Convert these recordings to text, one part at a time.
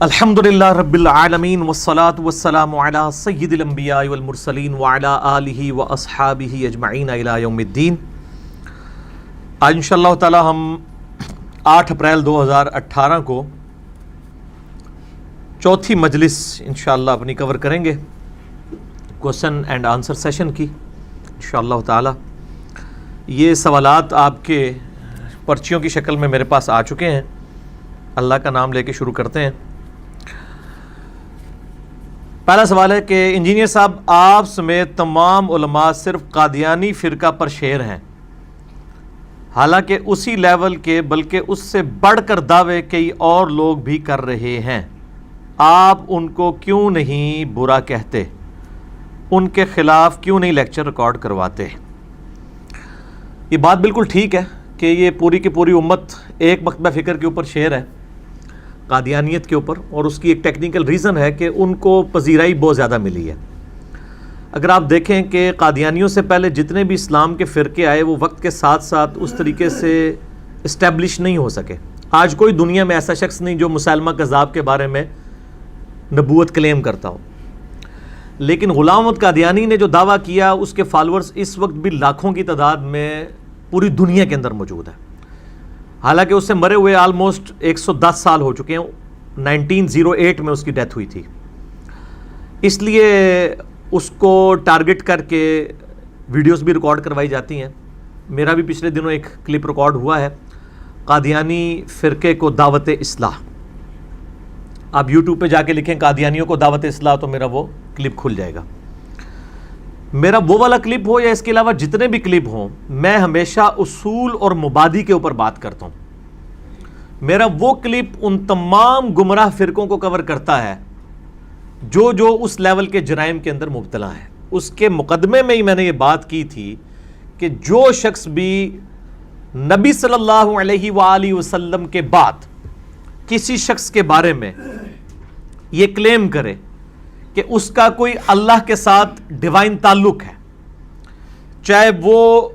الحمدللہ رب العالمین والصلاة والسلام علی سید الانبیاء والمرسلین وعلی آلہ واصحابہ اجمعین الی یوم الدین۔ آج انشاءاللہ تعالی ہم 8 اپریل 2018 کو چوتھی مجلس انشاءاللہ اپنی کور کریں گے، کوسچن اینڈ آنسر سیشن کی انشاءاللہ تعالی۔ یہ سوالات آپ کے پرچیوں کی شکل میں میرے پاس آ چکے ہیں، اللہ کا نام لے کے شروع کرتے ہیں۔ پہلا سوال ہے کہ انجینئر صاحب، آپ سمیت تمام علماء صرف قادیانی فرقہ پر شیر ہیں، حالانکہ اسی لیول کے بلکہ اس سے بڑھ کر دعوے کئی اور لوگ بھی کر رہے ہیں، آپ ان کو کیوں نہیں برا کہتے؟ ان کے خلاف کیوں نہیں لیکچر ریکارڈ کرواتے؟ یہ بات بالکل ٹھیک ہے کہ یہ پوری کی پوری امت ایک مکتبہ فکر کے اوپر شیر ہے، قادیانیت کے اوپر، اور اس کی ایک ٹیکنیکل ریزن ہے کہ ان کو پذیرائی بہت زیادہ ملی ہے۔ اگر آپ دیکھیں کہ قادیانیوں سے پہلے جتنے بھی اسلام کے فرقے آئے وہ وقت کے ساتھ ساتھ اس طریقے سے اسٹیبلش نہیں ہو سکے۔ آج کوئی دنیا میں ایسا شخص نہیں جو مسلمہ کذاب کے بارے میں نبوت کلیم کرتا ہو، لیکن غلام احمد قادیانی نے جو دعویٰ کیا اس کے فالورز اس وقت بھی لاکھوں کی تعداد میں پوری دنیا کے اندر موجود ہے، حالانکہ اس سے مرے ہوئے آلموسٹ 110 سال ہو چکے ہیں۔ 1908 میں اس کی ڈیتھ ہوئی تھی، اس لیے اس کو ٹارگٹ کر کے ویڈیوز بھی ریکارڈ کروائی جاتی ہیں۔ میرا بھی پچھلے دنوں ایک کلپ ریکارڈ ہوا ہے، قادیانی فرقے کو دعوت اصلاح۔ آپ یوٹیوب پہ جا کے لکھیں قادیانیوں کو دعوت اصلاح تو میرا وہ کلپ کھل جائے گا۔ میرا وہ والا کلپ ہو یا اس کے علاوہ جتنے بھی کلپ ہوں، میں ہمیشہ اصول اور مبادی کے اوپر بات کرتا ہوں۔ میرا وہ کلپ ان تمام گمراہ فرقوں کو کور کرتا ہے جو اس لیول کے جرائم کے اندر مبتلا ہیں۔ اس کے مقدمے میں ہی میں نے یہ بات کی تھی کہ جو شخص بھی نبی صلی اللہ علیہ وآلہ وسلم کے بعد کسی شخص کے بارے میں یہ کلیم کرے کہ اس کا کوئی اللہ کے ساتھ ڈیوائن تعلق ہے، چاہے وہ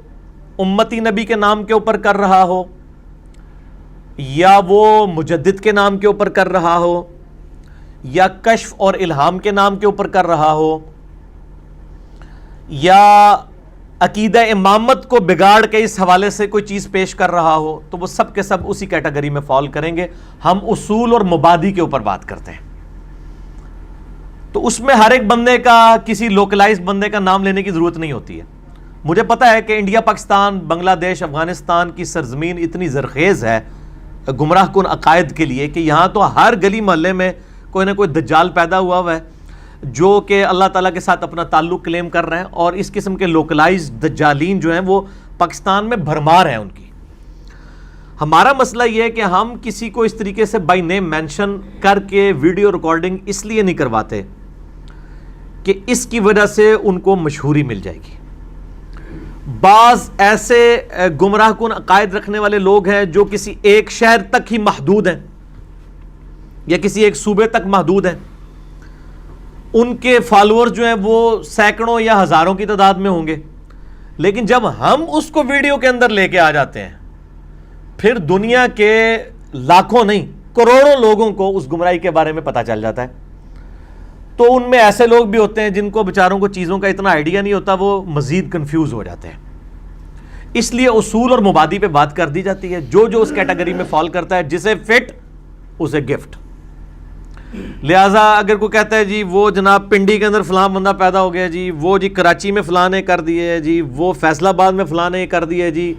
امتی نبی کے نام کے اوپر کر رہا ہو یا وہ مجدد کے نام کے اوپر کر رہا ہو یا کشف اور الہام کے نام کے اوپر کر رہا ہو یا عقیدہ امامت کو بگاڑ کے اس حوالے سے کوئی چیز پیش کر رہا ہو، تو وہ سب کے سب اسی کیٹیگری میں فال کریں گے۔ ہم اصول اور مبادی کے اوپر بات کرتے ہیں، تو اس میں ہر ایک بندے کا کسی لوکلائز بندے کا نام لینے کی ضرورت نہیں ہوتی ہے۔ مجھے پتا ہے کہ انڈیا، پاکستان، بنگلہ دیش، افغانستان کی سرزمین اتنی زرخیز ہے گمراہ کن عقائد کے لیے کہ یہاں تو ہر گلی محلے میں کوئی نہ کوئی دجال پیدا ہوا ہے جو کہ اللہ تعالیٰ کے ساتھ اپنا تعلق کلیم کر رہے ہیں، اور اس قسم کے لوکلائز دجالین جو ہیں وہ پاکستان میں بھرمار ہیں ان کی۔ ہمارا مسئلہ یہ ہے کہ ہم کسی کو اس طریقے سے بائی نیم مینشن کر کے ویڈیو ریکارڈنگ اس لیے نہیں کرواتے کہ اس کی وجہ سے ان کو مشہوری مل جائے گی۔ بعض ایسے گمراہ کن عقائد رکھنے والے لوگ ہیں جو کسی ایک شہر تک ہی محدود ہیں یا کسی ایک صوبے تک محدود ہیں، ان کے فالوور جو ہیں وہ سینکڑوں یا ہزاروں کی تعداد میں ہوں گے، لیکن جب ہم اس کو ویڈیو کے اندر لے کے آ جاتے ہیں پھر دنیا کے لاکھوں نہیں کروڑوں لوگوں کو اس گمراہی کے بارے میں پتہ چل جاتا ہے۔ تو ان میں ایسے لوگ بھی ہوتے ہیں جن کو بیچاروں کو چیزوں کا اتنا آئیڈیا نہیں ہوتا، وہ مزید کنفیوز ہو جاتے ہیں۔ اس لیے اصول اور مبادی پہ بات کر دی جاتی ہے، جو اس کیٹیگری میں فال کرتا ہے، جسے فٹ اسے گفٹ۔ لہٰذا اگر کوئی کہتا ہے جی وہ جناب پنڈی کے اندر فلاں بندہ پیدا ہو گیا جی، وہ جی کراچی میں فلاں نے کر دیے ہے جی، وہ فیصل آباد میں فلاں نے یہ کر دیا ہے جی،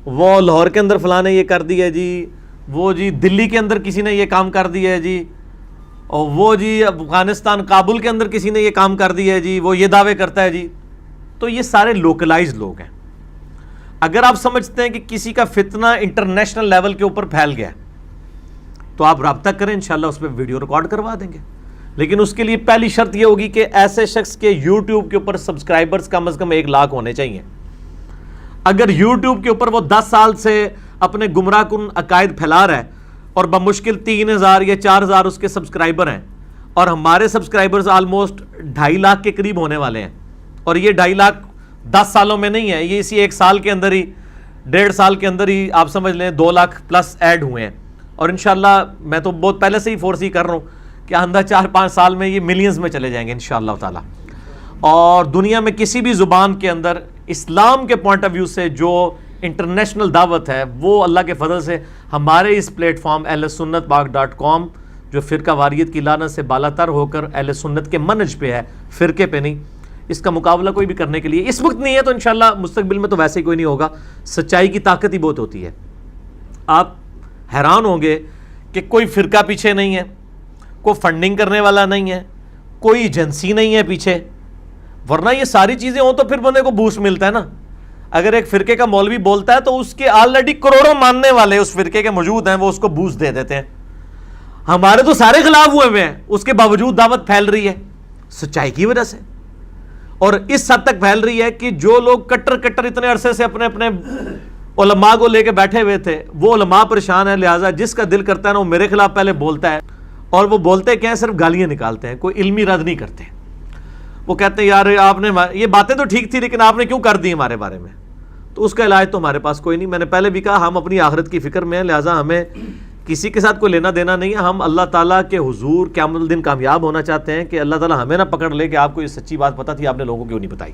وہ لاہور کے اندر فلاں نے یہ کر دیا ہے جی، وہ جی دلی کے اندر کسی نے یہ کام کر دیا ہے جی، اور وہ جی افغانستان کابل کے اندر کسی نے یہ کام کر دیا ہے جی، وہ یہ دعوے کرتا ہے جی، تو یہ سارے لوکلائز لوگ ہیں۔ اگر آپ سمجھتے ہیں کہ کسی کا فتنہ انٹرنیشنل لیول کے اوپر پھیل گیا تو آپ رابطہ کریں، انشاءاللہ اس پہ ویڈیو ریکارڈ کروا دیں گے، لیکن اس کے لیے پہلی شرط یہ ہوگی کہ ایسے شخص کے یوٹیوب کے اوپر سبسکرائبرز کم از کم 1 لاکھ ہونے چاہیے۔ اگر یوٹیوب کے اوپر وہ 10 سال سے اپنے گمراہ کن عقائد پھیلا رہا ہے اور بمشکل 3000 یا 4000 اس کے سبسکرائبر ہیں، اور ہمارے سبسکرائبرز آلموسٹ 2.5 لاکھ کے قریب ہونے والے ہیں، اور یہ 2.5 لاکھ 10 سالوں میں نہیں ہے، یہ اسی 1 سال کے اندر ہی 1.5 سال کے اندر ہی آپ سمجھ لیں 2 لاکھ پلس ایڈ ہوئے ہیں۔ اور انشاءاللہ میں تو بہت پہلے سے ہی فورسی کر رہا ہوں کہ آئندہ 4-5 سال میں یہ ملینز میں چلے جائیں گے انشاءاللہ تعالی. اور دنیا میں کسی بھی زبان کے اندر اسلام کے پوائنٹ آف ویو سے جو انٹرنیشنل دعوت ہے وہ اللہ کے فضل سے ہمارے اس پلیٹ فارم ahlsunnatpak.com جو فرقہ واریت کی لعنت سے بالا تر ہو کر اہل سنت کے منہج پہ ہے، فرقے پہ نہیں، اس کا مقابلہ کوئی بھی کرنے کے لیے اس وقت نہیں ہے، تو انشاءاللہ مستقبل میں تو ویسے ہی کوئی نہیں ہوگا. سچائی کی طاقت ہی بہت ہوتی ہے. آپ حیران ہوں گے کہ کوئی فرقہ پیچھے نہیں ہے، کوئی فنڈنگ کرنے والا نہیں ہے، کوئی ایجنسی نہیں ہے پیچھے، ورنہ یہ ساری چیزیں ہوں تو پھر بندے کو بوسٹ ملتا ہے نا. اگر ایک فرقے کا مولوی بولتا ہے تو اس کے آلریڈی کروڑوں ماننے والے اس فرقے کے موجود ہیں، وہ اس کو بوسٹ دے دیتے ہیں. ہمارے تو سارے خلاف ہوئے ہوئے ہیں، اس کے باوجود دعوت پھیل رہی ہے سچائی کی وجہ سے. اور اس حد تک پھیل رہی ہے کہ جو لوگ کٹر اتنے عرصے سے اپنے اپنے علماء کو لے کے بیٹھے ہوئے تھے، وہ علماء پریشان ہیں. لہٰذا جس کا دل کرتا ہے نا وہ میرے خلاف پہلے بولتا ہے، اور وہ بولتے کیا ہیں؟ صرف گالیاں نکالتے ہیں، کوئی علمی رد نہیں کرتے. وہ کہتے ہیں یار آپ نے یہ باتیں تو ٹھیک تھی لیکن آپ نے کیوں کر دی ہمارے بارے میں؟ تو اس کا علاج تو ہمارے پاس کوئی نہیں. میں نے پہلے بھی کہا ہم اپنی آخرت کی فکر میں ہیں، لہٰذا ہمیں کسی کے ساتھ کوئی لینا دینا نہیں ہے. ہم اللہ تعالیٰ کے حضور قیامت الدین کامیاب ہونا چاہتے ہیں کہ اللہ تعالیٰ ہمیں نہ پکڑ لے کہ آپ کو یہ سچی بات پتہ تھی، آپ نے لوگوں کو کیوں نہیں بتائی.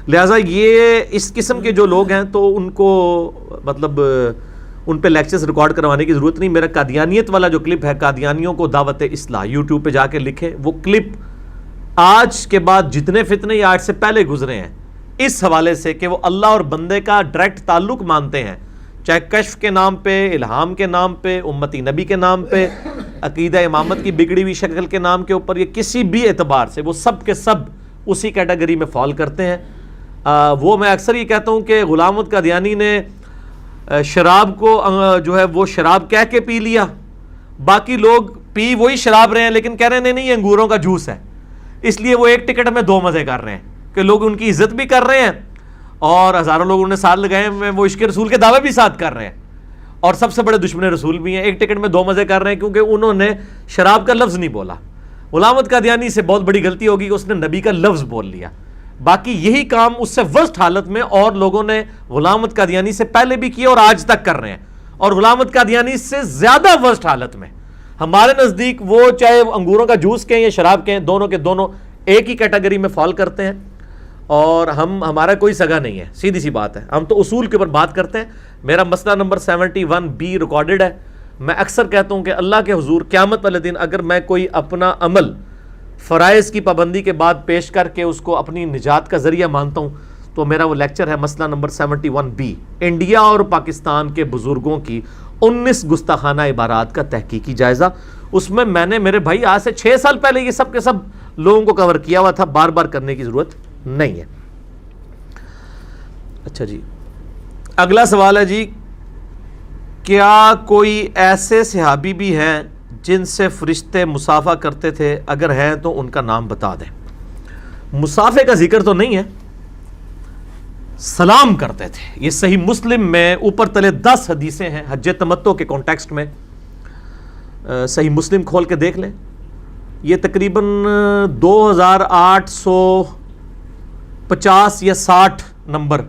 لہٰذا یہ اس قسم کے جو لوگ ہیں تو ان کو مطلب ان پہ لیکچرز ریکارڈ کروانے کی ضرورت نہیں. میرا قادیانیت والا جو کلپ ہے، قادیانیوں کو دعوت اصلاح، یوٹیوب پہ جا کے لکھیں. وہ کلپ آج کے بعد جتنے فتنے یا آج سے پہلے گزرے ہیں اس حوالے سے کہ وہ اللہ اور بندے کا ڈائریکٹ تعلق مانتے ہیں، چاہے کشف کے نام پہ، الہام کے نام پہ، امتی نبی کے نام پہ، عقیدہ امامت کی بگڑی ہوئی شکل کے نام کے اوپر، یہ کسی بھی اعتبار سے وہ سب کے سب اسی کیٹیگری میں فال کرتے ہیں. وہ میں اکثر یہ کہتا ہوں کہ غلام احمد قادیانی نے شراب کو جو ہے وہ شراب کہہ کے پی لیا، باقی لوگ پی وہی شراب رہے ہیں لیکن کہہ رہے ہیں نہیں یہ انگوروں کا جوس ہے. اس لیے وہ ایک ٹکٹ میں دو مزے کر رہے ہیں کہ لوگ ان کی عزت بھی کر رہے ہیں اور ہزاروں لوگ انہیں ساتھ لگائے ہیں، وہ عشق رسول کے دعوے بھی ساتھ کر رہے ہیں، اور سب سے بڑے دشمن رسول بھی ہیں. ایک ٹکٹ میں دو مزے کر رہے ہیں کیونکہ انہوں نے شراب کا لفظ نہیں بولا. غلام احمد قادیانی سے بہت بڑی غلطی ہوگی کہ اس نے نبی کا لفظ بول لیا. باقی یہی کام اس سے ورسٹ حالت میں اور لوگوں نے غلام احمد قادیانی سے پہلے بھی کیا اور آج تک کر رہے ہیں، اور غلام احمد قادیانی سے زیادہ ورسٹ حالت میں ہمارے نزدیک وہ چاہے انگوروں کا جوس کہیں یا شراب کہیں، دونوں کے دونوں ایک ہی کیٹیگری میں فال کرتے ہیں. اور ہمارا کوئی سگا نہیں ہے، سیدھی سی بات ہے. ہم تو اصول کے اوپر بات کرتے ہیں. میرا مسئلہ نمبر 71B ریکارڈڈ ہے. میں اکثر کہتا ہوں کہ اللہ کے حضور قیامت والے دن اگر میں کوئی اپنا عمل فرائض کی پابندی کے بعد پیش کر کے اس کو اپنی نجات کا ذریعہ مانتا ہوں تو میرا وہ لیکچر ہے مسئلہ نمبر 71B، انڈیا اور پاکستان کے بزرگوں کی 19 گستاخانہ عبارات کا تحقیقی جائزہ. اس میں میں نے میرے بھائی آج سے 6 سال پہلے یہ سب کے سب لوگوں کو کور کیا ہوا تھا، بار بار کرنے کی ضرورت نہیں ہے. اچھا جی، اگلا سوال ہے جی، کیا کوئی ایسے صحابی بھی ہیں جن سے فرشتے مصافحہ کرتے تھے؟ اگر ہیں تو ان کا نام بتا دیں. مصافحے کا ذکر تو نہیں ہے، سلام کرتے تھے. یہ صحیح مسلم میں اوپر تلے 10 حدیثیں ہیں حج تمتع کے کانٹیکسٹ میں. صحیح مسلم کھول کے دیکھ لیں. یہ تقریباً 2850 یا 60 نمبر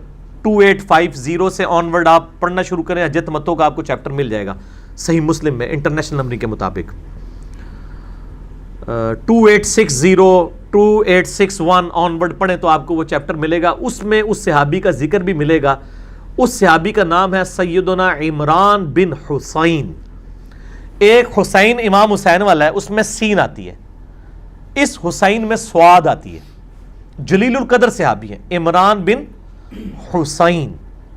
2850 سے آن ورڈ آپ پڑھنا شروع کریں، حج تمتع کا آپ کو چیپٹر مل جائے گا صحیح مسلم میں انٹرنیشنل نمبرنگ کے مطابق. 2860 2861 آن ورڈ پڑھیں تو آپ کو وہ چیپٹر ملے گا. اس میں اس صحابی کا ذکر بھی ملے گا. اس صحابی کا نام ہے سیدنا عمران بن حسین. ایک حسین امام حسین والا ہے، اس میں سین آتی ہے، اس حسین میں سواد آتی ہے. جلیل القدر صحابی ہیں عمران بن حسین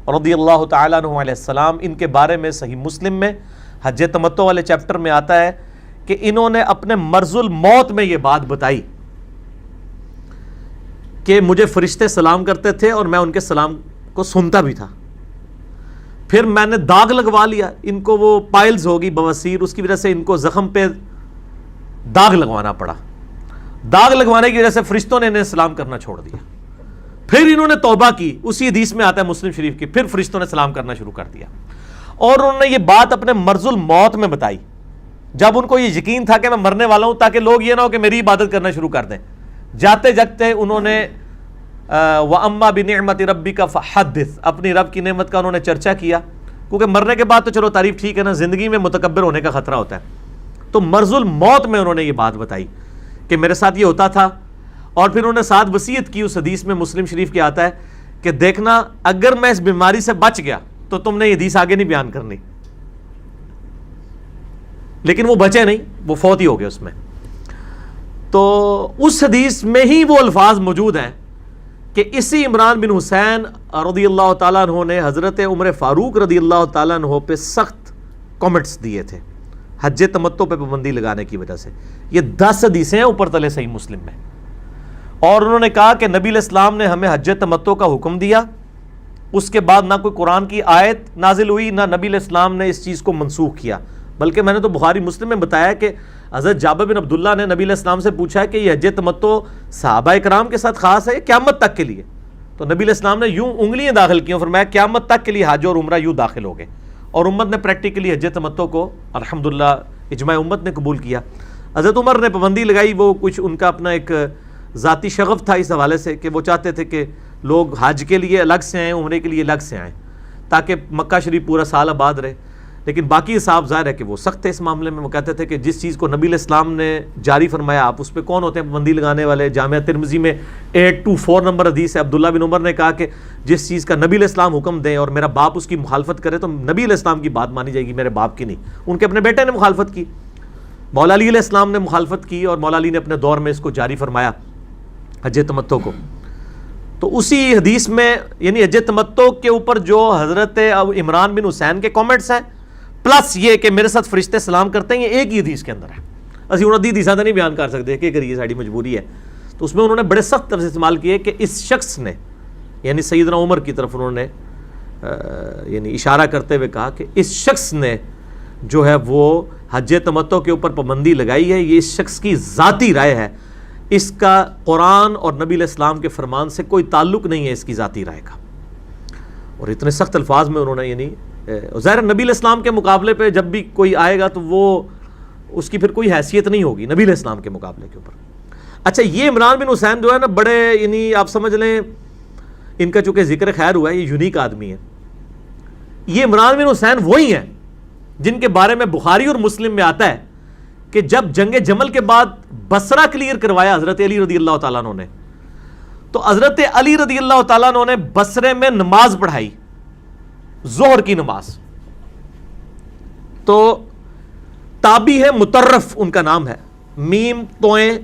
رضی اللہ تعالیٰ عنہ علیہ السلام. ان کے بارے میں صحیح مسلم میں حج تمتع والے چیپٹر میں آتا ہے کہ انہوں نے اپنے مرض الموت میں یہ بات بتائی کہ مجھے فرشتے سلام کرتے تھے اور میں ان کے سلام کو سنتا بھی تھا. پھر میں نے داغ لگوا لیا، ان کو وہ پائلز ہوگی بواسیر، اس کی وجہ سے ان کو زخم پہ داغ لگوانا پڑا. داغ لگوانے کی وجہ سے فرشتوں نے انہیں سلام کرنا چھوڑ دیا. پھر انہوں نے توبہ کی، اسی حدیث میں آتا ہے مسلم شریف کی، پھر فرشتوں نے سلام کرنا شروع کر دیا. اور انہوں نے یہ بات اپنے مرض الموت میں بتائی جب ان کو یہ یقین تھا کہ میں مرنے والا ہوں، تاکہ لوگ یہ نہ ہو کہ میری عبادت کرنا شروع کر دیں. جاتے جگتے انہوں نے وَأَمَّا بِنِعْمَةِ رَبِّكَ فَحَدِّثْ، اپنی رب کی نعمت کا انہوں نے چرچا کیا. کیونکہ مرنے کے بعد تو چلو تعریف ٹھیک ہے نا، زندگی میں متکبر ہونے کا خطرہ ہوتا ہے. تو مرض الموت میں انہوں نے یہ بات بتائی کہ میرے ساتھ یہ ہوتا تھا، اور پھر انہوں نے ساتھ وصیت کی. اس حدیث میں مسلم شریف کے آتا ہے کہ دیکھنا اگر میں اس بیماری سے بچ گیا تو تم نے یہ حدیث آگے نہیں بیان کرنی. لیکن وہ بچے نہیں، وہ فوت ہی ہو گئے اس میں. تو اس حدیث میں ہی وہ الفاظ موجود ہیں کہ اسی عمران بن حسین رضی اللہ تعالیٰ عنہ نے حضرت عمر فاروق رضی اللہ تعالیٰ عنہ پہ سخت کامنٹس دیے تھے حج تمتع پہ پابندی لگانے کی وجہ سے. یہ 10 حدیثیں ہیں اوپر تلے صحیح مسلم میں. اور انہوں نے کہا کہ نبی علیہ السلام نے ہمیں حج تمتع کا حکم دیا، اس کے بعد نہ کوئی قرآن کی آیت نازل ہوئی، نہ نبی علیہ السلام نے اس چیز کو منسوخ کیا. بلکہ میں نے تو بخاری مسلم میں بتایا کہ حضرت جابر بن عبداللہ نے نبی علیہ السلام سے پوچھا کہ یہ حج تمتع صحابہ کرام کے ساتھ خاص ہے قیامت تک کے لیے؟ تو نبی علیہ السلام نے یوں انگلیاں داخل کی اور فرمایا قیامت تک کے لیے حج اور عمرہ یوں داخل ہو گئے. اور امت نے پریکٹیکلی حج تمتع کو الحمدللہ اجماع امت نے قبول کیا. حضرت عمر نے پابندی لگائی، وہ کچھ ان کا اپنا ایک ذاتی شغف تھا اس حوالے سے کہ وہ چاہتے تھے کہ لوگ حج کے لیے الگ سے آئیں، عمرے کے لیے الگ سے آئیں، تاکہ مکہ شریف پورا سال آباد رہے. لیکن باقی صاحب ظاہر ہے کہ وہ سخت تھے اس معاملے میں. وہ کہتے تھے کہ جس چیز کو نبی علیہ السلام نے جاری فرمایا آپ اس پہ کون ہوتے ہیں پابندی لگانے والے. جامعہ ترمذی میں 824 نمبر حدیث ہے، عبداللہ بن عمر نے کہا کہ جس چیز کا نبی علیہ السلام حکم دیں اور میرا باپ اس کی مخالفت کرے تو نبی علیہ السلام کی بات مانی جائے گی، میرے باپ کی نہیں. ان کے اپنے بیٹے نے مخالفت کی، مولا علی علیہ السلام نے مخالفت کی، اور مولا علی نے اپنے دور میں اس کو جاری فرمایا حج تمتع کو. تو اسی حدیث میں یعنی حج تمتع کے اوپر جو حضرت عمران بن حسین کے کامنٹس ہیں، پلس یہ کہ میرے ساتھ فرشتے سلام کرتے ہیں، یہ ایک ہی حدیث کے اندر ہے. اسی انہوں نے حدیثاں نہیں بیان کر سکتے کہ کریے ساری مجبوری ہے. تو اس میں انہوں نے بڑے سخت طرح سے استعمال کیے کہ اس شخص نے یعنی سیدنا عمر کی طرف انہوں نے یعنی اشارہ کرتے ہوئے کہا کہ اس شخص نے جو ہے وہ حج تمتع کے اوپر پابندی لگائی ہے، یہ اس شخص کی ذاتی رائے ہے، اس کا قرآن اور نبی علیہ السلام کے فرمان سے کوئی تعلق نہیں ہے اس کی ذاتی رائے کا. اور اتنے سخت الفاظ میں انہوں نے یعنی ظاہر نبی علیہ السلام کے مقابلے پہ جب بھی کوئی آئے گا تو وہ اس کی پھر کوئی حیثیت نہیں ہوگی نبی علیہ السلام کے مقابلے کے اوپر. اچھا یہ عمران بن حسین جو ہے نا بڑے یعنی آپ سمجھ لیں ان کا چونکہ ذکر خیر ہوا ہے، یہ یونیک آدمی ہے. یہ عمران بن حسین وہی ہیں جن کے بارے میں بخاری اور مسلم میں آتا ہے کہ جب جنگ جمل کے بعد بصرہ کلیئر کروایا حضرت علی رضی اللہ تعالیٰ عنہ نے، تو حضرت علی رضی اللہ تعالیٰ عنہ نے بصرے میں نماز پڑھائی، ظہر کی نماز. تو تابی ہے مطرف ان کا نام ہے، میم توئیں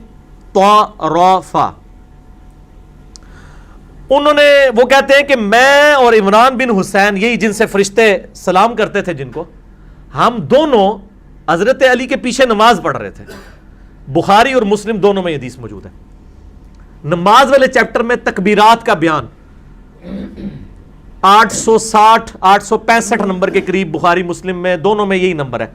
طا را فا. انہوں نے وہ کہتے ہیں کہ میں اور عمران بن حسین، یہی جن سے فرشتے سلام کرتے تھے جن کو، ہم دونوں حضرت علی کے پیچھے نماز پڑھ رہے تھے. بخاری اور مسلم دونوں میں یہ حدیث موجود ہے. نماز والے چیپٹر میں تکبیرات کا بیان 860 865 نمبر کے قریب بخاری مسلم میں دونوں میں یہی نمبر ہے،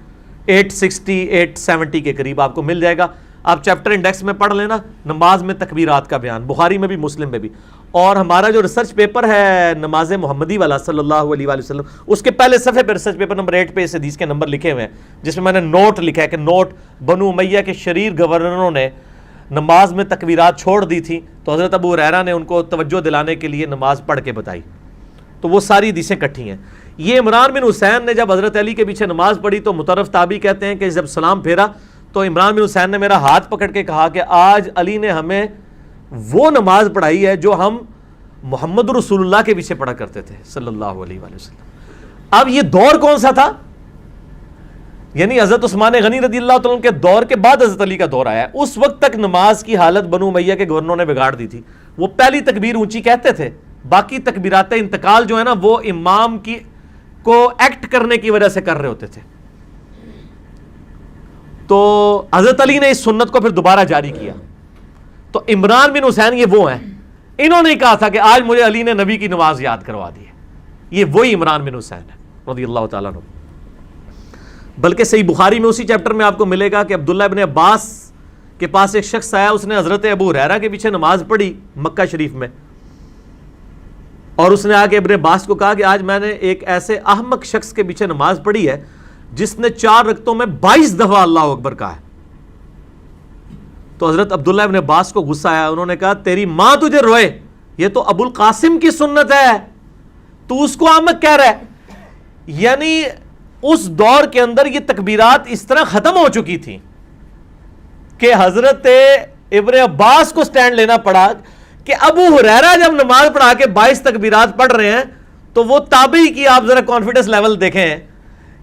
860 870 کے قریب آپ کو مل جائے گا. آپ چیپٹر انڈیکس میں پڑھ لینا، نماز میں تکبیرات کا بیان بخاری میں بھی مسلم میں بھی. اور ہمارا جو ریسرچ پیپر ہے نماز محمدی والا صلی اللہ علیہ وآلہ وسلم، اس کے پہلے صفحے پہ ریسرچ پیپر نمبر 8 پہ اس حدیث کے نمبر لکھے ہوئے ہیں، جس میں میں نے نوٹ لکھا ہے کہ نوٹ بنو امیہ کے شریر گورنروں نے نماز میں تکبیرات چھوڑ دی تھی تو حضرت ابو ہریرہ نے ان کو توجہ دلانے کے لیے نماز پڑھ کے بتائی. تو وہ ساری حدیثیں کٹھی ہیں. یہ عمران بن حسین نے جب حضرت علی کے پیچھے نماز پڑھی تو مطرف تابعی کہتے ہیں کہ جب سلام پھیرا تو عمران بن حسین نے میرا ہاتھ پکڑ کے کہا کہ آج علی نے ہمیں وہ نماز پڑھائی ہے جو ہم محمد رسول اللہ کے پیچھے پڑھا کرتے تھے صلی اللہ علیہ وآلہ وسلم. اب یہ دور کون سا تھا؟ یعنی حضرت عثمان غنی رضی اللہ تعالیٰ کے دور کے بعد حضرت علی کا دور آیا ہے. اس وقت تک نماز کی حالت بنو امیہ کے گورنروں نے بگاڑ دی تھی. وہ پہلی تکبیر اونچی کہتے تھے، باقی تکبیرات انتقال جو ہے نا وہ امام کی کو ایکٹ کرنے کی وجہ سے کر رہے ہوتے تھے. تو حضرت علی نے اس سنت کو پھر دوبارہ جاری کیا. تو عمران بن حسین یہ وہ ہیں، انہوں نے کہا تھا کہ آج مجھے علی نے نبی کی نماز یاد کروا دی ہے. یہ وہی عمران بن حسین ہے رضی اللہ تعالیٰ عنہ. بلکہ صحیح بخاری میں اسی چیپٹر میں آپ کو ملے گا کہ عبداللہ ابن عباس کے پاس ایک شخص آیا، اس نے حضرت ابو ہریرہ کے پیچھے نماز پڑھی مکہ شریف میں، اور اس نے آ کے ابن عباس کو کہا کہ آج میں نے ایک ایسے احمق شخص کے پیچھے نماز پڑھی ہے جس نے 4 رکعتوں میں 22 دفعہ اللہ اکبر کہا ہے. تو حضرت عبداللہ ابن عباس کو غصہ آیا. انہوں نے کہا تیری ماں تجھے روئے، یہ تو ابو القاسم کی سنت ہے، تو اس کو احمق کہہ رہا ہے. یعنی اس دور کے اندر یہ تکبیرات اس طرح ختم ہو چکی تھی کہ حضرت ابن عباس کو سٹینڈ لینا پڑا کہ ابو ہریرہ جب نماز پڑھا کے 22 تکبیرات پڑھ رہے ہیں تو وہ تابعی کی آپ ذرا کانفیڈنس لیول دیکھیں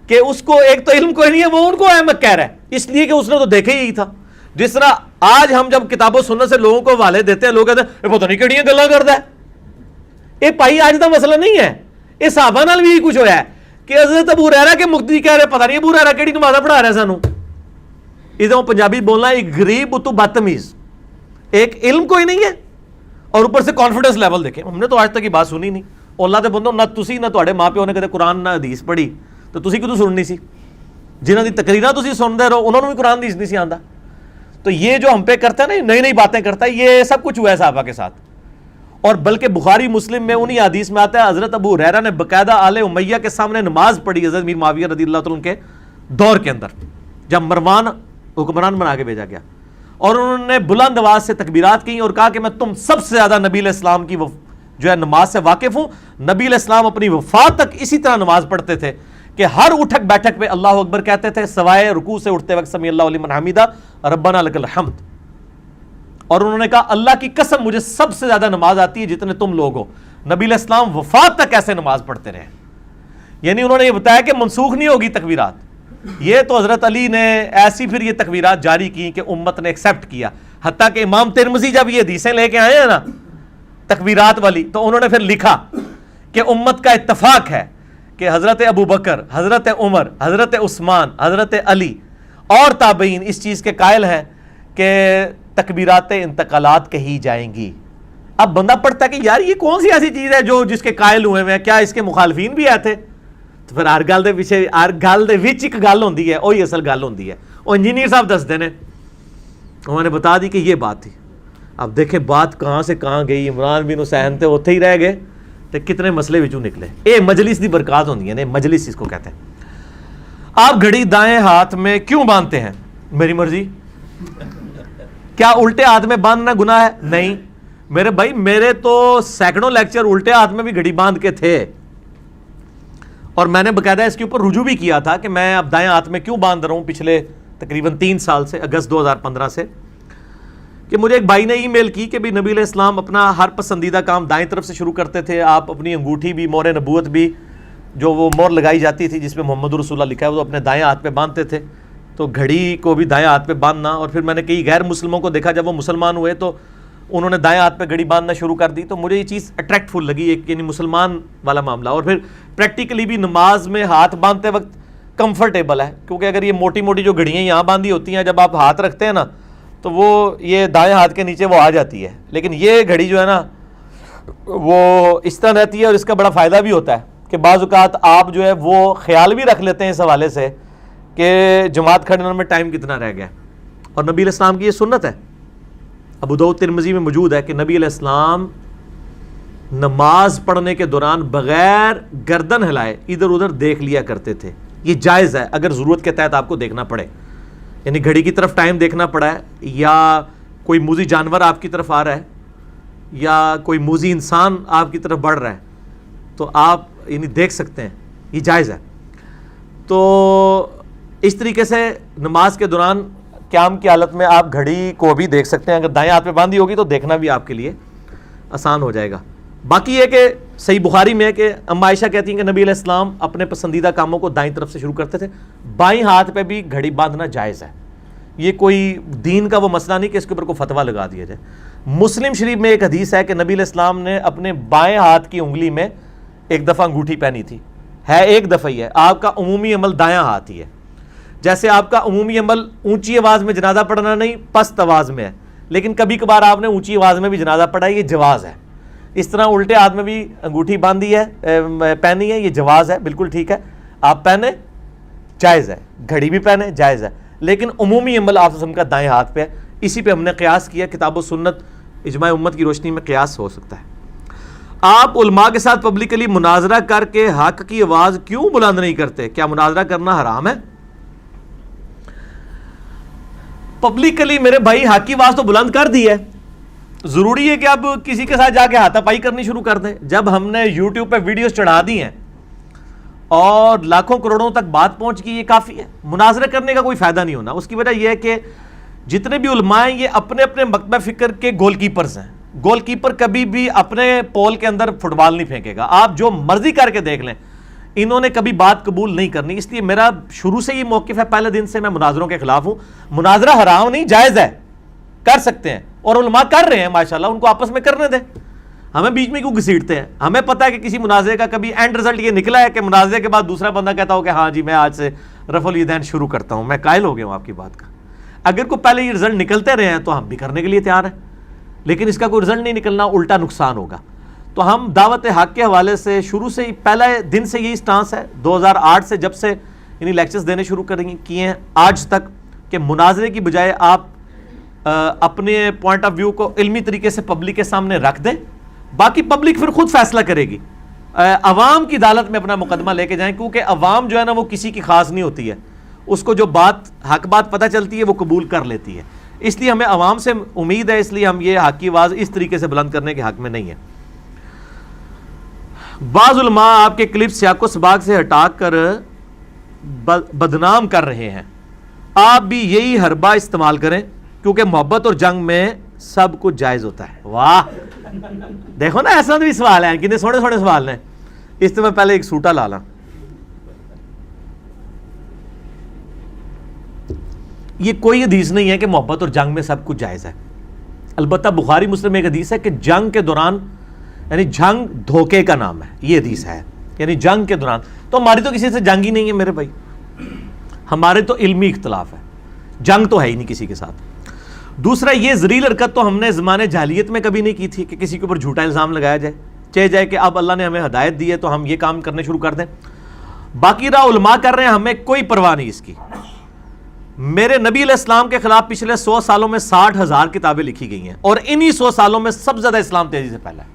کہ اس کو ایک تو علم کوئی نہیں ہے، وہ ان کو احمق کہہ رہا ہے اس لیے کہ اس نے تو دیکھے ہی تھا. جس طرح آج ہم جب کتاب و سنت سے لوگوں کو حوالے دیتے ہیں، لوگ کہتے ہیں پتہ نہیں کیڑیاں گلاں کردا ہے. یہ بھائی آج دا مسئلہ نہیں ہے، یہ صحابہ نال بھی کچھ ہویا ہے کہ حضرت ابو ہریرہ کے مقتدی کہہ رہے پتہ نہیں ابو ہریرہ کیڑی نماز پڑھا رہا ہے سانو. ادھر پنجابی بولنا ایک غریب تو بدتمیز، ایک علم کوئی نہیں ہے اور اوپر سے کانفیڈنس لیول دیکھیں. ہم نے تو آج تک یہ بات سنی نہیں. اللہ دے بندو، نہ تسی نہ تواڈے ماں پیو نے کدے قرآن نہ حدیث پڑھی تو تسی کدوں سننی سی؟ جنہاں دی تقریراں تسی سنتے رہو انہوں نے بھی قرآن حدیث نہیں سی آندا. تو یہ جو ہم پہ کرتا ہے نا، نئی نئی باتیں کرتا ہے، یہ سب کچھ ہوا ہے صحابہ کے ساتھ. اور بلکہ بخاری مسلم میں انہی حدیث میں آتا ہے حضرت ابو ہریرہ نے باقاعدہ آل امیہ کے سامنے نماز پڑھی حضرت میر معاویہ رضی اللہ تعالیٰ عنہ کے دور کے اندر، جب مروان حکمران بنا کے بھیجا گیا، اور انہوں نے بلند آواز سے تکبیرات کی اور کہا کہ میں تم سب سے زیادہ نبی علیہ السلام کی جو ہے نماز سے واقف ہوں. نبی علیہ السلام اپنی وفات تک اسی طرح نماز پڑھتے تھے کہ ہر اٹھک بیٹھک پہ اللہ اکبر کہتے تھے، سوائے رکوع سے اٹھتے وقت سمیع اللہ لمن حمیدہ ربنا لک الحمد. اور انہوں نے کہا اللہ کی قسم مجھے سب سے زیادہ نماز آتی ہے جتنے تم لوگ ہو. نبی علیہ السلام وفات تک ایسے نماز پڑھتے رہے. یعنی انہوں نے یہ بتایا کہ منسوخ نہیں ہوگی تکبیرات. یہ تو حضرت علی نے ایسی پھر یہ تکبیرات جاری کی کہ امت نے ایکسیپٹ کیا. حتیٰ کہ امام ترمذی جب یہ حدیثیں لے کے آئے ہیں نا تکبیرات والی، تو انہوں نے پھر لکھا کہ امت کا اتفاق ہے کہ حضرت ابو بکر، حضرت عمر، حضرت عثمان، حضرت علی اور تابعین اس چیز کے قائل ہیں کہ تکبیرات انتقالات کہی جائیں گی. اب بندہ پڑھتا ہے کہ یار یہ کون سی ایسی چیز ہے جو جس کے قائل ہوئے ہیں، کیا اس کے مخالفین بھی آئے تھے؟ تو پھر ہر گل دے پیچھے ہر گل دے وچ ایک گل ہوندی ہے، وہی اصل گل ہوندی ہے. وہ انجینئر صاحب دستے نے، انہوں نے بتا دی کہ یہ بات تھی. اب دیکھیں بات کہاں سے کہاں گئی. عمران بن حسین تھے اوتھے ہی رہ گئے تو کتنے مسئلے وچوں نکلے. اے مجلس دی برکات ہوندی ہے، مجلس اس کو کہتے ہیں. آپ گھڑی دائیں ہاتھ میں کیوں باندھتے ہیں؟ میری مرضی. کیا الٹے ہاتھ میں باندھنا گناہ ہے؟ نہیں میرے بھائی، میرے تو سینکڑوں لیکچر الٹے ہاتھ میں بھی گھڑی باندھ کے تھے، اور میں نے باقاعدہ اس کے اوپر رجوع بھی کیا تھا کہ میں اب دائیں ہاتھ میں کیوں باندھ رہا ہوں پچھلے تقریباً 3 سال سے، اگست 2015 سے. کہ مجھے ایک بھائی نے ای میل کی کہ بھی نبی علیہ السلام اپنا ہر پسندیدہ کام دائیں طرف سے شروع کرتے تھے. آپ اپنی انگوٹھی بھی، مور نبوت بھی، جو وہ مور لگائی جاتی تھی جس پہ محمد رسول اللہ لکھا ہے، وہ اپنے دائیں ہاتھ پہ باندھتے تھے. تو گھڑی کو بھی دائیں ہاتھ پہ باندھنا. اور پھر میں نے کئی غیر مسلموں کو دیکھا جب وہ مسلمان ہوئے تو انہوں نے دائیں ہاتھ پہ گھڑی باندھنا شروع کر دی. تو مجھے یہ چیز اٹریکٹ فل لگی، ایک یعنی مسلمان والا معاملہ. اور پھر پریکٹیکلی بھی نماز میں ہاتھ باندھتے وقت کمفرٹیبل ہے، کیونکہ اگر یہ موٹی موٹی جو گھڑیاں یہاں باندھی ہوتی ہیں جب آپ ہاتھ رکھتے ہیں نا تو وہ یہ دائیں ہاتھ کے نیچے وہ آ جاتی ہے. لیکن یہ گھڑی جو ہے نا وہ اس طرح رہتی ہے، اور اس کا بڑا فائدہ بھی ہوتا ہے کہ بعض اوقات آپ جو ہے وہ خیال بھی رکھ لیتے ہیں اس حوالے سے کہ جماعت کھڑنے میں ٹائم کتنا رہ گیا. اور نبی علیہ السلام کی یہ سنت ہے، ابو داؤد ترمذی میں موجود ہے کہ نبی علیہ السلام نماز پڑھنے کے دوران بغیر گردن ہلائے ادھر ادھر دیکھ لیا کرتے تھے. یہ جائز ہے اگر ضرورت کے تحت آپ کو دیکھنا پڑے، یعنی گھڑی کی طرف ٹائم دیکھنا پڑا ہے، یا کوئی موذی جانور آپ کی طرف آ رہا ہے، یا کوئی موذی انسان آپ کی طرف بڑھ رہا ہے، تو آپ یعنی دیکھ سکتے ہیں، یہ جائز ہے. تو اس طریقے سے نماز کے دوران قیام کی حالت میں آپ گھڑی کو بھی دیکھ سکتے ہیں. اگر دائیں ہاتھ پہ باندھی ہوگی تو دیکھنا بھی آپ کے لیے آسان ہو جائے گا. باقی یہ کہ صحیح بخاری میں ہے کہ ام عائشہ کہتی ہیں کہ نبی علیہ السلام اپنے پسندیدہ کاموں کو دائیں طرف سے شروع کرتے تھے. بائیں ہاتھ پہ بھی گھڑی باندھنا جائز ہے. یہ کوئی دین کا وہ مسئلہ نہیں کہ اس کے اوپر کوئی فتویٰ لگا دیا جائے. مسلم شریف میں ایک حدیث ہے کہ نبی علیہ السلام نے اپنے بائیں ہاتھ کی انگلی میں ایک دفعہ انگوٹھی پہنی تھی. ہے ایک دفعہ ہی ہے. آپ کا عمومی عمل دایاں ہاتھ ہی ہے. جیسے آپ کا عمومی عمل اونچی آواز میں جنازہ پڑھنا نہیں، پست آواز میں ہے، لیکن کبھی کبھار آپ نے اونچی آواز میں بھی جنازہ پڑھا ہے، یہ جواز ہے. اس طرح الٹے ہاتھ میں بھی انگوٹھی باندھی ہے، پہنی ہے، یہ جواز ہے، بالکل ٹھیک ہے، آپ پہنے، جائز ہے. گھڑی بھی پہنے، جائز ہے، لیکن عمومی عمل آپ کا دائیں ہاتھ پہ ہے. اسی پہ ہم نے قیاس کیا. کتاب و سنت اجماع امت کی روشنی میں قیاس ہو سکتا ہے. آپ علماء کے ساتھ پبلکلی مناظرہ کر کے حق کی آواز کیوں بلند نہیں کرتے؟ کیا مناظرہ کرنا حرام ہے؟ پبلکلی میرے بھائی حق کی آواز تو بلند کر دی ہے، ضروری ہے کہ اب کسی کے ساتھ جا کے ہاتھا پائی کرنی شروع کر دیں. جب ہم نے یوٹیوب پہ ویڈیوز چڑھا دی ہیں اور لاکھوں کروڑوں تک بات پہنچ گئی، یہ کافی ہے. مناظرہ کرنے کا کوئی فائدہ نہیں ہونا. اس کی وجہ یہ ہے کہ جتنے بھی علماء ہیں یہ اپنے اپنے مکتبہ فکر کے گول کیپرز ہیں. گول کیپر کبھی بھی اپنے پول کے اندر فٹ بال نہیں پھینکے گا. آپ جو مرضی کر کے دیکھ لیں، انہوں نے کبھی بات قبول نہیں کرنی. اس لیے میرا شروع سے یہ موقف ہے، پہلے دن سے میں مناظروں کے خلاف ہوں. مناظرہ حرام نہیں، جائز ہے، کر سکتے ہیں، اور علماء کر رہے ہیں ماشاءاللہ، ان کو آپس میں کرنے دیں. ہمیں بیچ میں کیوں گھسیٹتے ہیں؟ ہمیں پتہ ہے کہ کسی مناظرے کا کبھی اینڈ رزلٹ یہ نکلا ہے کہ مناظرے کے بعد دوسرا بندہ کہتا ہو کہ ہاں جی میں آج سے رفع الیدین شروع کرتا ہوں. میں قائل ہو گیا ہوں آپ کی بات کا. اگر کوئی پہلے یہ رزلٹ نکلتے رہے ہیں تو ہم بھی کرنے کے لیے تیار ہیں، لیکن اس کا کوئی رزلٹ نہیں نکلنا، الٹا نقصان ہوگا. تو ہم دعوت حق کے حوالے سے شروع سے ہی پہلے دن سے یہی سٹانس ہے، 2008 سے جب سے یعنی لیکچرز دینے شروع کیے ہیں آج تک، کہ مناظرے کی بجائے آپ اپنے پوائنٹ آف ویو کو علمی طریقے سے پبلک کے سامنے رکھ دیں. باقی پبلک پھر خود فیصلہ کرے گی. عوام کی عدالت میں اپنا مقدمہ لے کے جائیں، کیونکہ عوام جو ہے نا وہ کسی کی خاص نہیں ہوتی ہے. اس کو جو بات حق بات پتہ چلتی ہے وہ قبول کر لیتی ہے. اس لیے ہمیں عوام سے امید ہے، اس لیے ہم یہ حق کی آواز اس طریقے سے بلند کرنے کے حق میں نہیں ہے. بعض علماء آپ کے کلپ سیاق و سباق سے ہٹا کر بدنام کر رہے ہیں. آپ بھی یہی حربہ استعمال کریں، کیونکہ محبت اور جنگ میں سب کچھ جائز ہوتا ہے. واہ، دیکھو نا ایسا بھی سوال ہے، کتنے سونے سونے سوال ہیں. اس سے میں پہلے ایک سوٹا لا لاں. یہ کوئی حدیث نہیں ہے کہ محبت اور جنگ میں سب کچھ جائز ہے. البتہ بخاری مسلم میں ایک حدیث ہے کہ جنگ کے دوران، یعنی جنگ دھوکے کا نام ہے، یہ حدیث ہے. یعنی جنگ کے دوران تو ہماری تو کسی سے جنگ ہی نہیں ہے میرے بھائی، ہمارے تو علمی اختلاف ہے، جنگ تو ہے ہی نہیں کسی کے ساتھ. دوسرا، یہ ذلیل حرکت تو ہم نے زمانے جاہلیت میں کبھی نہیں کی تھی کہ کسی کے اوپر جھوٹا الزام لگایا جائے، چاہے جائے کہ اب اللہ نے ہمیں ہدایت دی ہے تو ہم یہ کام کرنے شروع کر دیں. باقی رہا علماء کر رہے ہیں، ہمیں کوئی پرواہ نہیں اس کی. میرے نبی علیہ السلام کے خلاف پچھلے 100 سالوں میں 60,000 کتابیں لکھی گئی ہیں، اور انہی 100 سالوں میں سب سے زیادہ اسلام تیزی سے پھیلا ہے.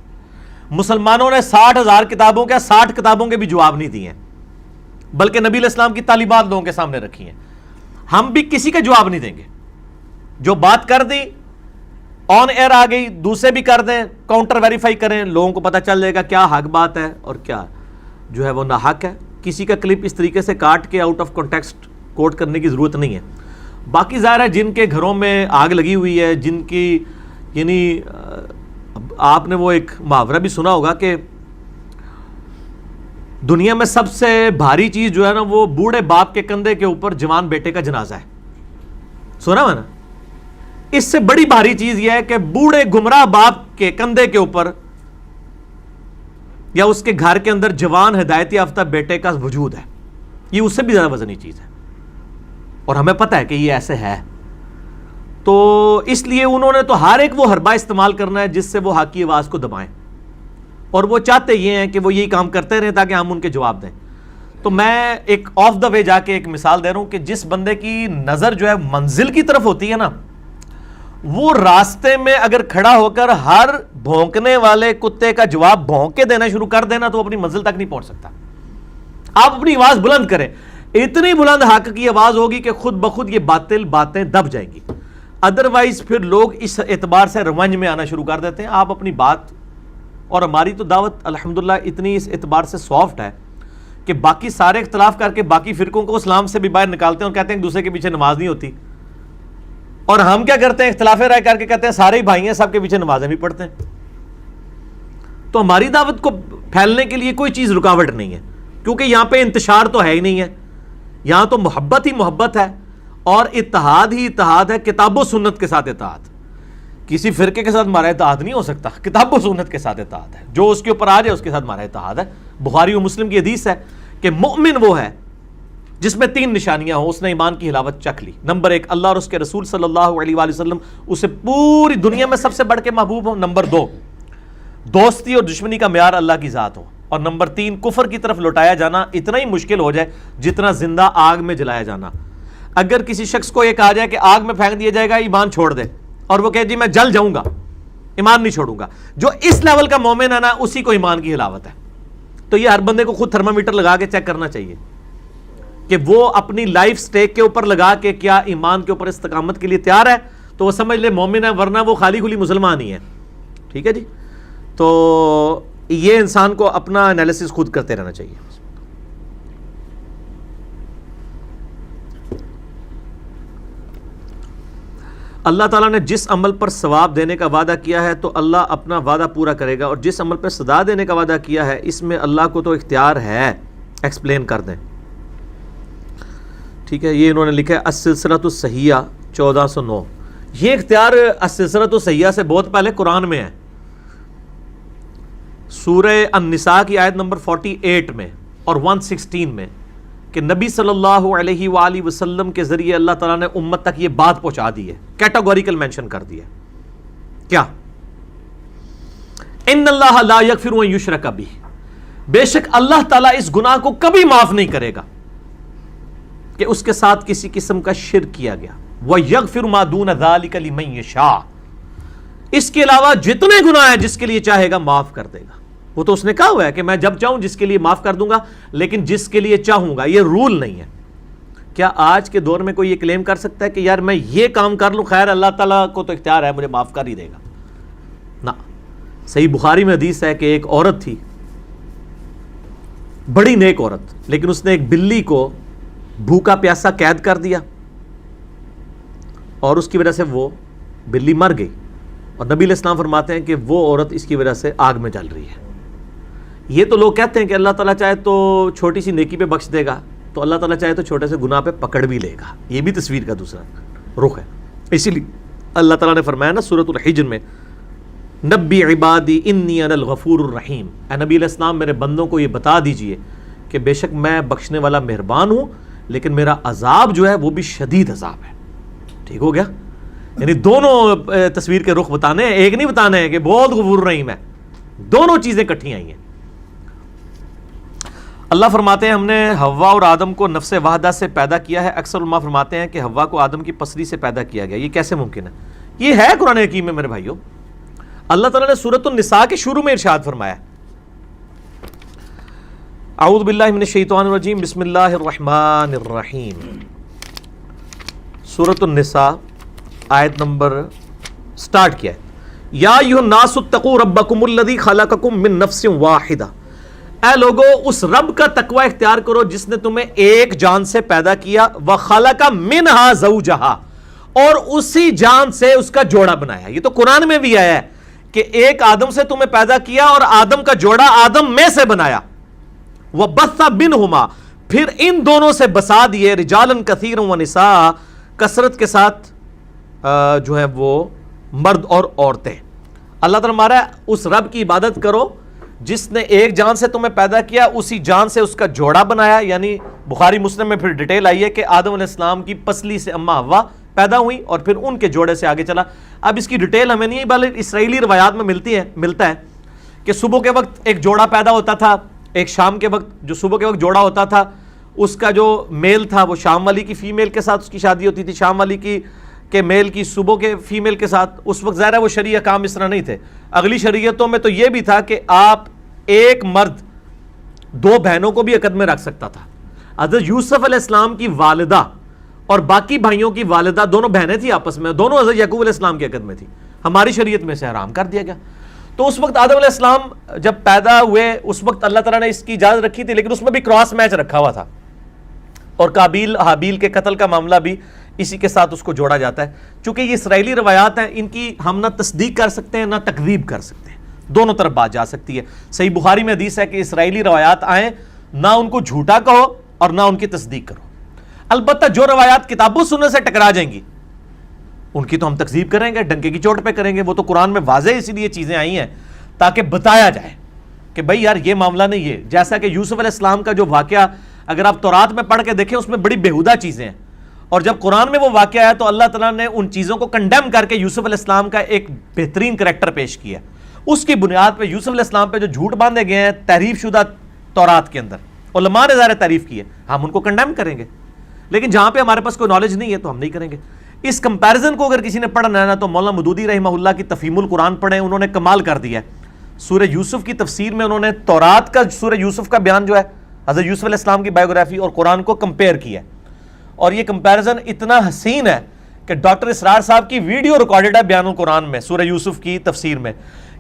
مسلمانوں نے 60,000 کتابوں کے 60 کتابوں کے بھی جواب نہیں دیے ہیں، بلکہ نبی علیہ السلام کی تعلیمات لوگوں کے سامنے رکھی ہیں. ہم بھی کسی کا جواب نہیں دیں گے. جو بات کر دی آن ایئر آ گئی، دوسرے بھی کر دیں، کاؤنٹر ویریفائی کریں، لوگوں کو پتہ چل جائے گا کیا حق بات ہے اور کیا جو ہے وہ ناحق ہے. کسی کا کلپ اس طریقے سے کاٹ کے آؤٹ آف کانٹیکسٹ کوٹ کرنے کی ضرورت نہیں ہے. باقی ظاہر ہے جن کے گھروں میں آگ لگی ہوئی ہے، جن کی یعنی آپ نے وہ ایک محاورہ بھی سنا ہوگا کہ دنیا میں سب سے بھاری چیز جو ہے نا وہ بوڑھے باپ کے کندھے کے اوپر جوان بیٹے کا جنازہ ہے. سنا میں نا؟ اس سے بڑی بھاری چیز یہ ہے کہ بوڑھے گمراہ باپ کے کندھے کے اوپر یا اس کے گھر کے اندر جوان ہدایت یافتہ بیٹے کا وجود ہے. یہ اس سے بھی زیادہ وزنی چیز ہے، اور ہمیں پتہ ہے کہ یہ ایسے ہے. تو اس لیے انہوں نے تو ہر ایک وہ حربہ استعمال کرنا ہے جس سے وہ حق کی آواز کو دبائیں، اور وہ چاہتے یہ ہیں کہ وہ یہی کام کرتے رہیں تاکہ ہم ان کے جواب دیں. تو میں ایک آف دا وے جا کے ایک مثال دے رہا ہوں کہ جس بندے کی نظر جو ہے منزل کی طرف ہوتی ہے نا، وہ راستے میں اگر کھڑا ہو کر ہر بھونکنے والے کتے کا جواب بھونک کے دینا شروع کر دینا تو اپنی منزل تک نہیں پہنچ سکتا. آپ اپنی آواز بلند کریں، اتنی بلند حق کی آواز ہوگی کہ خود بخود یہ باطل باتیں دب جائیں گی. ادروائز پھر لوگ اس اعتبار سے رونج میں آنا شروع کر دیتے ہیں. آپ اپنی بات، اور ہماری تو دعوت الحمدللہ اتنی اس اعتبار سے سافٹ ہے کہ باقی سارے اختلاف کر کے باقی فرقوں کو اسلام سے بھی باہر نکالتے ہیں اور کہتے ہیں ایک دوسرے کے پیچھے نماز نہیں ہوتی. اور ہم کیا کرتے ہیں؟ اختلاف رائے کر کے کہتے ہیں سارے ہی بھائی ہیں، سب کے پیچھے نمازیں بھی پڑھتے ہیں. تو ہماری دعوت کو پھیلنے کے لیے کوئی چیز رکاوٹ نہیں ہے، کیونکہ یہاں پہ انتشار تو ہے ہی نہیں ہے. یہاں تو محبت ہی محبت ہے اور اتحاد ہی اتحاد ہے، کتاب و سنت کے ساتھ اتحاد. کسی فرقے کے ساتھ ہمارا اتحاد نہیں ہو سکتا، کتاب و سنت کے ساتھ اتحاد ہے. جو اس کے اوپر آ جائے اس کے ساتھ ہمارا اتحاد ہے. بخاری و مسلم کی حدیث ہے کہ مؤمن وہ ہے جس میں 3 نشانیاں ہوں، اس نے ایمان کی حلاوت چکھ لی. نمبر 1، اللہ اور اس کے رسول صلی اللہ علیہ وآلہ وسلم اسے پوری دنیا میں سب سے بڑھ کے محبوب ہوں. نمبر 2، دوستی اور دشمنی کا معیار اللہ کی ذات ہو. اور نمبر 3، کفر کی طرف لوٹایا جانا اتنا ہی مشکل ہو جائے جتنا زندہ آگ میں جلایا جانا. اگر کسی شخص کو یہ کہا جائے کہ آگ میں پھینک دیا جائے گا ایمان چھوڑ دے، اور وہ کہے جی میں جل جاؤں گا ایمان نہیں چھوڑوں گا، جو اس لیول کا مومن ہے نا اسی کو ایمان کی حلاوت ہے. تو یہ ہر بندے کو خود تھرمامیٹر لگا کے چیک کرنا چاہیے کہ وہ اپنی لائف سٹیک کے اوپر لگا کے کیا ایمان کے اوپر استقامت کے لیے تیار ہے، تو وہ سمجھ لے مومن ہے، ورنہ وہ خالی کھلی مسلمان ہی ہے. ٹھیک ہے جی. تو یہ انسان کو اپنا انالیسس خود کرتے رہنا چاہیے. اللہ تعالیٰ نے جس عمل پر ثواب دینے کا وعدہ کیا ہے تو اللہ اپنا وعدہ پورا کرے گا، اور جس عمل پر سزا دینے کا وعدہ کیا ہے اس میں اللہ کو تو اختیار ہے۔ ایکسپلین کر دیں، ٹھیک ہے۔ یہ انہوں نے لکھا ہے السلسلۃ الصحیحہ 1409۔ یہ اختیار السلسلۃ الصحیحہ سے بہت پہلے قرآن میں ہے، سورہ النساء کی آیت نمبر 48 میں اور 116 میں، کہ نبی صلی اللہ علیہ وآلہ وسلم کے ذریعے اللہ تعالیٰ نے امت تک یہ بات پہنچا دی ہے، کیٹاگوریکل مینشن کر دی ہے۔ کیا؟ ان اللہ لا یغفر ان یشرک بہ، بے شک اللہ تعالیٰ اس گناہ کو کبھی معاف نہیں کرے گا کہ اس کے ساتھ کسی قسم کا شرک کیا گیا، وَيَغْفِرُ مَا دُونَ ذَلِكَ لِمَن يَشَاءُ، اس کے علاوہ جتنے گناہ ہیں جس کے لیے چاہے گا معاف کر دے گا۔ وہ تو اس نے کہا ہوا ہے کہ میں جب چاہوں جس کے لیے معاف کر دوں گا، لیکن جس کے لیے چاہوں گا، یہ رول نہیں ہے۔ کیا آج کے دور میں کوئی یہ کلیم کر سکتا ہے کہ یار میں یہ کام کر لوں، خیر اللہ تعالیٰ کو تو اختیار ہے، مجھے معاف کر ہی دے گا؟ نہ۔ صحیح بخاری میں حدیث ہے کہ ایک عورت تھی، بڑی نیک عورت، لیکن اس نے ایک بلی کو بھوکا پیاسا قید کر دیا اور اس کی وجہ سے وہ بلی مر گئی، اور نبی علیہ السلام فرماتے ہیں کہ وہ عورت اس کی وجہ سے آگ میں جل رہی ہے۔ یہ تو لوگ کہتے ہیں کہ اللہ تعالیٰ چاہے تو چھوٹی سی نیکی پہ بخش دے گا، تو اللہ تعالیٰ چاہے تو چھوٹے سے گناہ پہ پکڑ بھی لے گا، یہ بھی تصویر کا دوسرا رخ ہے۔ اسی لیے اللہ تعالیٰ نے فرمایا نا سورۃ الحجر میں، نبی عبادی انی انا الغفور الرحیم، اے نبی علیہ السلام میرے بندوں کو یہ بتا دیجئے کہ بے شک میں بخشنے والا مہربان ہوں، لیکن میرا عذاب جو ہے وہ بھی شدید عذاب ہے۔ ٹھیک ہو گیا؟ یعنی دونوں تصویر کے رخ بتانے ہیں، ایک نہیں بتانے ہیں کہ بہت غفور رحیم ہے، دونوں چیزیں کٹھی آئی ہیں۔ اللہ فرماتے ہیں ہم نے حوا اور آدم کو نفس واحدہ سے پیدا کیا ہے۔ اکثر علماء فرماتے ہیں کہ حوا کو آدم کی پسلی سے پیدا کیا گیا۔ یہ کیسے ممکن ہے؟ یہ ہے قرآن حکیم میں میرے بھائیوں۔ اللہ تعالیٰ نے سورۃ النساء کے شروع میں ارشاد فرمایا، اعوذ باللہ من الشیطان الرجیم بسم اللہ الرحمن الرحیم، سورۃ النساء آیت نمبر سٹارٹ کیا ہے، یا ایھا الناس اتقوا ربکم الذی خلقکم من نفس واحدہ، اے لوگو اس رب کا تقوی اختیار کرو جس نے تمہیں ایک جان سے پیدا کیا، وخلق منہا زوجہا، اور اسی جان سے اس کا جوڑا بنایا۔ یہ تو قرآن میں بھی آیا ہے کہ ایک آدم سے تمہیں پیدا کیا اور آدم کا جوڑا آدم میں سے بنایا، وَبَثَّ مِنْهُمَا، پھر ان دونوں سے بسا دیے، رجالاً کثیراً وَنِسَاءَ، کثرت کے ساتھ جو ہے وہ مرد اور عورتیں۔ اللہ تعالیٰ ہمارا اس رب کی عبادت کرو جس نے ایک جان سے تمہیں پیدا کیا، اسی جان سے اس کا جوڑا بنایا۔ یعنی بخاری مسلم میں پھر ڈیٹیل آئی ہے کہ آدم علیہ السلام کی پسلی سے اماں حوا پیدا ہوئی اور پھر ان کے جوڑے سے آگے چلا۔ اب اس کی ڈیٹیل ہمیں نہیں، بلکہ اسرائیلی روایات میں ملتا ہے کہ صبح کے وقت ایک جوڑا پیدا ہوتا تھا، ایک شام کے وقت جو صبح کے وقت جوڑا ہوتا تھا اس کا جو میل تھا وہ شام والی کی فیمیل کے ساتھ اس کی شادی ہوتی تھی، شام والی کی کہ میل کی صبح کے فیمیل کے ساتھ۔ اس وقت ظاہر ہے وہ شرعی احکام اس طرح نہیں تھے۔ اگلی شریعتوں میں تو یہ بھی تھا کہ آپ ایک مرد دو بہنوں کو بھی عقد میں رکھ سکتا تھا۔ حضرت یوسف علیہ السلام کی والدہ اور باقی بھائیوں کی والدہ دونوں بہنیں تھیں آپس میں، دونوں حضرت یعقوب علیہ السلام کی عقد میں تھی، ہماری شریعت میں سے حرام کر دیا گیا۔ تو اس وقت آدم علیہ السلام جب پیدا ہوئے اس وقت اللہ تعالیٰ نے اس کی اجازت رکھی تھی، لیکن اس میں بھی کراس میچ رکھا ہوا تھا، اور قابیل حابیل کے قتل کا معاملہ بھی اسی کے ساتھ اس کو جوڑا جاتا ہے۔ چونکہ یہ اسرائیلی روایات ہیں، ان کی ہم نہ تصدیق کر سکتے ہیں نہ تکذیب کر سکتے ہیں، دونوں طرف بات جا سکتی ہے۔ صحیح بخاری میں حدیث ہے کہ اسرائیلی روایات آئیں، نہ ان کو جھوٹا کہو اور نہ ان کی تصدیق کرو۔ البتہ جو روایات کتاب و سنت سے ٹکرا جائیں گی ان کی تو ہم تکذیب کریں گے، ڈنکے کی چوٹ پہ کریں گے۔ وہ تو قرآن میں واضح اسی لیے چیزیں آئی ہیں تاکہ بتایا جائے کہ بھائی یار یہ معاملہ نہیں ہے۔ جیسا کہ یوسف علیہ السلام کا جو واقعہ اگر آپ تورات میں پڑھ کے دیکھیں اس میں بڑی بیہودہ چیزیں ہیں، اور جب قرآن میں وہ واقعہ ہے تو اللہ تعالیٰ نے ان چیزوں کو کنڈیم کر کے یوسف علیہ السلام کا ایک بہترین کریکٹر پیش کیا۔ اس کی بنیاد پہ یوسف علیہ السلام پہ جو جھوٹ باندھے گئے ہیں تحریف شدہ تورات کے اندر، علماء نے ظاہر تعریف کی ہے، ہم ان کو کنڈیم کریں گے، لیکن جہاں پہ ہمارے پاس کوئی نالج نہیں ہے تو ہم نہیں کریں گے۔ اس کمپیریزن کو اگر کسی نے پڑھنا ہے نا تو مولانا مودودی رحمہ اللہ کی تفہیم القرآن پڑھیں، انہوں نے کمال کر دیا ہے۔ سورہ یوسف کی تفسیر میں انہوں نے تورات کا سورہ یوسف کا بیان جو ہے حضرت یوسف علیہ السلام کی بایوگرافی اور قرآن کو کمپیئر کیا ہے، اور یہ کمپیریزن اتنا حسین ہے کہ ڈاکٹر اسرار صاحب کی ویڈیو ریکارڈڈ ہے بیان القرآن میں سورہ یوسف کی تفسیر میں،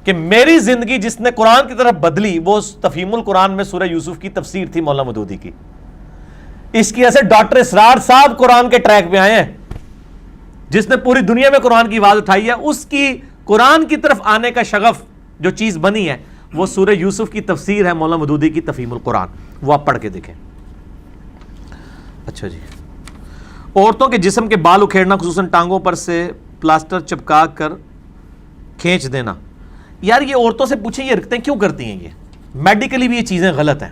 کہ میری زندگی جس نے قرآن کی طرف بدلی وہ تفہیم القرآن میں سورہ یوسف کی تفسیر تھی مولانا مودودی کی۔ اس کی وجہ سے ڈاکٹر اسرار صاحب قرآن کے ٹریک پہ آئے ہیں، جس نے پوری دنیا میں قرآن کی آواز اٹھائی ہے، اس کی قرآن کی طرف آنے کا شغف جو چیز بنی ہے وہ سورہ یوسف کی تفسیر ہے مولانا مودودی کی تفہیم القرآن، وہ آپ پڑھ کے دیکھیں۔ اچھا جی، عورتوں کے جسم کے بال اکھیڑنا، خصوصاً ٹانگوں پر سے پلاسٹر چپکا کر کھینچ دینا، یار یہ عورتوں سے پوچھیں یہ رکھتے کیوں کرتی ہیں؟ یہ میڈیکلی بھی یہ چیزیں غلط ہیں۔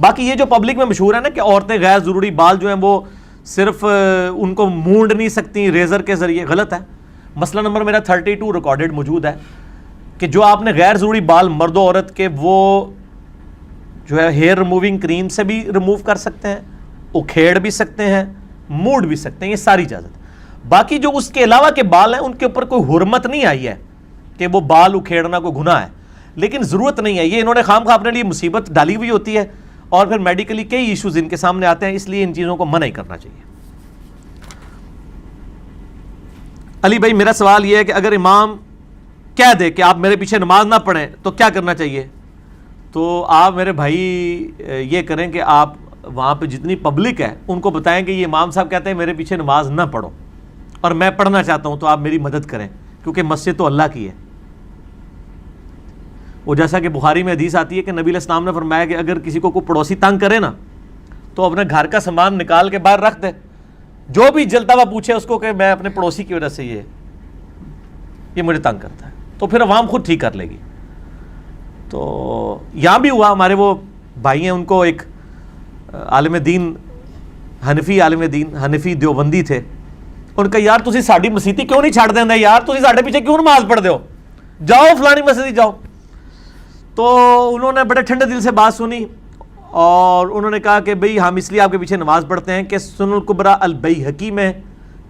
باقی یہ جو پبلک میں مشہور ہے نا کہ عورتیں غیر ضروری بال جو ہیں وہ صرف ان کو مونڈ نہیں سکتی ریزر کے ذریعے، غلط ہے۔ مسئلہ نمبر میرا 32 ریکارڈڈ موجود ہے کہ جو آپ نے غیر ضروری بال مرد و عورت کے وہ جو ہے ہیئر ریموونگ کریم سے بھی ریموو کر سکتے ہیں، اکھیڑ بھی سکتے ہیں، موڑ بھی سکتے ہیں، یہ ساری اجازت۔ باقی جو اس کے علاوہ کے بال ہیں ان کے اوپر کوئی حرمت نہیں آئی ہے کہ وہ بال اکھیڑنا کوئی گناہ ہے، لیکن ضرورت نہیں ہے، یہ انہوں نے خام خواہ اپنے لیے مصیبت ڈالی ہوئی ہوتی ہے، اور پھر میڈیکلی کئی ایشوز ان کے سامنے آتے ہیں، اس لیے ان چیزوں کو منع ہی کرنا چاہیے۔ علی بھائی میرا سوال یہ ہے کہ اگر امام کہہ دے کہ آپ میرے پیچھے نماز نہ پڑھیں تو کیا کرنا چاہیے؟ تو آپ میرے بھائی یہ کریں کہ آپ وہاں پہ جتنی پبلک ہے ان کو بتائیں کہ یہ امام صاحب کہتے ہیں میرے پیچھے نماز نہ پڑھو اور میں پڑھنا چاہتا ہوں تو آپ میری مدد کریں، کیونکہ مسجد تو اللہ کی ہے۔ وہ جیسا کہ بخاری میں حدیث آتی ہے کہ نبی علیہ السلام نے فرمایا کہ اگر کسی کو کوئی پڑوسی تنگ کرے نا تو اپنے گھر کا سامان نکال کے باہر رکھ دے، جو بھی جلتا ہوا پوچھے اس کو کہ میں اپنے پڑوسی کی وجہ سے یہ مجھے تنگ کرتا ہے، تو پھر عوام خود ٹھیک کر لے گی۔ تو یہاں بھی ہوا، ہمارے وہ بھائی ہیں ان کو ایک عالم دین حنفی عالم دین حنفی دیوبندی تھے، ان کا یار تسی ساڈی مسیتی کیوں نہیں چھڑ دیندے یار، تسی ساڈے پیچھے کیوں نماز پڑھ دے ہو، جاؤ فلانی مسجد جاؤ۔ تو انہوں نے بڑے ٹھنڈے دل سے بات سنی اور انہوں نے کہا کہ بھئی ہم اس لیے آپ کے پیچھے نماز پڑھتے ہیں کہ سنن الکبریٰ البیہقی میں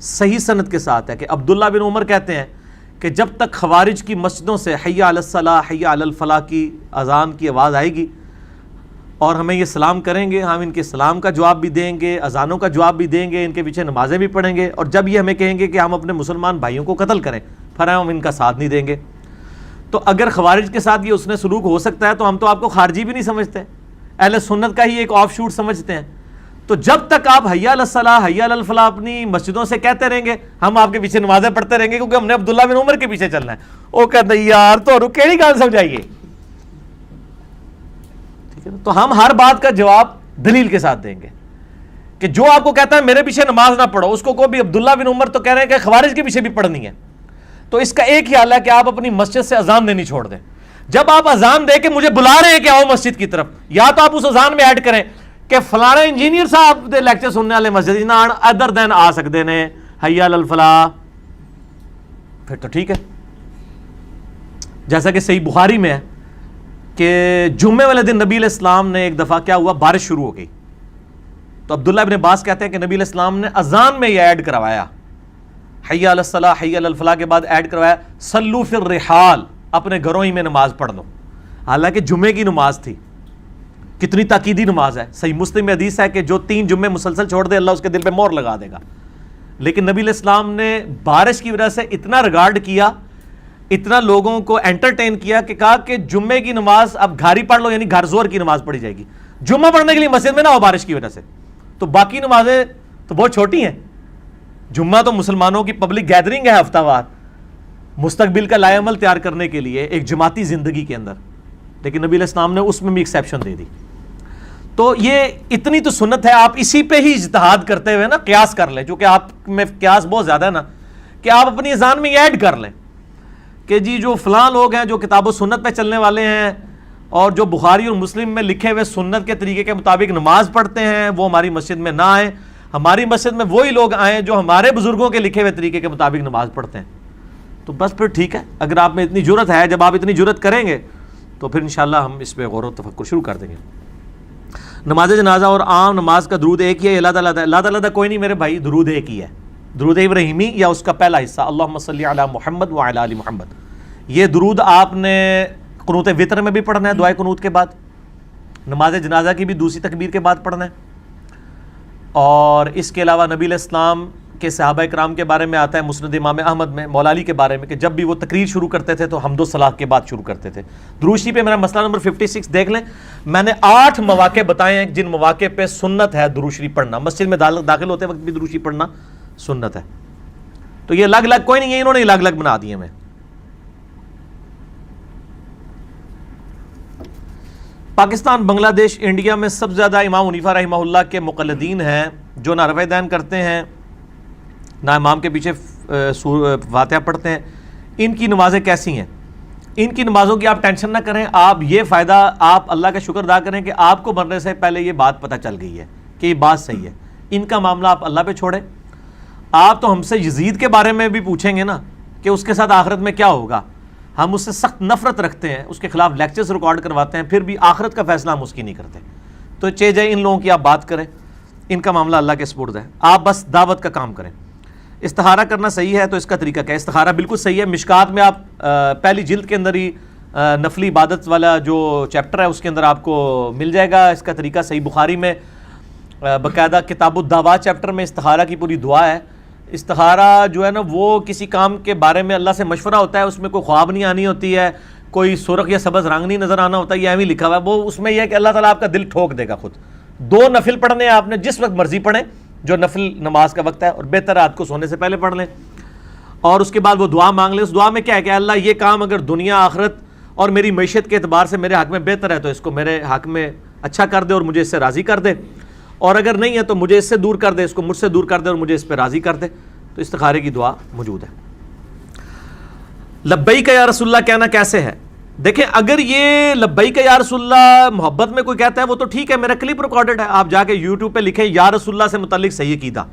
صحیح سند کے ساتھ ہے کہ عبداللہ بن عمر کہتے ہیں کہ جب تک خوارج کی مسجدوں سے حی علی الصلاۃ حی علی الفلاح کی اذان کی آواز آئے گی اور ہمیں یہ سلام کریں گے، ہم ان کے سلام کا جواب بھی دیں گے، اذانوں کا جواب بھی دیں گے، ان کے پیچھے نمازیں بھی پڑھیں گے، اور جب یہ ہمیں کہیں گے کہ ہم اپنے مسلمان بھائیوں کو قتل کریں پھر ہم ان کا ساتھ نہیں دیں گے۔ تو اگر خوارج کے ساتھ یہ اس نے سلوک ہو سکتا ہے تو ہم تو آپ کو خارجی بھی نہیں سمجھتے، اہل سنت کا ہی ایک آف شوٹ سمجھتے ہیں۔ تو جب تک آپ حی علی الصلاۃ حی علی الفلاح اپنی مسجدوں سے کہتے رہیں گے ہم آپ کے پیچھے نمازیں پڑھتے رہیں گے، کیونکہ ہم نے عبداللہ بن عمر کے پیچھے چلنا ہے۔ وہ کہتے ہیں یار تو کیڑی گل سمجھائیے، ٹھیک ہے نا؟ تو ہم ہر بات کا جواب دلیل کے ساتھ دیں گے کہ جو آپ کو کہتا ہے میرے پیچھے نماز نہ پڑھو، اس کو بھی عبداللہ بن عمر تو کہہ رہے ہیں کہ خوارج کے پیچھے بھی پڑھنی ہے، تو اس کا ایک ہی حل ہے کہ آپ اپنی مسجد سے اذان دینی چھوڑ دیں۔ جب آپ اذان دے کے مجھے بلا رہے ہیں کہ آؤ مسجد کی طرف، یا تو آپ اس اذان میں ایڈ کریں کہ فلانا انجینئر صاحب دے لیکچر سننے والے مسجد نہ آن ادر دین آ سکتے نے حی علی الفلاح، پھر تو ٹھیک ہے۔ جیسا کہ صحیح بخاری میں ہے کہ جمعے والے دن نبی علیہ السلام نے ایک دفعہ کیا ہوا، بارش شروع ہو گئی، تو عبداللہ ابن عباس کہتے ہیں کہ نبی علیہ السلام نے اذان میں یہ ایڈ کروایا، حی علی الصلاۃ حی علی الفلاح کے بعد ایڈ کروایا صلو فی الرحال، اپنے گھروں ہی میں نماز پڑھ لو، حالانکہ جمعے کی نماز تھی۔ کتنی تاکیدی نماز ہے، صحیح مسلم میں حدیث ہے کہ جو 3 جمعے مسلسل چھوڑ دے اللہ اس کے دل پہ مہر لگا دے گا، لیکن نبی علیہ السلام نے بارش کی وجہ سے اتنا ریگارڈ کیا، اتنا لوگوں کو انٹرٹین کیا کہ کہا کہ جمعے کی نماز اب گھر ہی پڑھ لو، یعنی گھر زور کی نماز پڑھی جائے گی، جمعہ پڑھنے کے لیے مسجد میں نہ ہو بارش کی وجہ سے، تو باقی نمازیں تو بہت چھوٹی ہیں۔ جمعہ تو مسلمانوں کی پبلک گیدرنگ ہے ہفتہ وار، مستقبل کا لائے عمل تیار کرنے کے لیے ایک جماعتی زندگی کے اندر، لیکن نبی علیہ السلام نے اس میں بھی ایکسیپشن دے دی۔ تو یہ اتنی تو سنت ہے، آپ اسی پہ ہی اجتہاد کرتے ہوئے نا قیاس کر لیں، چونکہ آپ میں قیاس بہت زیادہ ہے نا، کہ آپ اپنی اذان میں یہ ایڈ کر لیں کہ جی جو فلاں لوگ ہیں جو کتاب و سنت پہ چلنے والے ہیں اور جو بخاری اور مسلم میں لکھے ہوئے سنت کے طریقے کے مطابق نماز پڑھتے ہیں وہ ہماری مسجد میں نہ آئیں، ہماری مسجد میں وہی لوگ آئیں جو ہمارے بزرگوں کے لکھے ہوئے طریقے کے مطابق نماز پڑھتے ہیں۔ تو بس پھر ٹھیک ہے، اگر آپ میں اتنی جرت ہے، جب آپ اتنی جرت کریں گے تو پھر انشاءاللہ ہم اس پہ غور و تفکر شروع کر دیں گے۔ نماز جنازہ اور عام نماز کا درود ایک ہی ہے، اللہ تعالیٰ اللہ تعالیٰ کوئی نہیں میرے بھائی، درود ایک ہی ہے، درود ابراہیمی یا اس کا پہلا حصہ اللہم صلی علی محمد وعلی آل محمد، یہ درود آپ نے قنوت وطر میں بھی پڑھنا ہے، دعائے قنوت کے بعد، نماز جنازہ کی بھی دوسری تکبیر کے بعد پڑھنا ہے، اور اس کے علاوہ نبی علیہ السلام کے صحابہ کرام کے بارے میں آتا ہے مسند امام احمد میں مولا علی کے بارے میں کہ جب بھی وہ تقریر شروع کرتے تھے تو حمد و ثنا کے بعد شروع کرتے تھے۔ درود شریف پہ میرا مسئلہ نمبر 56 دیکھ لیں، میں نے 8 مواقع بتائے ہیں جن مواقع پہ سنت ہے درود شریف پڑھنا، مسجد میں داخل ہوتے وقت بھی درود شریف پڑھنا سنت ہے۔ تو یہ الگ الگ کوئی نہیں ہے, انہوں نے الگ الگ بنا دیے ہمیں. پاکستان, بنگلہ دیش, انڈیا میں سب سے زیادہ امام حنیفہ رحمہ اللہ کے مقلدین ہیں جو نہ رفع دین کرتے ہیں نہ امام کے پیچھے فاتحہ پڑھتے ہیں. ان کی نمازیں کیسی ہیں؟ ان کی نمازوں کی آپ ٹینشن نہ کریں. آپ یہ فائدہ, آپ اللہ کا شکر ادا کریں کہ آپ کو مرنے سے پہلے یہ بات پتہ چل گئی ہے کہ یہ بات صحیح ہے. ان کا معاملہ آپ اللہ پہ چھوڑیں. آپ تو ہم سے یزید کے بارے میں بھی پوچھیں گے نا کہ اس کے ساتھ آخرت میں کیا ہوگا, ہم اس سے سخت نفرت رکھتے ہیں, اس کے خلاف لیکچرز ریکارڈ کرواتے ہیں, پھر بھی آخرت کا فیصلہ ہم اس کی نہیں کرتے. تو چے جائے ان لوگوں کی آپ بات کریں, ان کا معاملہ اللہ کے سپرد ہے. آپ بس دعوت کا کام کریں. استخارہ کرنا صحیح ہے تو اس کا طریقہ کیا ہے؟ استخارہ بالکل صحیح ہے. مشکات میں آپ پہلی جلد کے اندر ہی نفلی عبادت والا جو چیپٹر ہے اس کے اندر آپ کو مل جائے گا اس کا طریقہ. صحیح بخاری میں باقاعدہ کتاب الدعوات چیپٹر میں استخارہ کی پوری دعا ہے. استخارہ جو ہے نا وہ کسی کام کے بارے میں اللہ سے مشورہ ہوتا ہے, اس میں کوئی خواب نہیں آنی ہوتی ہے, کوئی سرخ یا سبز رنگ نہیں نظر آنا ہوتا, یہ ایویں لکھا ہوا ہے. وہ اس میں یہ ہے کہ اللہ تعالیٰ آپ کا دل ٹھوک دے گا خود. 2 نفل پڑھنے ہیں آپ نے, جس وقت مرضی پڑھیں جو نفل نماز کا وقت ہے, اور بہتر رات کو سونے سے پہلے پڑھ لیں. اور اس کے بعد وہ دعا مانگ لیں. اس دعا میں کیا ہے کہ اللہ یہ کام اگر دنیا آخرت اور میری معیشت کے اعتبار سے میرے حق میں بہتر ہے تو اس کو میرے حق میں اچھا کر دے اور مجھے اس سے راضی کر دے, اور اگر نہیں ہے تو مجھے اس سے دور کر دے, اس کو مجھ سے دور کر دے اور مجھے اس پہ راضی کر دے. تو استخارے کی دعا موجود ہے. لبیک یا رسول اللہ کہنا کیسے ہے؟ دیکھیں, اگر یہ لبیک یا رسول اللہ محبت میں کوئی کہتا ہے وہ تو ٹھیک ہے, میرا کلپ ریکارڈڈ ہے, آپ جا کے یوٹیوب پہ لکھیں یا رسول اللہ سے متعلق صحیح عقیدہ,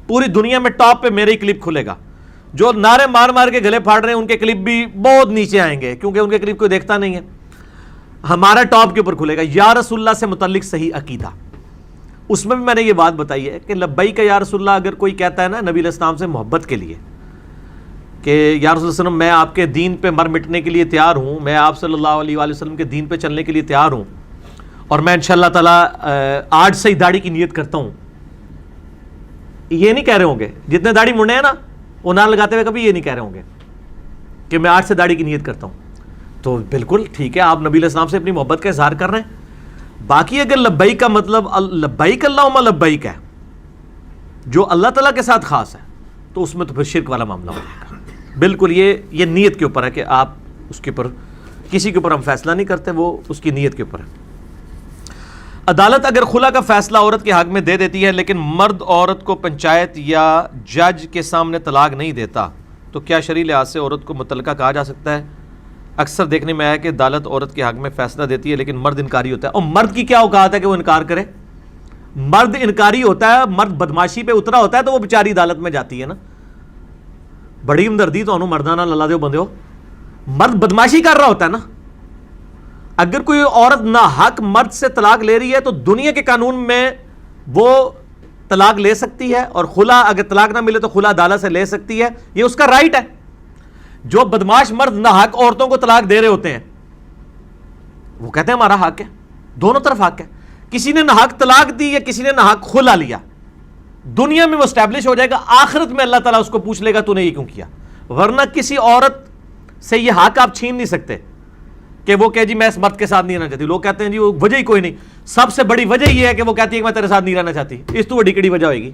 پوری دنیا میں ٹاپ پہ میرا ہی کلپ کھلے گا. جو نعرے مار مار کے گلے پھاڑ رہے ہیں ان کے کلپ بھی بہت نیچے آئیں گے کیونکہ ان کے کلپ کوئی دیکھتا نہیں ہے. ہمارا ٹاپ کے اوپر کھلے گا یا رسول اللہ سے متعلق صحیح عقیدہ. اس میں بھی میں نے یہ بات بتائی ہے کہ لبیک یا رسول اللہ اگر کوئی کہتا ہے نا نبی علیہ السلام سے محبت کے لیے کہ یا رسول اللہ علیہ وسلم میں آپ کے دین پہ مر مٹنے کے لیے تیار ہوں, میں آپ صلی اللہ علیہ وآلہ وسلم کے دین پہ چلنے کے لیے تیار ہوں, اور میں انشاءاللہ تعالیٰ آج سے ہی داڑھی کی نیت کرتا ہوں. یہ نہیں کہہ رہے ہوں گے, جتنے داڑھی منڈے ہیں نا وہ نہ لگاتے ہوئے کبھی یہ نہیں کہہ رہے ہوں گے کہ میں آج سے داڑھی کی نیت کرتا ہوں. تو بالکل ٹھیک ہے, آپ نبی علیہ السلام سے اپنی محبت کا اظہار کر رہے ہیں. باقی اگر لبیک کا مطلب لبیک اللہم لبیک ہے جو اللہ تعالیٰ کے ساتھ خاص ہے تو اس میں تو پھر شرک والا معاملہ ہو جائے گا. بالکل یہ نیت کے اوپر ہے کہ آپ اس کے اوپر, کسی کے اوپر ہم فیصلہ نہیں کرتے, وہ اس کی نیت کے اوپر ہے. عدالت اگر خلا کا فیصلہ عورت کے حق میں دے دیتی ہے لیکن مرد عورت کو پنچایت یا جج کے سامنے طلاق نہیں دیتا تو کیا شرعی لحاظ سے عورت کو متعلقہ کہا جا سکتا ہے؟ اکثر دیکھنے میں آیا کہ عدالت عورت کے حق میں فیصلہ دیتی ہے لیکن مرد انکاری ہوتا ہے. اور مرد کی کیا اوقات ہے کہ وہ انکار کرے؟ مرد انکاری ہوتا ہے, مرد بدماشی پہ اترا ہوتا ہے تو وہ بیچاری عدالت میں جاتی ہے نا. بڑی ہمدردی تو انہوں مردانہ اللہ دے بندے ہو, مرد بدماشی کر رہا ہوتا ہے نا. اگر کوئی عورت ناحق مرد سے طلاق لے رہی ہے تو دنیا کے قانون میں وہ طلاق لے سکتی ہے, اور خلا اگر طلاق نہ ملے تو خلا عدالت سے لے سکتی ہے, یہ اس کا رائٹ ہے. جو بدماش مرد ناحق عورتوں کو طلاق دے رہے ہوتے ہیں وہ کہتے ہیں ہمارا حق ہے, دونوں طرف حق ہے. کسی نے ناحق طلاق دی یا کسی نے ناحق خلا لیا, دنیا میں وہ اسٹیبلش ہو جائے گا, آخرت میں اللہ تعالیٰ اس کو پوچھ لے گا تو نے یہ کیوں کیا. ورنہ کسی عورت سے یہ حق آپ چھین نہیں سکتے کہ وہ کہ جی میں اس مرد کے ساتھ نہیں رہنا چاہتی. لوگ کہتے ہیں جی وہ وجہ ہی کوئی نہیں, سب سے بڑی وجہ یہ ہے کہ وہ کہتی ہے کہ میں تیرے ساتھ نہیں رہنا چاہتی. اس تو بڑی کڑی وجہ ہوئے گی.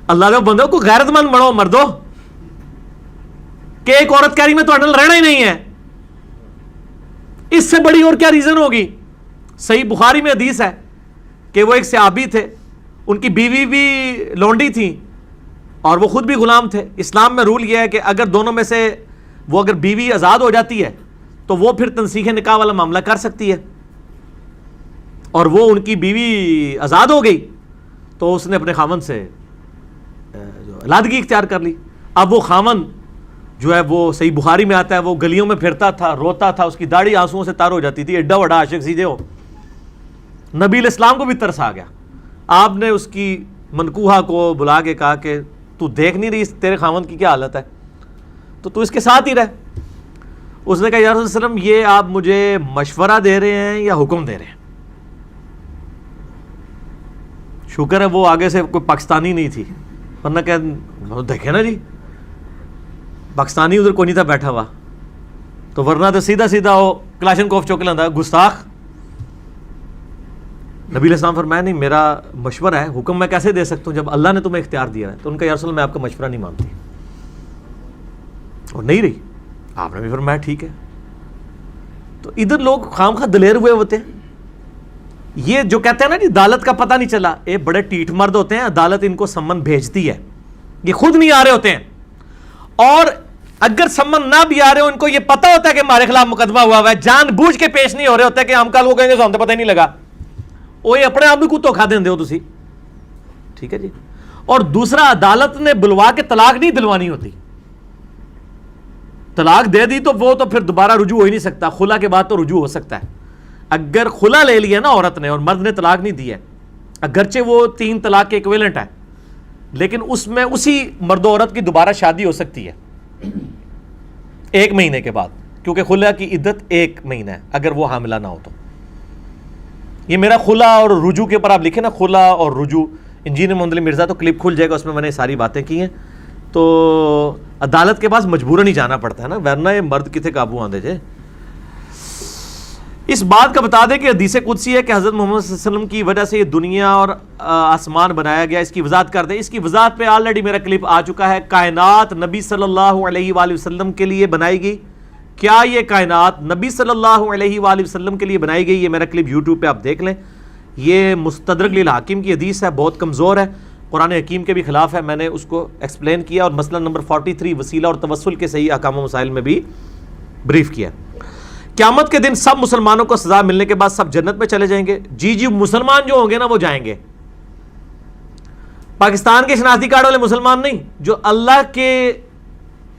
اللہ دے بندوں کو غیرت مند بنو مردو, کہ ایک عورت کہہ رہی میں تو اڈل رہنا ہی نہیں ہے, اس سے بڑی اور کیا ریزن ہوگی؟ صحیح بخاری میں حدیث ہے کہ وہ ایک صحابی تھے, ان کی بیوی بھی لونڈی تھی اور وہ خود بھی غلام تھے. اسلام میں رول یہ ہے کہ اگر دونوں میں سے وہ اگر بیوی آزاد ہو جاتی ہے تو وہ پھر تنسیخ نکاح والا معاملہ کر سکتی ہے, اور وہ ان کی بیوی آزاد ہو گئی تو اس نے اپنے خاوند سے علادگی اختیار کر لی. اب وہ خاوند جو ہے وہ صحیح بخاری میں آتا ہے وہ گلیوں میں پھرتا تھا, روتا تھا, اس کی داڑھی آنسوؤں سے تار ہو جاتی تھی, ایڈا بڑا عاشق سیدھے ہو. نبی علیہ السلام کو بھی ترس آ گیا. آپ نے اس کی منکوحہ کو بلا کے کہا کہ تو دیکھ نہیں رہی تیرے خاوند کی کیا حالت ہے, تو اس کے ساتھ ہی رہ. اس نے کہا یا رسول اللہ علیہ وسلم یہ آپ مجھے مشورہ دے رہے ہیں یا حکم دے رہے ہیں؟ شکر ہے وہ آگے سے کوئی پاکستانی نہیں تھی, ورنہ کہ دیکھے نا جی پاکستانی ادھر کوئی نہیں تھا بیٹھا ہوا, تو ورنہ تو سیدھا سیدھا وہ کلاشن کوف چوک لاندا گستاخ. نبی علیہ السلام فرمایا نہیں میرا مشورہ ہے، حکم میں کیسے دے سکتا ہوں جب اللہ نے تمہیں اختیار دیا ہے؟ تو ان کا یا رسول اللہ میں آپ کا مشورہ نہیں مانتی، اور نہیں رہی. آپ نے بھی فرمایا ٹھیک ہے. تو ادھر لوگ خام خواہ دلیر ہوئے ہوتے ہیں. یہ جو کہتے ہیں نا جی عدالت کا پتہ نہیں چلا، یہ بڑے ٹیٹ مرد ہوتے ہیں، عدالت ان کو سمن بھیجتی ہے، یہ خود نہیں آ رہے ہوتے ہیں. اور اگر سمن نہ بھی آ رہے ہو، ان کو یہ پتہ ہوتا ہے کہ ہمارے خلاف مقدمہ ہوا ہے، جان بوجھ کے پیش نہیں ہو رہے ہوتے کہ ہم کل وہ کہیں گے تو ہم تو پتہ ہی نہیں لگا، وہ اپنے آپ بھی کو دھوکا دیں ہو تسی. ٹھیک ہے جی. اور دوسرا، عدالت نے بلوا کے طلاق نہیں دلوانی ہوتی. طلاق دے دی تو وہ تو پھر دوبارہ رجوع ہو ہی نہیں سکتا. خلا کے بعد تو رجوع ہو سکتا ہے. اگر خلا لے لیا نا عورت نے اور مرد نے طلاق نہیں دی ہے، اگرچہ وہ 3 طلاق کے ایکویلنٹ ہے، لیکن اس میں اسی مرد و عورت کی دوبارہ شادی ہو سکتی ہے 1 مہینے کے بعد، کیونکہ خلا کی عدت 1 مہینہ ہے اگر وہ حاملہ نہ ہو تو. یہ میرا خلا اور رجوع کے اوپر آپ لکھیں نا، خلا اور رجوع، انجینئر محمد علی مرزا، تو کلپ کھل جائے گا، اس میں نے ساری باتیں کی ہیں. تو عدالت کے پاس مجبوراً نہیں جانا پڑتا ہے نا، ورنہ یہ مرد کتنے قابو آندے جے. اس بات کا بتا دیں کہ حدیث قدسی ہے کہ حضرت محمد صلی اللہ علیہ وسلم کی وجہ سے یہ دنیا اور آسمان بنایا گیا. اس کی وضاحت کر دیں. اس کی وضاحت پہ آلریڈی میرا کلپ آ چکا ہے. کائنات نبی صلی اللہ علیہ وآلہ وسلم کے لیے بنائی گئی. کیا یہ کائنات نبی صلی اللہ علیہ وآلہ وسلم کے لیے بنائی گئی؟ یہ میرا کلپ یوٹیوب پہ آپ دیکھ لیں. یہ مستدرک للحاکم کی حدیث ہے، بہت کمزور ہے، قرآن حکیم کے بھی خلاف ہے. میں نے اس کو ایکسپلین کیا اور مسئلہ نمبر 43 وسیلہ اور توسل کے صحیح احکام و مسائل میں بھی بریف کیا. قیامت کے دن سب مسلمانوں کو سزا ملنے کے بعد سب جنت میں چلے جائیں گے. جی مسلمان جو ہوں گے نا وہ جائیں گے. پاکستان کے شناختی کارڈ والے مسلمان نہیں، جو اللہ کے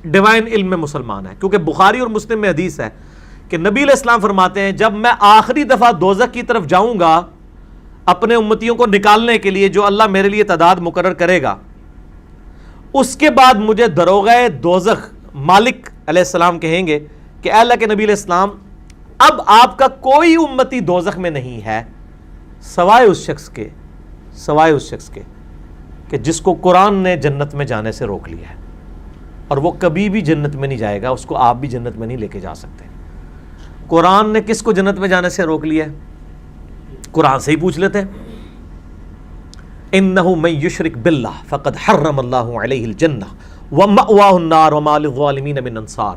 ڈیوائن علم میں مسلمان ہے. کیونکہ بخاری اور مسلم میں حدیث ہے کہ نبی علیہ السلام فرماتے ہیں جب میں آخری دفعہ دوزخ کی طرف جاؤں گا اپنے امتیوں کو نکالنے کے لیے، جو اللہ میرے لیے تعداد مقرر کرے گا، اس کے بعد مجھے دروغہ دوزخ مالک علیہ السلام کہیں گے کہ اے اللہ کے نبی علیہ السلام، اب آپ کا کوئی امتی دوزخ میں نہیں ہے سوائے اس شخص کے کہ جس کو قرآن نے جنت میں جانے سے روک لیا ہے، اور وہ کبھی بھی جنت میں نہیں جائے گا، اس کو آپ بھی جنت میں نہیں لے کے جا سکتے. قرآن نے کس کو جنت میں جانے سے روک لیا ہے؟ قرآن سے ہی پوچھ لیتے ہیں. انہ من یشرک باللہ فقد حرم اللہ علیہ الجنہ ومأواہ النار وما للظالمین من انصار.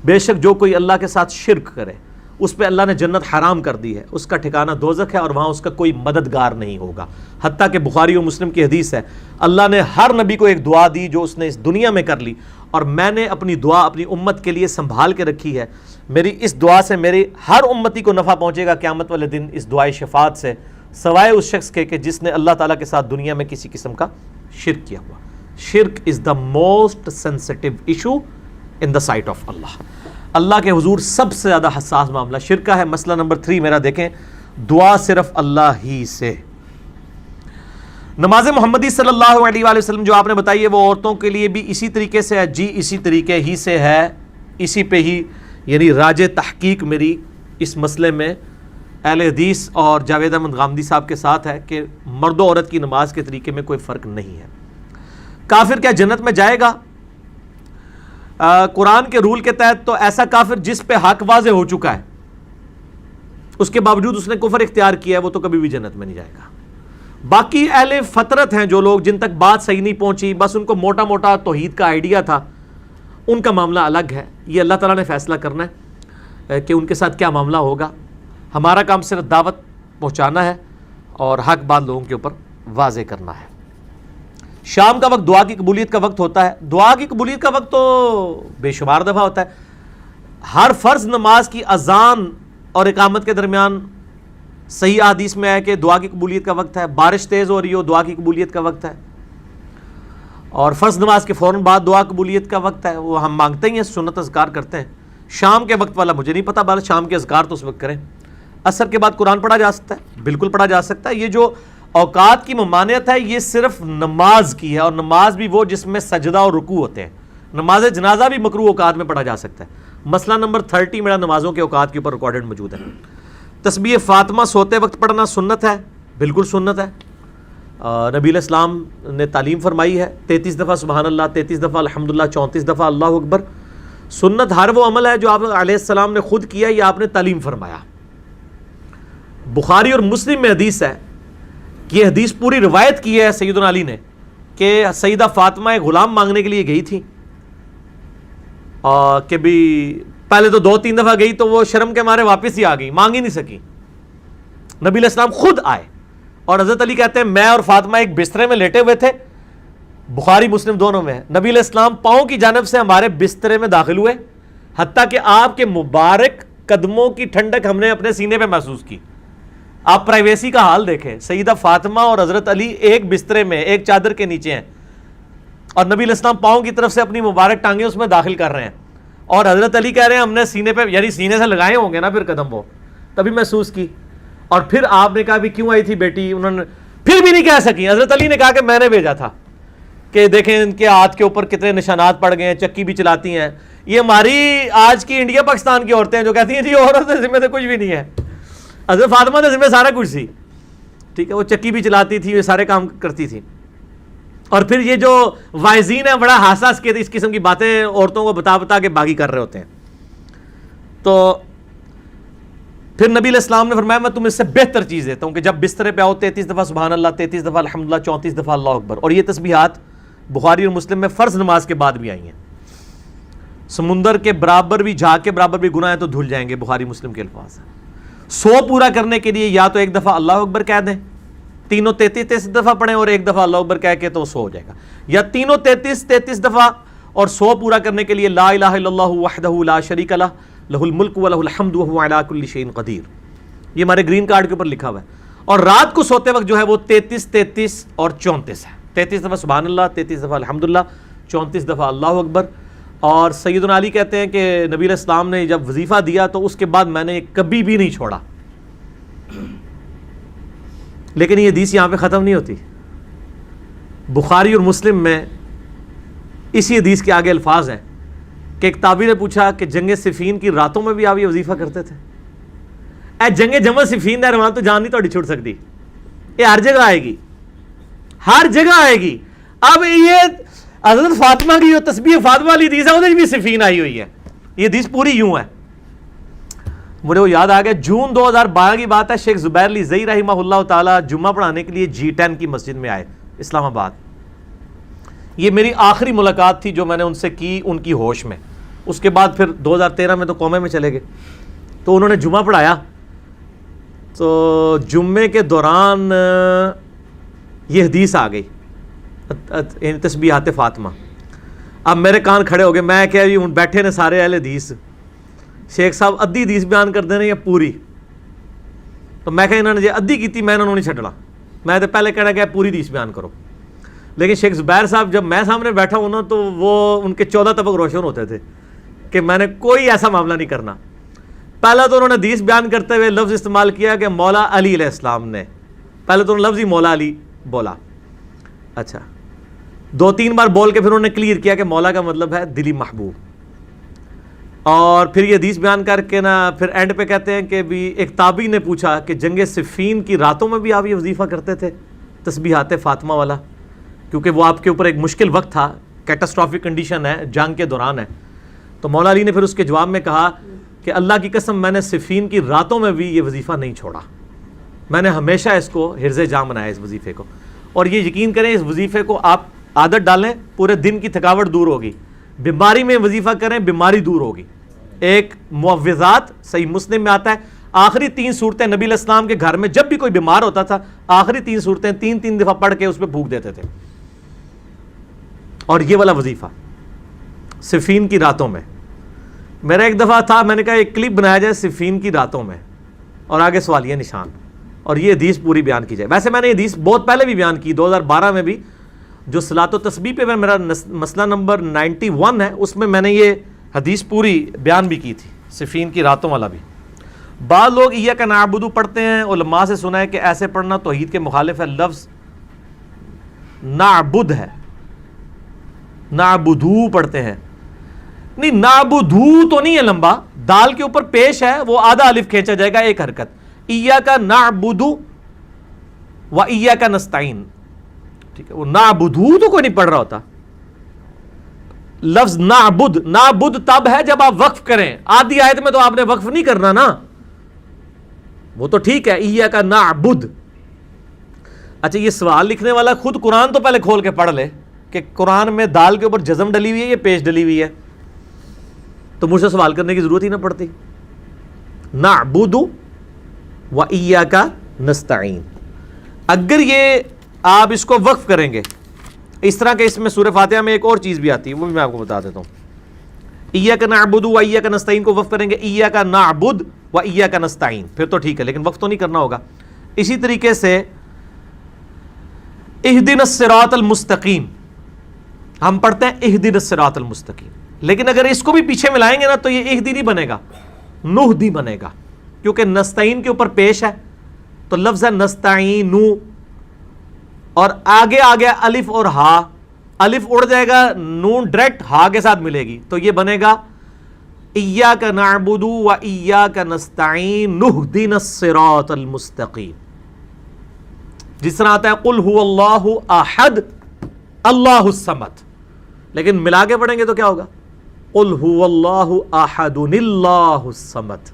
بے شک جو کوئی اللہ کے ساتھ شرک کرے اس پہ اللہ نے جنت حرام کر دی ہے، اس کا ٹھکانہ دوزخ ہے اور وہاں اس کا کوئی مددگار نہیں ہوگا. حتیٰ کہ بخاری و مسلم کی حدیث ہے، اللہ نے ہر نبی کو ایک دعا دی جو اس نے اس دنیا میں کر لی، اور میں نے اپنی دعا اپنی امت کے لیے سنبھال کے رکھی ہے. میری اس دعا سے میری ہر امتی کو نفع پہنچے گا قیامت والے دن اس دعائے شفاعت سے، سوائے اس شخص کے کہ جس نے اللہ تعالیٰ کے ساتھ دنیا میں کسی قسم کا شرک کیا ہوا. شرک is the most sensitive issue in the sight of Allah. Allah کے حضور سب سے زیادہ حساس معاملہ شرک کا ہے. مسئلہ نمبر 3 میرا دیکھیں، دعا صرف اللہ ہی سے. نماز محمدی صلی اللہ علیہ وآلہ وسلم جو آپ نے بتائی ہے وہ عورتوں کے لیے بھی اسی طریقے سے ہے. جی اسی طریقے ہی سے ہے، اسی پہ ہی، یعنی راج تحقیق میری اس مسئلے میں اہل حدیث اور جاوید احمد غامدی صاحب کے ساتھ ہے کہ مرد و عورت کی نماز کے طریقے میں کوئی فرق نہیں ہے. کافر کیا جنت میں جائے گا؟ قرآن کے رول کے تحت تو ایسا کافر جس پہ حق واضح ہو چکا ہے، اس کے باوجود اس نے کفر اختیار کیا ہے، وہ تو کبھی بھی جنت میں نہیں جائے گا. باقی اہل فطرت ہیں جو لوگ جن تک بات صحیح نہیں پہنچی، بس ان کو موٹا موٹا توحید کا آئیڈیا تھا، ان کا معاملہ الگ ہے. یہ اللہ تعالیٰ نے فیصلہ کرنا ہے کہ ان کے ساتھ کیا معاملہ ہوگا. ہمارا کام صرف دعوت پہنچانا ہے اور حق بات لوگوں کے اوپر واضح کرنا ہے. شام کا وقت دعا کی قبولیت کا وقت ہوتا ہے. دعا کی قبولیت کا وقت تو بے شمار دفعہ ہوتا ہے. ہر فرض نماز کی اذان اور اقامت کے درمیان صحیح حدیث میں ہے کہ دعا کی قبولیت کا وقت ہے. بارش تیز ہو رہی ہو، دعا کی قبولیت کا وقت ہے. اور فرض نماز کے فوراً بعد دعا قبولیت کا وقت ہے. وہ ہم مانگتے ہی ہیں، سنت اذکار کرتے ہیں. شام کے وقت والا مجھے نہیں پتا، بس شام کے اذکار تو اس وقت کریں. عصر کے بعد قرآن پڑھا جا سکتا ہے، بالکل پڑھا جا سکتا ہے. یہ جو اوقات کی ممانعت ہے یہ صرف نماز کی ہے، اور نماز بھی وہ جس میں سجدہ اور رکوع ہوتے ہیں. نماز جنازہ بھی مکروہ اوقات میں پڑھا جا سکتا ہے. مسئلہ نمبر 30 میرا نمازوں کے اوقات کے اوپر ریکارڈڈ موجود ہے. تسبیح فاطمہ سوتے وقت پڑھنا سنت ہے، بالکل سنت ہے. نبی علیہ السلام نے تعلیم فرمائی ہے 33 دفعہ سبحان اللہ، 33 دفعہ الحمدللہ، 34 دفعہ اللہ اکبر. سنت ہر وہ عمل ہے جو آپ علیہ السلام نے خود کیا یا آپ نے تعلیم فرمایا. بخاری اور مسلم میں حدیث ہے یہ حدیث پوری روایت کی ہے سیدنا علی نے کہ سیدہ فاطمہ ایک غلام مانگنے کے لیے گئی تھی، کہ بھی پہلے تو 2-3 دفعہ گئی تو وہ شرم کے مارے واپس ہی آ گئی، مانگ ہی نہیں سکی. نبی علیہ السلام خود آئے اور حضرت علی کہتے ہیں میں اور فاطمہ ایک بسترے میں لیٹے ہوئے تھے، بخاری مسلم دونوں میں ہے. نبی علیہ السلام پاؤں کی جانب سے ہمارے بسترے میں داخل ہوئے، حتیٰ کہ آپ کے مبارک قدموں کی ٹھنڈک ہم نے اپنے سینے پہ محسوس کی. آپ پرائیویسی کا حال دیکھیں، سیدہ فاطمہ اور حضرت علی ایک بسترے میں ایک چادر کے نیچے ہیں، اور نبی علیہ السلام پاؤں کی طرف سے اپنی مبارک ٹانگیں اس میں داخل کر رہے ہیں، اور حضرت علی کہہ رہے ہیں ہم نے سینے پہ، یعنی سینے سے لگائے ہوں گے نا پھر قدم، وہ تبھی محسوس کی. اور پھر آپ نے کہا بھی کیوں آئی تھی بیٹی؟ انہوں نے پھر بھی نہیں کہہ سکی. حضرت علی نے کہا کہ میں نے بھیجا تھا، کہ دیکھیں ان کے ہاتھ کے اوپر کتنے نشانات پڑ گئے ہیں، چکی بھی چلاتی ہیں. یہ ہماری آج کی انڈیا پاکستان کی عورتیں ہیں جو کہتی ہیں جی عورت کے ذمہ سے کچھ بھی نہیں ہے. حضرت فاطمہ کے ذمہ سارا کچھ سی، ٹھیک ہے، وہ چکی بھی چلاتی تھی، یہ سارے کام کرتی تھی. اور پھر یہ جو وائزین ہیں بڑا حساس کے اس قسم کی باتیں عورتوں کو بتا بتا کے باغی کر رہے ہوتے ہیں. تو پھر نبی علیہ السلام نے فرمایا میں تمہیں اس سے بہتر چیز دیتا ہوں کہ جب بسترے پہ آؤ 33 دفعہ سبحان اللہ، 33 دفعہ الحمدللہ، 34 دفعہ اللہ اکبر. اور یہ تسبیحات بخاری اور مسلم میں فرض نماز کے بعد بھی آئی ہیں. سمندر کے برابر بھی، جھاگ کے برابر بھی گناہ ہے تو دھل جائیں گے، بخاری مسلم کے الفاظ ہیں. 100 پورا کرنے کے لیے یا تو ایک دفعہ اللہ اکبر کہہ دیں، تینوں 33 دفعہ پڑھیں اور ایک دفعہ اللہ اکبر کہہ کے تو 100 ہو جائے گا، یا تینوں 33 دفعہ اور 100 پورا کرنے کے لیے لا الہ الا اللہ وحدہ لا شریک لہ لہ الملک ولہ الحمد وہو علی کل شیء قدیر. یہ ہمارے گرین کارڈ کے اوپر لکھا ہوا ہے. اور رات کو سوتے وقت جو ہے وہ 33 اور 34 ہے. 33 دفعہ سبحان اللہ، 33 دفعہ الحمدللہ، 34 دفعہ اللہ اکبر. اور سیدنا علی کہتے ہیں کہ نبی علیہ السلام نے جب وظیفہ دیا تو اس کے بعد میں نے کبھی بھی نہیں چھوڑا. لیکن یہ حدیث یہاں پہ ختم نہیں ہوتی. بخاری اور مسلم میں اسی حدیث کے آگے الفاظ ہیں کہ ایک تابعی نے پوچھا کہ جنگ صفین کی راتوں میں بھی آپ یہ وظیفہ کرتے تھے؟ اے جنگ جمل صفین ہے، وہاں تو جان نہیں تھوڑی چھوڑ سکتی، یہ ہر جگہ آئے گی، ہر جگہ آئے گی. اب یہ حضرت فاطمہ کی جو تسبیح فاطمہ والی حدیث ہے ادھر بھی صفین آئی ہوئی ہے. یہ حدیث پوری یوں ہے. مجھے وہ یاد آ گیا، جون 2012 کی بات ہے، شیخ زبیر علی زئی رحمہ اللہ تعالیٰ جمعہ پڑھانے کے لیے G10 کی مسجد میں آئے اسلام آباد. یہ میری آخری ملاقات تھی جو میں نے ان سے کی ان کی ہوش میں. اس کے بعد پھر 2013 میں تو قومے میں چلے گئے. تو انہوں نے جمعہ پڑھایا، تو جمعے کے دوران یہ حدیث آ گئی تسبیحات فاطمہ. اب میرے کان کھڑے ہو گئے، میں کہا جی بیٹھے نے سارے اہل حدیث، شیخ صاحب ادھی حدیث بیان کر دینے یا پوری؟ تو میں کہا انہوں نے جی ادھی کی تھی میں انہوں نے نہیں چھڈنا، میں تو پہلے کہنا کہ پوری حدیث بیان کرو. لیکن شیخ زبیر صاحب جب میں سامنے بیٹھا ہوں نا تو وہ ان کے 14 طبق روشن ہوتے تھے کہ میں نے کوئی ایسا معاملہ نہیں کرنا. پہلا تو انہوں نے حدیث بیان کرتے ہوئے لفظ استعمال کیا کہ مولا علی علیہ السلام نے، پہلے تو انہوں نے لفظ ہی مولا علی بولا. اچھا 2-3 بار بول کے پھر انہوں نے کلیئر کیا کہ مولا کا مطلب ہے دلی محبوب. اور پھر یہ حدیث بیان کر کے نا پھر اینڈ پہ کہتے ہیں کہ بھی ایک تابعی نے پوچھا کہ جنگ صفین کی راتوں میں بھی آپ یہ وظیفہ کرتے تھے تسبیحات فاطمہ والا؟ کیونکہ وہ آپ کے اوپر ایک مشکل وقت تھا، کیٹاسٹرافک کنڈیشن ہے، جنگ کے دوران ہے. تو مولا علی نے پھر اس کے جواب میں کہا کہ اللہ کی قسم میں نے صفین کی راتوں میں بھی یہ وظیفہ نہیں چھوڑا، میں نے ہمیشہ اس کو حرز جاں بنایا اس وظیفے کو. اور یہ یقین کریں اس وظیفے کو آپ عادت ڈالیں، پورے دن کی تھکاوٹ دور ہوگی. بیماری میں وظیفہ کریں، بیماری دور ہوگی. ایک معوذات صحیح مسلم میں آتا ہے، آخری 3 صورتیں نبی علیہ السلام کے گھر میں جب بھی کوئی بیمار ہوتا تھا آخری 3 صورتیں 3 دفعہ پڑھ کے اس پہ پھونک دیتے تھے. اور یہ والا وظیفہ صفین کی راتوں میں، میرا ایک دفعہ تھا میں نے کہا ایک کلپ بنایا جائے صفین کی راتوں میں اور آگے سوالیہ نشان اور یہ حدیث پوری بیان کی جائے. ویسے میں نے یہ حدیث بہت پہلے بھی بیان کی، 2012 میں بھی، جو صلاۃ و تسبیح پہ میرا مسئلہ نمبر 91 ہے اس میں میں نے یہ حدیث پوری بیان بھی کی تھی، صفین کی راتوں والا بھی. بعض لوگ ایاک نعبد پڑھتے ہیں، علماء سے سنا ہے کہ ایسے پڑھنا توحید کے مخالف ہے. لفظ نعبد ہے، نعبدو پڑھتے ہیں. نہیں نعبدو تو نہیں ہے لمبا، دال کے اوپر پیش ہے، وہ آدھا الف کھینچا جائے گا ایک حرکت. ایاک نعبد و ایاک نستعین، ٹھیک ہے. وہ نعبدو تو کوئی نہیں پڑھ رہا ہوتا. لفظ نعبد، نعبد تب ہے جب آپ وقف کریں. آدھی آیت میں تو آپ نے وقف نہیں کرنا نا، وہ تو ٹھیک ہے ایاک نعبد. اچھا یہ سوال لکھنے والا خود قرآن تو پہلے کھول کے پڑھ لے کہ قرآن میں دال کے اوپر جزم ڈلی ہوئی ہے یا پیش ڈلی ہوئی ہے، تو مجھ سے سوال کرنے کی ضرورت ہی نہ پڑتی. نعبد و ایاک نستعین. اگر یہ آپ اس کو وقف کریں گے اس طرح کہ اس میں سورہ فاتحہ میں ایک اور چیز بھی آتی ہے، وہ بھی میں آپ کو بتا دیتا ہوں. ایاک نعبد و ایاک نستعین کو وقف کریں گے ایاک نعبد و ایاک نستعین، پھر تو ٹھیک ہے، لیکن وقف تو نہیں کرنا ہوگا. اسی طریقے سے اہدنا الصراط المستقیم ہم پڑھتے ہیں اہدنا الصراط المستقیم، لیکن اگر اس کو بھی پیچھے ملائیں گے نا تو یہ اہدی نہیں بنے گا، نہدی بنے گا، کیونکہ نستعین کے اوپر پیش ہے تو لفظ ہے نستعین، اور آگے آگے الف اور ہا، الف اڑ جائے گا، نون ڈائریکٹ ہا کے ساتھ ملے گی، تو یہ بنے گا ایاک نعبد و ایاک نستعین نہدنا الصراط المستقیم. جس طرح آتا ہے قل هو اللہ احد اللہ الصمد، لیکن ملا کے پڑھیں گے تو کیا ہوگا؟ قل هو اللہ احد اللہ الصمد،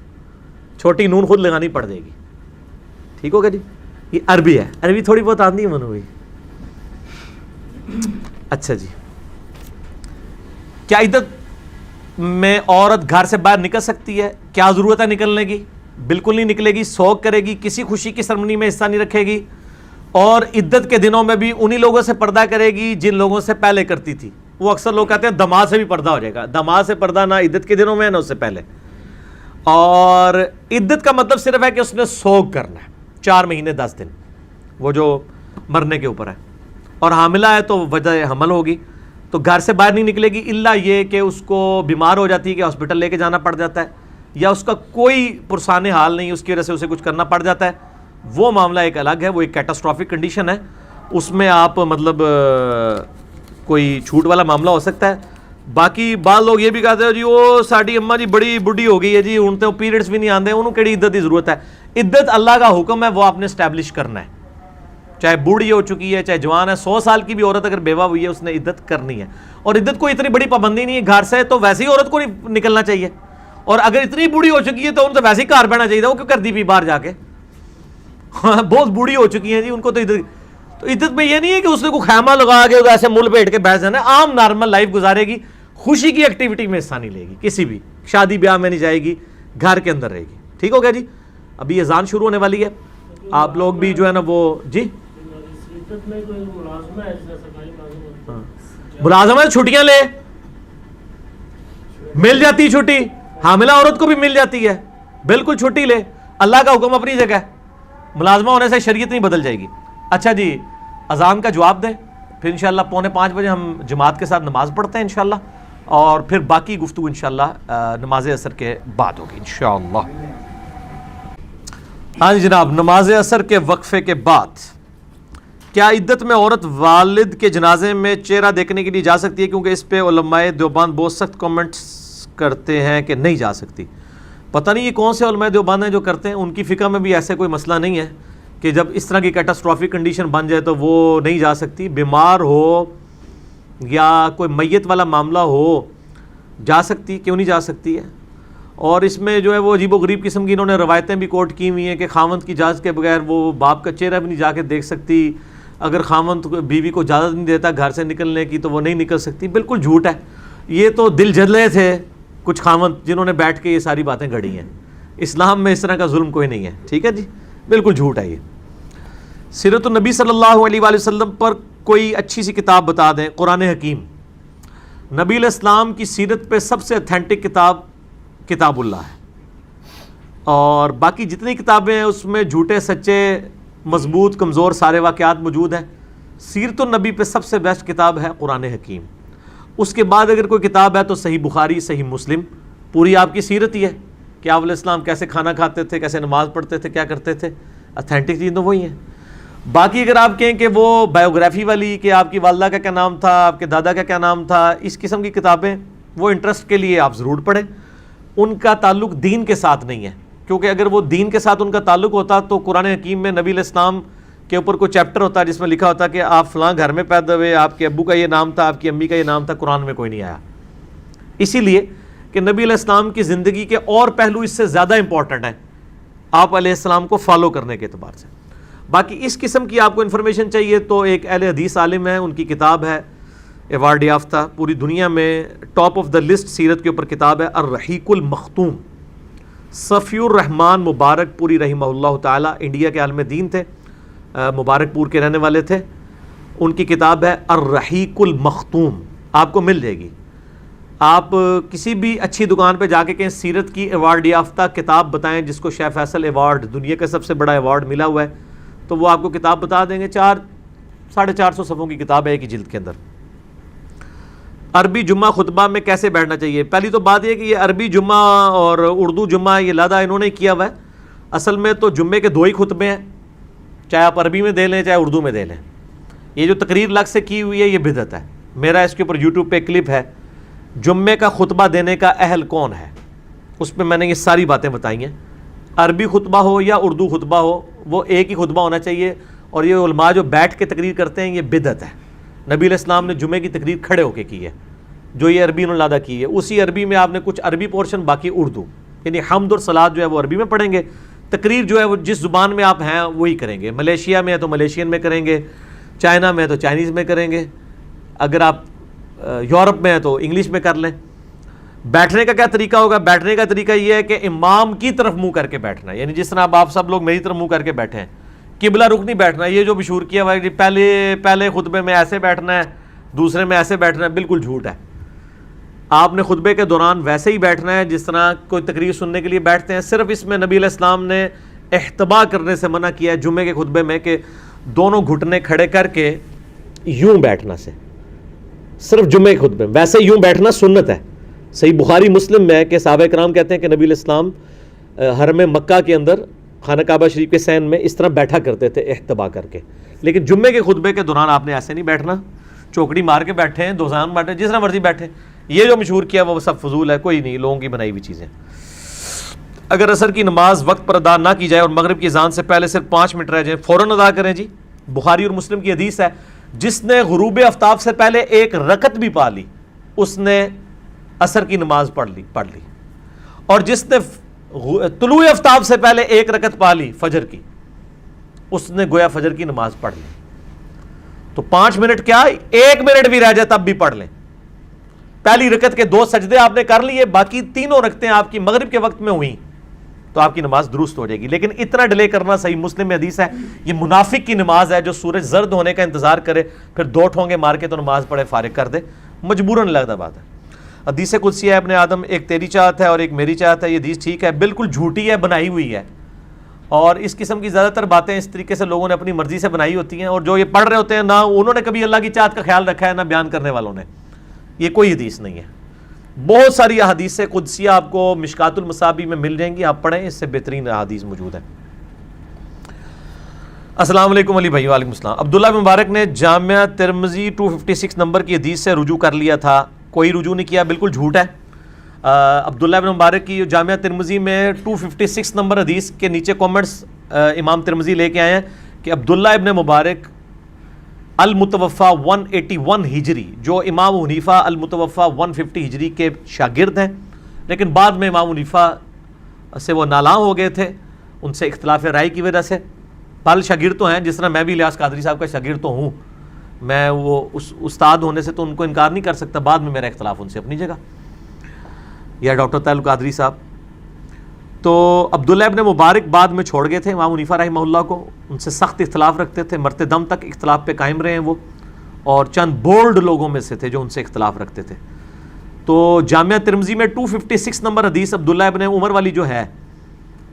چھوٹی نون خود لگانی پڑ جائے گی. ٹھیک ہوگا جی؟ یہ عربی ہے، عربی تھوڑی بہت آتی ہے منوی. اچھا جی، کیا عدت میں عورت گھر سے باہر نکل سکتی ہے؟ کیا ضرورت ہے نکلنے کی؟ بالکل نہیں نکلے گی، سوگ کرے گی، کسی خوشی کی سرمنی میں حصہ نہیں رکھے گی، اور عدت کے دنوں میں بھی انہی لوگوں سے پردہ کرے گی جن لوگوں سے پہلے کرتی تھی. وہ اکثر لوگ کہتے ہیں دماد سے بھی پردہ ہو جائے گا. دماد سے پردہ نہ عدت کے دنوں میں نہ اس سے پہلے. اور عدت کا مطلب صرف ہے کہ اس نے سوگ کرنا ہے 4 مہینے 10 دن، وہ جو مرنے کے اوپر ہے، اور حاملہ ہے تو وجہ حمل ہوگی، تو گھر سے باہر نہیں نکلے گی الا یہ کہ اس کو بیمار ہو جاتی ہے کہ ہاسپٹل لے کے جانا پڑ جاتا ہے، یا اس کا کوئی پرسان حال نہیں اس کی وجہ سے اسے کچھ کرنا پڑ جاتا ہے. وہ معاملہ ایک الگ ہے، وہ ایک کیٹاسٹرافک کنڈیشن ہے، اس میں آپ مطلب کوئی چھوٹ والا معاملہ ہو سکتا ہے. باقی بعض لوگ یہ بھی کہتے ہیں جی وہ ساڈی اماں جی بڑی بڈھی ہو گئی ہے جی، ان تو پیریڈس بھی نہیں آتے، انہوں کیڑی عدت کی ضرورت ہے. عدت اللہ کا حکم ہے، وہ آپ نے اسٹیبلش کرنا ہے، چاہے بوڑھی ہو چکی ہے چاہے جوان ہے. 100 سال کی بھی عورت اگر بیوہ ہوئی ہے اس نے عدت کرنی ہے. اور عدت کو اتنی بڑی پابندی نہیں ہے گھر سے، تو ویسے ہی عورت کو نہیں نکلنا چاہیے، اور اگر اتنی بوڑھی ہو چکی ہے تو ان سے ویسے ہی گھر بہنا چاہیے. وہ کیوں کر دی بھی باہر جا کے؟ بہت بوڑھی ہو چکی ہیں جی، ان کو تو عدت میں یہ نہیں ہے کہ اس نے کوئی خیمہ لگا کے ایسے مل پیٹ کے بیٹھ جانا ہے. عام نارمل لائف گزارے گی، خوشی کی ایکٹیویٹی میں حصہ نہیں لے گی، کسی بھی شادی بیاہ میں نہیں جائے گی، گھر کے اندر رہے گی. ٹھیک ہو گیا جی؟ ابھی اذان شروع ہونے والی ہے، آپ لوگ بھی جو ہے نا وہ جی ملازمت چھٹیاں لے، مل جاتی چھٹی، حاملہ عورت کو بھی مل جاتی ہے، بالکل چھٹی لے. اللہ کا حکم اپنی جگہ، ملازمہ ہونے سے شریعت نہیں بدل جائے گی. اچھا جی، اذان کا جواب دیں، پھر انشاءاللہ 4:45 بجے ہم جماعت کے ساتھ نماز پڑھتے ہیں انشاءاللہ، اور پھر باقی گفتگو انشاءاللہ نماز عصر کے بعد ہوگی انشاءاللہ. ہاں جی جناب، نماز عصر کے وقفے کے بعد کیا عدت میں عورت والد کے جنازے میں چہرہ دیکھنے کے لیے جا سکتی ہے؟ کیونکہ اس پہ علماء دیوبند بہت سخت کامنٹس کرتے ہیں کہ نہیں جا سکتی. پتہ نہیں یہ کون سے علماء دیوبند ہیں جو کرتے ہیں، ان کی فقہ میں بھی ایسا کوئی مسئلہ نہیں ہے کہ جب اس طرح کی کیٹاسٹرافک کنڈیشن بن جائے تو وہ نہیں جا سکتی. بیمار ہو یا کوئی میت والا معاملہ ہو جا سکتی، کیوں نہیں جا سکتی ہے. اور اس میں جو ہے وہ عجیب و غریب قسم کی انہوں نے روایتیں بھی کوٹ کی ہوئی ہیں کہ خاوند کی اجازت کے بغیر وہ باپ کا چہرہ بھی نہیں جا کے دیکھ سکتی، اگر خاوند بیوی کو اجازت نہیں دیتا گھر سے نکلنے کی تو وہ نہیں نکل سکتی. بالکل جھوٹ ہے، یہ تو دل جھلے تھے کچھ خاوند جنہوں نے بیٹھ کے یہ ساری باتیں گھڑی ہیں. اسلام میں اس طرح کا ظلم کوئی نہیں ہے. ٹھیک ہے جی، بالکل جھوٹ ہے یہ. سیرت النبی صلی اللہ علیہ وآلہ وسلم پر کوئی اچھی سی کتاب بتا دیں. قرآن حکیم، نبی علیہ السلام کی سیرت پہ سب سے اتھینٹک کتاب کتاب اللہ ہے، اور باقی جتنی کتابیں ہیں اس میں جھوٹے سچے مضبوط کمزور سارے واقعات موجود ہیں. سیرت النبی پہ سب سے بیسٹ کتاب ہے قرآن حکیم. اس کے بعد اگر کوئی کتاب ہے تو صحیح بخاری، صحیح مسلم، پوری آپ کی سیرت ہی ہے کہ آپ علیہ السلام کیسے کھانا کھاتے تھے، کیسے نماز پڑھتے تھے، کیا کرتے تھے. اتھینٹک چیز تو وہی ہیں. باقی اگر آپ کہیں کہ وہ بایوگرافی والی کہ آپ کی والدہ کا کیا نام تھا، آپ کے دادا کا کیا نام تھا، اس قسم کی کتابیں وہ انٹرسٹ کے لیے آپ ضرور پڑھیں. ان کا تعلق دین کے ساتھ نہیں ہے، کیونکہ اگر وہ دین کے ساتھ ان کا تعلق ہوتا تو قرآن حکیم میں نبی علیہ السلام کے اوپر کوئی چیپٹر ہوتا جس میں لکھا ہوتا کہ آپ فلاں گھر میں پیدا ہوئے، آپ کے ابو کا یہ نام تھا، آپ کی امی کا یہ نام تھا. قرآن میں کوئی نہیں آیا، اسی لیے کہ نبی علیہ السلام کی زندگی کے اور پہلو اس سے زیادہ امپورٹنٹ ہیں آپ علیہ السلام کو فالو کرنے کے اعتبار سے. باقی اس قسم کی آپ کو انفارمیشن چاہیے تو ایک اہل حدیث عالم ہے، ان کی کتاب ہے ایوارڈ یافتہ، پوری دنیا میں ٹاپ آف دا لسٹ سیرت کے اوپر کتاب ہے الرحیق المختوم. صفی الرحمان مبارک پوری رحمہ اللہ تعالی انڈیا کے عالم دین تھے، مبارک پور کے رہنے والے تھے. ان کی کتاب ہے الرحیق المختوم، آپ کو مل جائے گی. آپ کسی بھی اچھی دکان پہ جا کے کہیں سیرت کی ایوارڈ یافتہ کتاب بتائیں جس کو شیخ فیصل ایوارڈ، دنیا کا سب سے بڑا ایوارڈ ملا ہوا ہے، تو وہ آپ کو کتاب بتا دیں گے. 400-450 صفحوں کی کتاب ہے ایک ہی جلد کے اندر. عربی جمعہ خطبہ میں کیسے بیٹھنا چاہیے؟ پہلی تو بات یہ کہ یہ عربی جمعہ اور اردو جمعہ یہ لادہ انہوں نے کیا ہوا ہے. اصل میں تو جمعے کے 2 ہی خطبے ہیں، چاہے آپ عربی میں دے لیں چاہے اردو میں دے لیں. یہ جو تقریر الگ سے کی ہوئی ہے یہ بدعت ہے. میرا اس کے اوپر یوٹیوب پہ کلپ ہے، جمعے کا خطبہ دینے کا اہل کون ہے، اس پہ میں نے یہ ساری باتیں بتائی ہیں. عربی خطبہ ہو یا اردو خطبہ ہو، وہ ایک ہی خطبہ ہونا چاہیے. اور یہ علماء جو بیٹھ کے تقریر کرتے ہیں یہ بدعت ہے. نبی علیہ السلام نے جمعے کی تقریر کھڑے ہو کے کی ہے، جو یہ عربی انہوں نے لادہ کی ہے. اسی عربی میں آپ نے کچھ عربی پورشن باقی اردو، یعنی حمد اور صلات جو ہے وہ عربی میں پڑھیں گے. تقریر جو ہے وہ جس زبان میں آپ ہیں وہی کریں گے. ملیشیا میں ہے تو ملیشین میں کریں گے، چائنا میں ہے تو چائنیز میں کریں گے، اگر آپ یورپ میں ہے تو انگلش میں کر لیں. بیٹھنے کا کیا طریقہ ہوگا؟ بیٹھنے کا طریقہ یہ ہے کہ امام کی طرف منہ کر کے بیٹھنا ہے، یعنی جس طرح آپ سب لوگ میری طرف منہ کر کے بیٹھے ہیں. قبلہ رخ نہیں بیٹھنا. یہ جو مشہور کیا ہوا ہے کہ پہلے خطبے میں ایسے بیٹھنا ہے، دوسرے میں ایسے بیٹھنا ہے، بالکل جھوٹ ہے. آپ نے خطبے کے دوران ویسے ہی بیٹھنا ہے جس طرح کوئی تقریر سننے کے لیے بیٹھتے ہیں. صرف اس میں نبی علیہ السلام نے احتبا کرنے سے منع کیا ہے جمعے کے خطبے میں کہ دونوں گھٹنے کھڑے کر کے یوں بیٹھنا سے، صرف جمعے کے خطبے میں. ویسے یوں بیٹھنا سنت ہے. صحیح بخاری مسلم میں ہے کہ صحابہ کرام کہتے ہیں کہ نبی علیہ السلام حرم مکہ کے اندر خانہ کعبہ شریف کے سین میں اس طرح بیٹھا کرتے تھے احتبا کر کے. لیکن جمعے کے خطبے کے دوران آپ نے ایسے نہیں بیٹھنا، چوکڑی مار کے بیٹھے ہیں، دوزان بیٹھے، جس طرح مرضی بیٹھے. یہ جو مشہور کیا وہ سب فضول ہے، کوئی نہیں، لوگوں کی بنائی ہوئی چیزیں. اگر عصر کی نماز وقت پر ادا نہ کی جائے اور مغرب کی اذان سے پہلے صرف 5 منٹ رہ جائیں، فوراً ادا کریں. جی بخاری اور مسلم کی حدیث ہے، جس نے غروب آفتاب سے پہلے 1 رکعت بھی پا لی اس نے عصر کی نماز پڑھ لی. اور جس نے طلوع آفتاب سے پہلے 1 رکعت پا لی فجر کی، اس نے گویا فجر کی نماز پڑھ لی. تو 5 منٹ کیا 1 منٹ بھی رہ جائے تب بھی پڑھ لیں. پہلی رکعت کے 2 سجدے آپ نے کر لیے، باقی 3 رکعتیں آپ کی مغرب کے وقت میں ہوئیں تو آپ کی نماز درست ہو جائے گی. لیکن اتنا ڈیلے کرنا، صحیح مسلم میں حدیث ہے، یہ منافق کی نماز ہے جو سورج زرد ہونے کا انتظار کرے پھر 2 ٹھونگے مار کے تو نماز پڑھے، فارغ کر دے، مجبوراً لگتا بات ہے. حدیث قدسی ہے، ابن آدم ایک تیری چاہت ہے اور ایک میری چاہت ہے. یہ حدیث ٹھیک ہے، بالکل جھوٹی ہے، بنائی ہوئی ہے. اور اس قسم کی زیادہ تر باتیں اس طریقے سے لوگوں نے اپنی مرضی سے بنائی ہوتی ہیں، اور جو یہ پڑھ رہے ہوتے ہیں نہ انہوں نے کبھی اللہ کی چاہت کا خیال رکھا ہے نہ بیان کرنے والوں نے. یہ کوئی حدیث نہیں ہے. بہت ساری احادیث قدسیہ آپ کو مشکات المصابیح میں مل جائیں گی، آپ پڑھیں، اس سے بہترین احادیث موجود ہیں. السلام علیکم علی بھائی. وعلیکم السلام. عبداللہ بن مبارک نے جامعہ ترمذی 256 نمبر کی حدیث سے رجوع کر لیا تھا، کوئی رجوع نہیں کیا، بالکل جھوٹ ہے. عبداللہ بن مبارک کی جامعہ ترمذی میں 256 نمبر حدیث کے نیچے کومنٹس امام ترمذی لے کے آئے ہیں کہ عبداللہ ابن مبارک المتوفہ 181 ہجری، جو امام حنیفہ المتوفہ 150 ہجری کے شاگرد ہیں، لیکن بعد میں امام حنیفہ سے وہ نالاں ہو گئے تھے ان سے اختلاف رائے کی وجہ سے. پال شاگرد تو ہیں، جس طرح میں بھی الیاس قادری صاحب کا شاگرد تو ہوں، میں وہ اس استاد ہونے سے تو ان کو انکار نہیں کر سکتا. بعد میں میرا اختلاف ان سے اپنی جگہ، یا ڈاکٹر طاہر القادری صاحب. تو عبداللہ ابن مبارک بعد میں چھوڑ گئے تھے امام حنیفہ رحمہ اللہ کو، ان سے سخت اختلاف رکھتے تھے، مرتے دم تک اختلاف پہ قائم رہے ہیں وہ، اور چند بولڈ لوگوں میں سے تھے جو ان سے اختلاف رکھتے تھے. تو جامعہ ترمذی میں 256 نمبر حدیث عبداللہ ابن عمر والی جو ہے،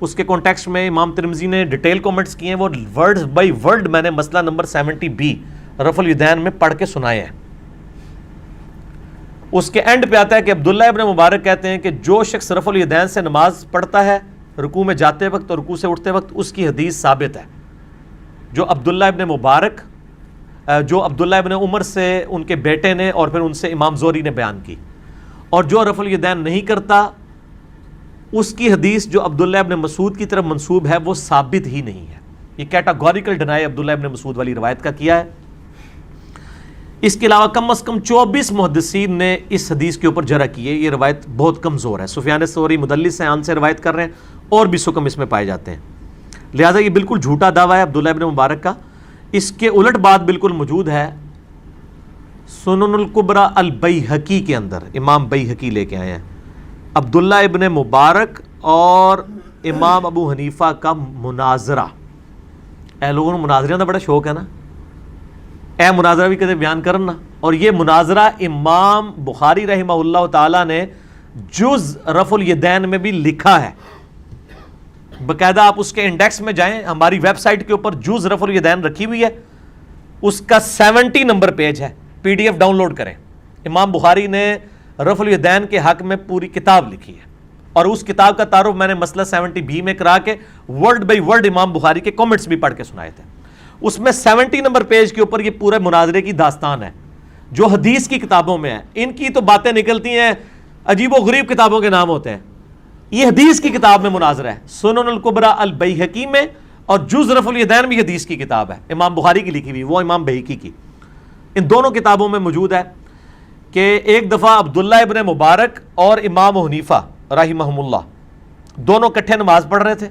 اس کے کانٹیکسٹ میں امام ترمذی نے ڈیٹیل کومنٹس کیے ہیں، وہ ورڈ بائی ورڈ میں نے مسئلہ نمبر 70B رفع الیدین میں پڑھ کے سنائے ہیں. اس کے اینڈ پہ آتا ہے کہ عبداللہ ابن مبارک کہتے ہیں کہ جو شخص رفع الیدین سے نماز پڑھتا ہے رکوع میں جاتے وقت اور رکوع سے اٹھتے وقت، اس کی حدیث ثابت ہے. جو عبداللہ ابن مبارک، جو عبداللہ ابن عمر سے ان کے بیٹے نے اور پھر ان سے امام زہری نے بیان کی، اور جو رفع الیدین نہیں کرتا اس کی حدیث جو عبداللہ ابن مسعود کی طرف منسوب ہے وہ ثابت ہی نہیں ہے. یہ کیٹاگوریکل ڈینائی عبداللہ ابن مسعود والی روایت کا کیا ہے. اس کے علاوہ کم از کم 24 محدثین نے اس حدیث کے اوپر جرح کی ہے. یہ روایت بہت کمزور ہے. سفیان ثوری مدلس ہیں، ان سے روایت کر رہے ہیں، اور بھی سکم اس میں پائے جاتے ہیں. لہٰذا یہ بالکل جھوٹا دعویٰ ہے عبداللہ ابن مبارک کا. اس کے الٹ بات بالکل موجود ہے سنن الکبریٰ البیہقی کے اندر. امام بیہقی لے کے آئے ہیں عبداللہ ابن مبارک اور امام ابو حنیفہ کا مناظرہ. اے لوگوں نے مناظرے کا بڑا شوق ہے نا, اے مناظرہ بھی کدے بیان کرنا. اور یہ مناظرہ امام بخاری رحمہ اللہ تعالیٰ نے جز رفع الیدین میں بھی لکھا ہے. باقاعدہ آپ اس کے انڈیکس میں جائیں, ہماری ویب سائٹ کے اوپر جز رفع الیدین رکھی ہوئی ہے, اس کا 70 نمبر پیج ہے, P D F download کریں. امام بخاری نے رفع الیدین کے حق میں پوری کتاب لکھی ہے, اور اس کتاب کا تعارف میں نے مسئلہ 70B میں کرا کے ورڈ بائی ورڈ امام بخاری کے کامنٹس بھی پڑھ کے سنائے تھے. اس میں 70 نمبر پیج کے اوپر یہ پورے مناظرے کی داستان ہے جو حدیث کی کتابوں میں ہے. ان کی تو باتیں نکلتی ہیں, عجیب و غریب کتابوں کے نام ہوتے ہیں. یہ حدیث کی کتاب میں مناظرہ ہے, سنن الکبریٰ البیہقی میں, اور جز رفع الیدین بھی حدیث کی کتاب ہے, امام بخاری کی لکھی ہوئی, وہ امام بیہقی کی. ان دونوں کتابوں میں موجود ہے کہ ایک دفعہ عبداللہ ابن مبارک اور امام حنیفہ رحمہم اللہ دونوں کٹھے نماز پڑھ رہے تھے.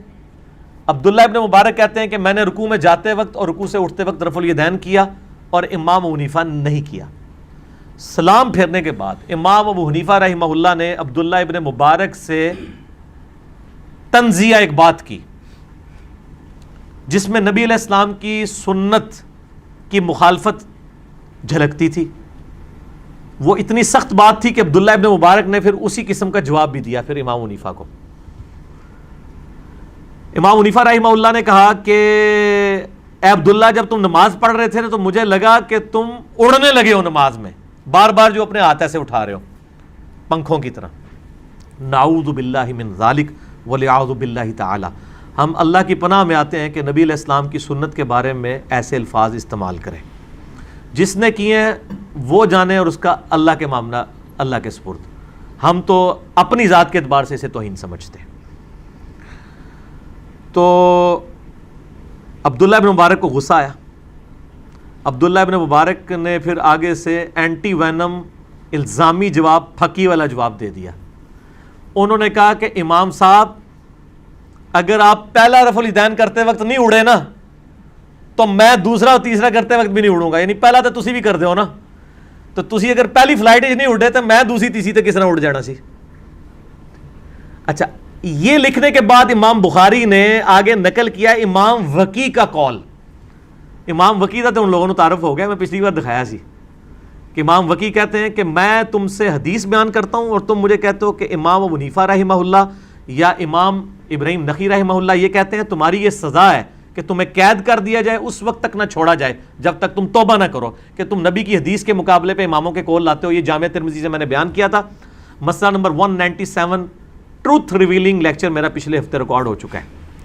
عبداللہ ابن مبارک کہتے ہیں کہ میں نے رکوع میں جاتے وقت اور رکوع سے اٹھتے وقت رفع الیدین کیا اور امام حنیفہ نہیں کیا. سلام پھیرنے کے بعد امام ابو حنیفہ رحمہ اللہ نے عبداللہ ابن مبارک سے تنزیہ ایک بات کی جس میں نبی علیہ السلام کی سنت کی مخالفت جھلکتی تھی. وہ اتنی سخت بات تھی کہ عبداللہ ابن مبارک نے پھر اسی قسم کا جواب بھی دیا پھر امام حنیفہ کو. امام حنیفہ رحمہ اللہ نے کہا کہ اے عبداللہ, جب تم نماز پڑھ رہے تھے تو مجھے لگا کہ تم اڑنے لگے ہو نماز میں, بار بار جو اپنے ہاتھ ایسے اٹھا رہے ہو پنکھوں کی طرح. نعوذ باللہ من ذالک ولیعوذ باللہ تعالی. ہم اللہ کی پناہ میں آتے ہیں کہ نبی علیہ السلام کی سنت کے بارے میں ایسے الفاظ استعمال کریں. جس نے کیے ہیں وہ جانے, اور اس کا اللہ کے معاملہ اللہ کے سپرد. ہم تو اپنی ذات کے اعتبار سے اسے توہین سمجھتے ہیں. تو عبداللہ ابن مبارک کو غصہ آیا. عبداللہ ابن مبارک نے پھر آگے سے اینٹی وینم الزامی جواب, پھکی والا جواب دے دیا. انہوں نے کہا کہ امام صاحب, اگر آپ پہلا رفع الیدین کرتے وقت نہیں اڑے نا تو میں دوسرا اور تیسرا کرتے وقت بھی نہیں اڑوں گا. یعنی پہلا تو تسی بھی کر دے ہو نا, تو تسی اگر پہلی فلائٹ نہیں اڑے تو میں دوسری تیسری تے کس طرح اڑ جانا سی. اچھا, یہ لکھنے کے بعد امام بخاری نے آگے نقل کیا امام وکی کا قول. امام وکی کا تو ان لوگوں نے تعارف ہو گیا, میں پچھلی بار دکھایا سی کہ امام وکی کہتے ہیں کہ میں تم سے حدیث بیان کرتا ہوں اور تم مجھے کہتے ہو کہ امام ابو حنیفہ رحمہ اللہ یا امام ابراہیم نخعی رحمہ اللہ یہ کہتے ہیں تمہاری یہ سزا ہے کہ تمہیں قید کر دیا جائے, اس وقت تک نہ چھوڑا جائے جب تک تم توبہ نہ کرو کہ تم نبی کی حدیث کے مقابلے پہ اماموں کے قول لاتے ہو. یہ جامعہ ترمذی سے میں نے بیان کیا تھا. مسئلہ نمبر 197 ٹروتھ ریویلنگ لیکچر میرا پچھلے ہفتے ریکارڈ ہو چکا ہے.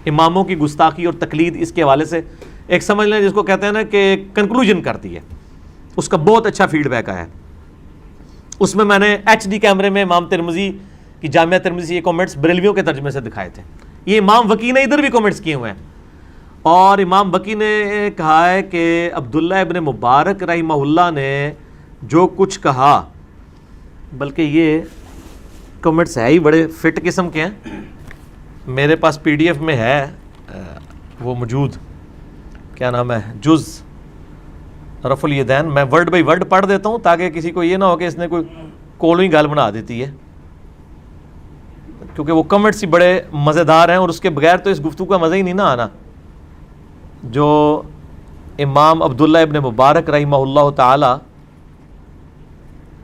اماموں کی گستاخی اور تقلید, اس کے حوالے سے ایک سمجھ لیں جس کو کہتے ہیں نا کہ کنکلوژن کرتی ہے, اس کا بہت اچھا فیڈ بیک آیا ہے. اس میں نے HD کیمرے میں امام ترمذی کی جامعہ ترمذی یہ کامنٹس بریلویوں کے ترجمے سے دکھائے تھے. یہ امام وکی نے ادھر بھی کامنٹس کیے ہوئے ہیں, اور امام وکی نے کہا ہے کہ عبداللہ ابن مبارک رحمہ اللہ نے جو کچھ کہا, بلکہ یہ کامنٹس ہے ہی بڑے فٹ قسم کے ہیں, میرے پاس PDF میں ہے وہ موجود, کیا نام ہے, جز رفع الیدین. میں ورڈ بائی ورڈ پڑھ دیتا ہوں تاکہ کسی کو یہ نہ ہو کہ اس نے کوئی کولوئی گال بنا دیتی ہے, کیونکہ وہ کمنٹس ہی بڑے مزیدار ہیں اور اس کے بغیر تو اس گفتگو کا مزہ ہی نہیں نہ آنا. جو امام عبداللہ ابن مبارک رحمہ اللہ تعالی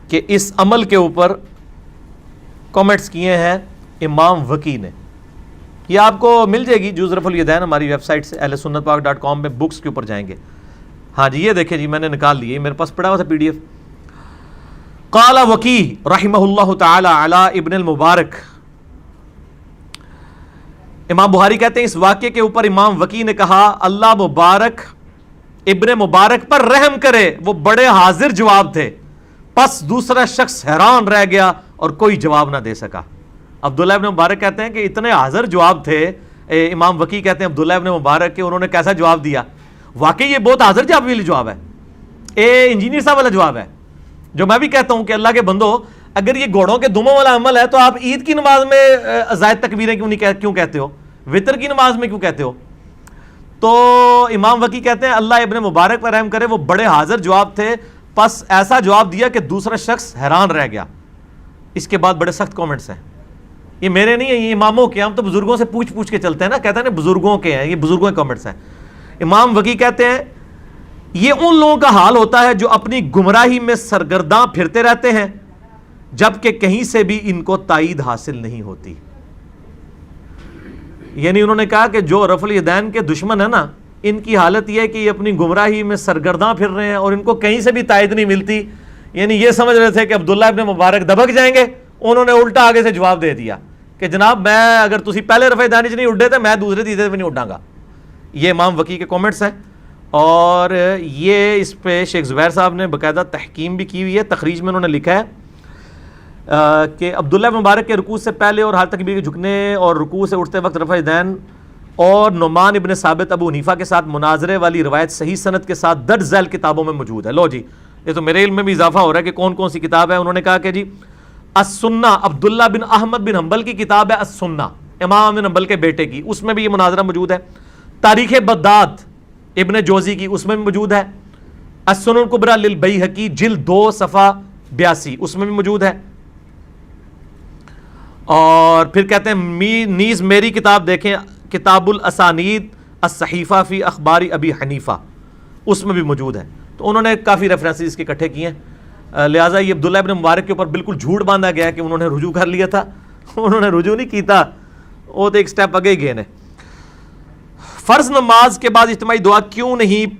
کہ اس عمل کے اوپر کامنٹس کیے ہیں امام وکی نے, یہ آپ کو مل جائے گی جز رفع الیدین ہماری ویب سائٹ سے ahlsunnatpak.com میں بکس کے اوپر جائیں گے. ہاں جی, یہ دیکھیں جی, میں نے نکال لیے, میرے پاس پڑا ہوا تھا PDF. قال وکی رحمہ اللہ تعالی علی ابن المبارک. امام بخاری کہتے ہیں اس واقعے کے اوپر امام وکی نے کہا اللہ مبارک ابن مبارک پر رحم کرے, وہ بڑے حاضر جواب تھے. پس دوسرا شخص حیران رہ گیا اور کوئی جواب نہ دے سکا. عبداللہ ابن مبارک کہتے ہیں کہ اتنے حاضر جواب تھے. امام وکی کہتے ہیں عبداللہ ابن مبارک کہ انہوں نے کیسا جواب دیا. واقعی یہ بہت حاضر جواب والی جواب ہے, انجینئر صاحب والا جواب ہے, جو میں بھی کہتا ہوں کہ اللہ کے بندو, اگر یہ گھوڑوں کے دموں والا عمل ہے تو آپ عید کی نماز میں زائد تکبیریں کیوں کہتے ہو, وطر کی نماز میں کیوں کہتے ہو, تو امام وکی کہتے ہیں اللہ ابن مبارک پر رحم کرے، وہ بڑے حاضر جواب تھے، پس ایسا جواب دیا کہ دوسرا شخص حیران رہ گیا۔ اس کے بعد بڑے سخت کامنٹس ہیں، یہ میرے نہیں ہیں، یہ اماموں کے، ہم تو بزرگوں سے پوچھ پوچھ کے چلتے ہیں نا، کہتے ہیں نا بزرگوں کے ہیں، یہ بزرگوں کے کامنٹس ہیں۔ امام وکی کہتے ہیں یہ ان لوگوں کا حال ہوتا ہے جو اپنی گمراہی میں سرگرداں پھرتے رہتے ہیں جبکہ کہیں سے بھی ان کو تائید حاصل نہیں ہوتی۔ یعنی انہوں نے کہا کہ جو رفع الیدین کے دشمن ہیں نا، ان کی حالت یہ ہے کہ یہ اپنی گمراہی میں سرگرداں پھر رہے ہیں اور ان کو کہیں سے بھی تائید نہیں ملتی۔ یعنی یہ سمجھ رہے تھے کہ عبداللہ ابن مبارک دبک جائیں گے، انہوں نے الٹا آگے سے جواب دے دیا کہ جناب میں اگر تسی پہلے رفع الیدین نہیں اڈے تھے، میں دوسرے تیسرے بھی نہیں اڈاں گا۔ یہ امام وکی کے کامنٹس ہیں، اور یہ اس پہ شیخ زبیر صاحب نے باقاعدہ تحکیم بھی کی ہوئی ہے۔ تخریج میں انہوں نے لکھا ہے کہ عبداللہ مبارک کے رکوع سے پہلے اور حال تکبیر کے جھکنے اور رکوع سے اٹھتے وقت رفع الیدین اور نعمان ابن ثابت ابو حنیفہ کے ساتھ مناظرے والی روایت صحیح سند کے ساتھ درج ذیل کتابوں میں موجود ہے۔ لو جی، یہ تو میرے علم میں بھی اضافہ ہو رہا ہے کہ کون کون سی کتاب ہے۔ انہوں نے کہا کہ جی السنہ، عبداللہ بن احمد بن حنبل کی کتاب ہے السنہ، امام بن حنبل کے بیٹے کی، اس میں بھی یہ مناظرہ موجود ہے۔ تاریخ بغداد ابن جوزی کی، اس میں بھی موجود ہے۔ السنن الکبریٰ للبیہقی جلد 2 صفحہ 82، اس میں بھی موجود ہے۔ اور پھر کہتے ہیں نیز میری کتاب دیکھیں، کتاب الاسانید الصحیفہ فی اخبار ابی حنیفہ، اس میں بھی موجود ہے۔ تو انہوں نے کافی ریفرنسز اس کے اکٹھے کیے ہیں، لہٰذا یہ عبداللہ ابن مبارک کے اوپر بالکل جھوٹ باندھا گیا کہ انہوں نے رجوع کر لیا تھا، انہوں نے رجوع نہیں کیتا، وہ تو ایک سٹیپ آگے گئے نے۔ فرض نماز کے بعد اجتماعی دعا کیوں نہیں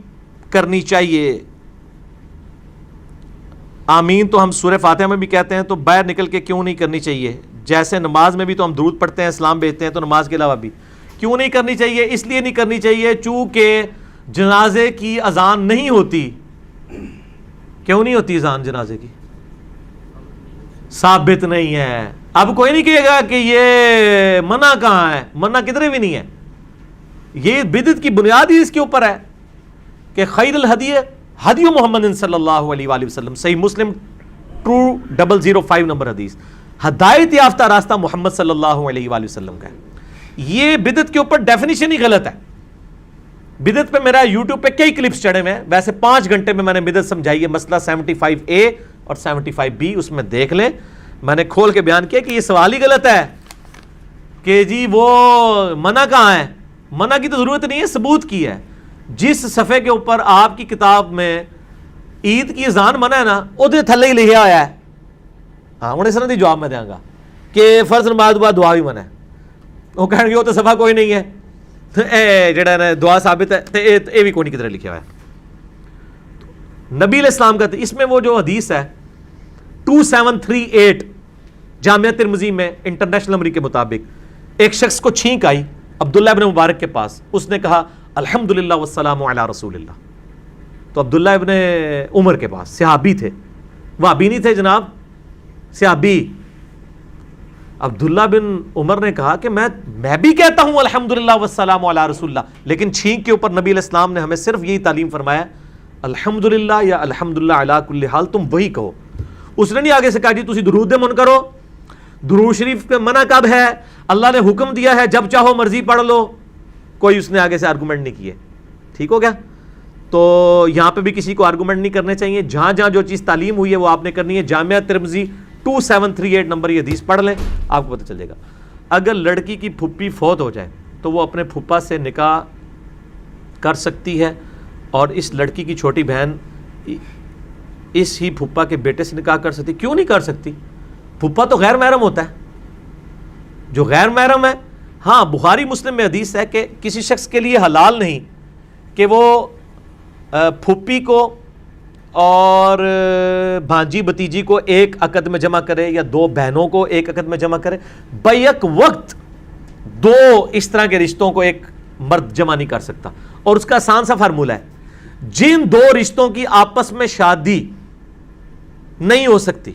کرنی چاہیے؟ آمین تو ہم سورہ فاتحہ میں بھی کہتے ہیں، تو باہر نکل کے کیوں نہیں کرنی چاہیے؟ جیسے نماز میں بھی تو ہم درود پڑھتے ہیں، اسلام بھیجتے ہیں، تو نماز کے علاوہ بھی کیوں نہیں کرنی چاہیے؟ اس لیے نہیں کرنی چاہیے چونکہ جنازے کی اذان نہیں ہوتی۔ کیوں نہیں ہوتی اذان جنازے کی؟ ثابت نہیں ہے۔ اب کوئی نہیں کہے گا کہ یہ منع کہاں ہے، منع کدھر بھی نہیں ہے۔ یہ بدعت کی بنیاد ہی اس کے اوپر ہے کہ خیر الہدی ہدی محمد صلی اللہ علیہ وآلہ وسلم، صحیح مسلم 2005 نمبر حدیث، ہدایت یافتہ راستہ محمد صلی اللہ علیہ وآلہ وسلم کا ہے۔ یہ بدعت کے اوپر ڈیفینیشن ہی غلط ہے۔ بدعت پہ میرا یوٹیوب پہ کئی کلپس چڑھے ہوئے ہیں، ویسے 5 گھنٹے میں نے بدعت سمجھائی ہے، مسئلہ 75A اور 75B، اس میں دیکھ لیں، میں نے کھول کے بیان کیا کہ یہ سوال ہی غلط ہے کہ جی وہ منع کہاں ہے۔ منع کی تو ضرورت نہیں ہے، ثبوت کی ہے۔ جس صفحے کے اوپر آپ کی کتاب میں عید کی اذان منع ہے نا، وہ تھلے ہی لکھا ہوا ہے۔ ہاں انہیں اس طرح دی جواب میں دیں گا کہ فرض نماز بعد دعا بھی منع ہے، وہ کہیں گے وہ تو صفحہ کوئی نہیں ہے، جڑا نا دعا ثابت ہے، تو یہ بھی کوئی نہیں کدھر لکھا ہوا ہے۔ نبی علیہ السلام کا اس میں وہ جو حدیث ہے 2738 جامعہ ترمذی میں انٹرنیشنل نمبر کے مطابق، ایک شخص کو چھینک آئی عبداللہ ابن مبارک کے پاس، اس نے کہا الحمدللہ والسلام علی رسول اللہ۔ تو عبداللہ ابن عمر کے پاس، صحابی تھے، وہابی نہیں تھے جناب، صحابی۔ عبداللہ بن عمر نے کہا کہ میں بھی کہتا ہوں الحمدللہ والسلام علی رسول اللہ، لیکن چھینک کے اوپر نبی علیہ السلام نے ہمیں صرف یہی تعلیم فرمایا الحمدللہ یا الحمدللہ علی کل حال، تم وہی کہو۔ اس نے نہیں آگے سے کہا جی تسی درود من کرو، درود شریف پہ منع کب ہے؟ اللہ نے حکم دیا ہے جب چاہو مرضی پڑھ لو، کوئی اس نے آگے سے آرگومنٹ نہیں کیے۔ ٹھیک ہو گیا؟ تو یہاں پہ بھی کسی کو آرگومنٹ نہیں کرنے چاہیے، جہاں جہاں جو چیز تعلیم ہوئی ہے وہ آپ نے کرنی ہے۔ جامعہ ترمذی 2738 نمبر یہ حدیث پڑھ لیں، آپ کو پتہ چلے گا۔ اگر لڑکی کی پھپھی فوت ہو جائے تو وہ اپنے پھپھا سے نکاح کر سکتی ہے، اور اس لڑکی کی چھوٹی بہن اس ہی پھپھا کے بیٹے سے نکاح کر سکتی؟ کیوں نہیں کر سکتی؟ پھپھا تو غیر محرم ہوتا ہے، جو غیر محرم ہے۔ ہاں بخاری مسلم میں حدیث ہے کہ کسی شخص کے لیے حلال نہیں کہ وہ پھپھی کو اور بھانجی بتیجی کو ایک عقد میں جمع کرے یا 2 بہنوں کو ایک عقد میں جمع کرے، بیک وقت 2 اس طرح کے رشتوں کو ایک مرد جمع نہیں کر سکتا۔ اور اس کا آسان سا فارمولہ ہے، جن 2 رشتوں کی آپس میں شادی نہیں ہو سکتی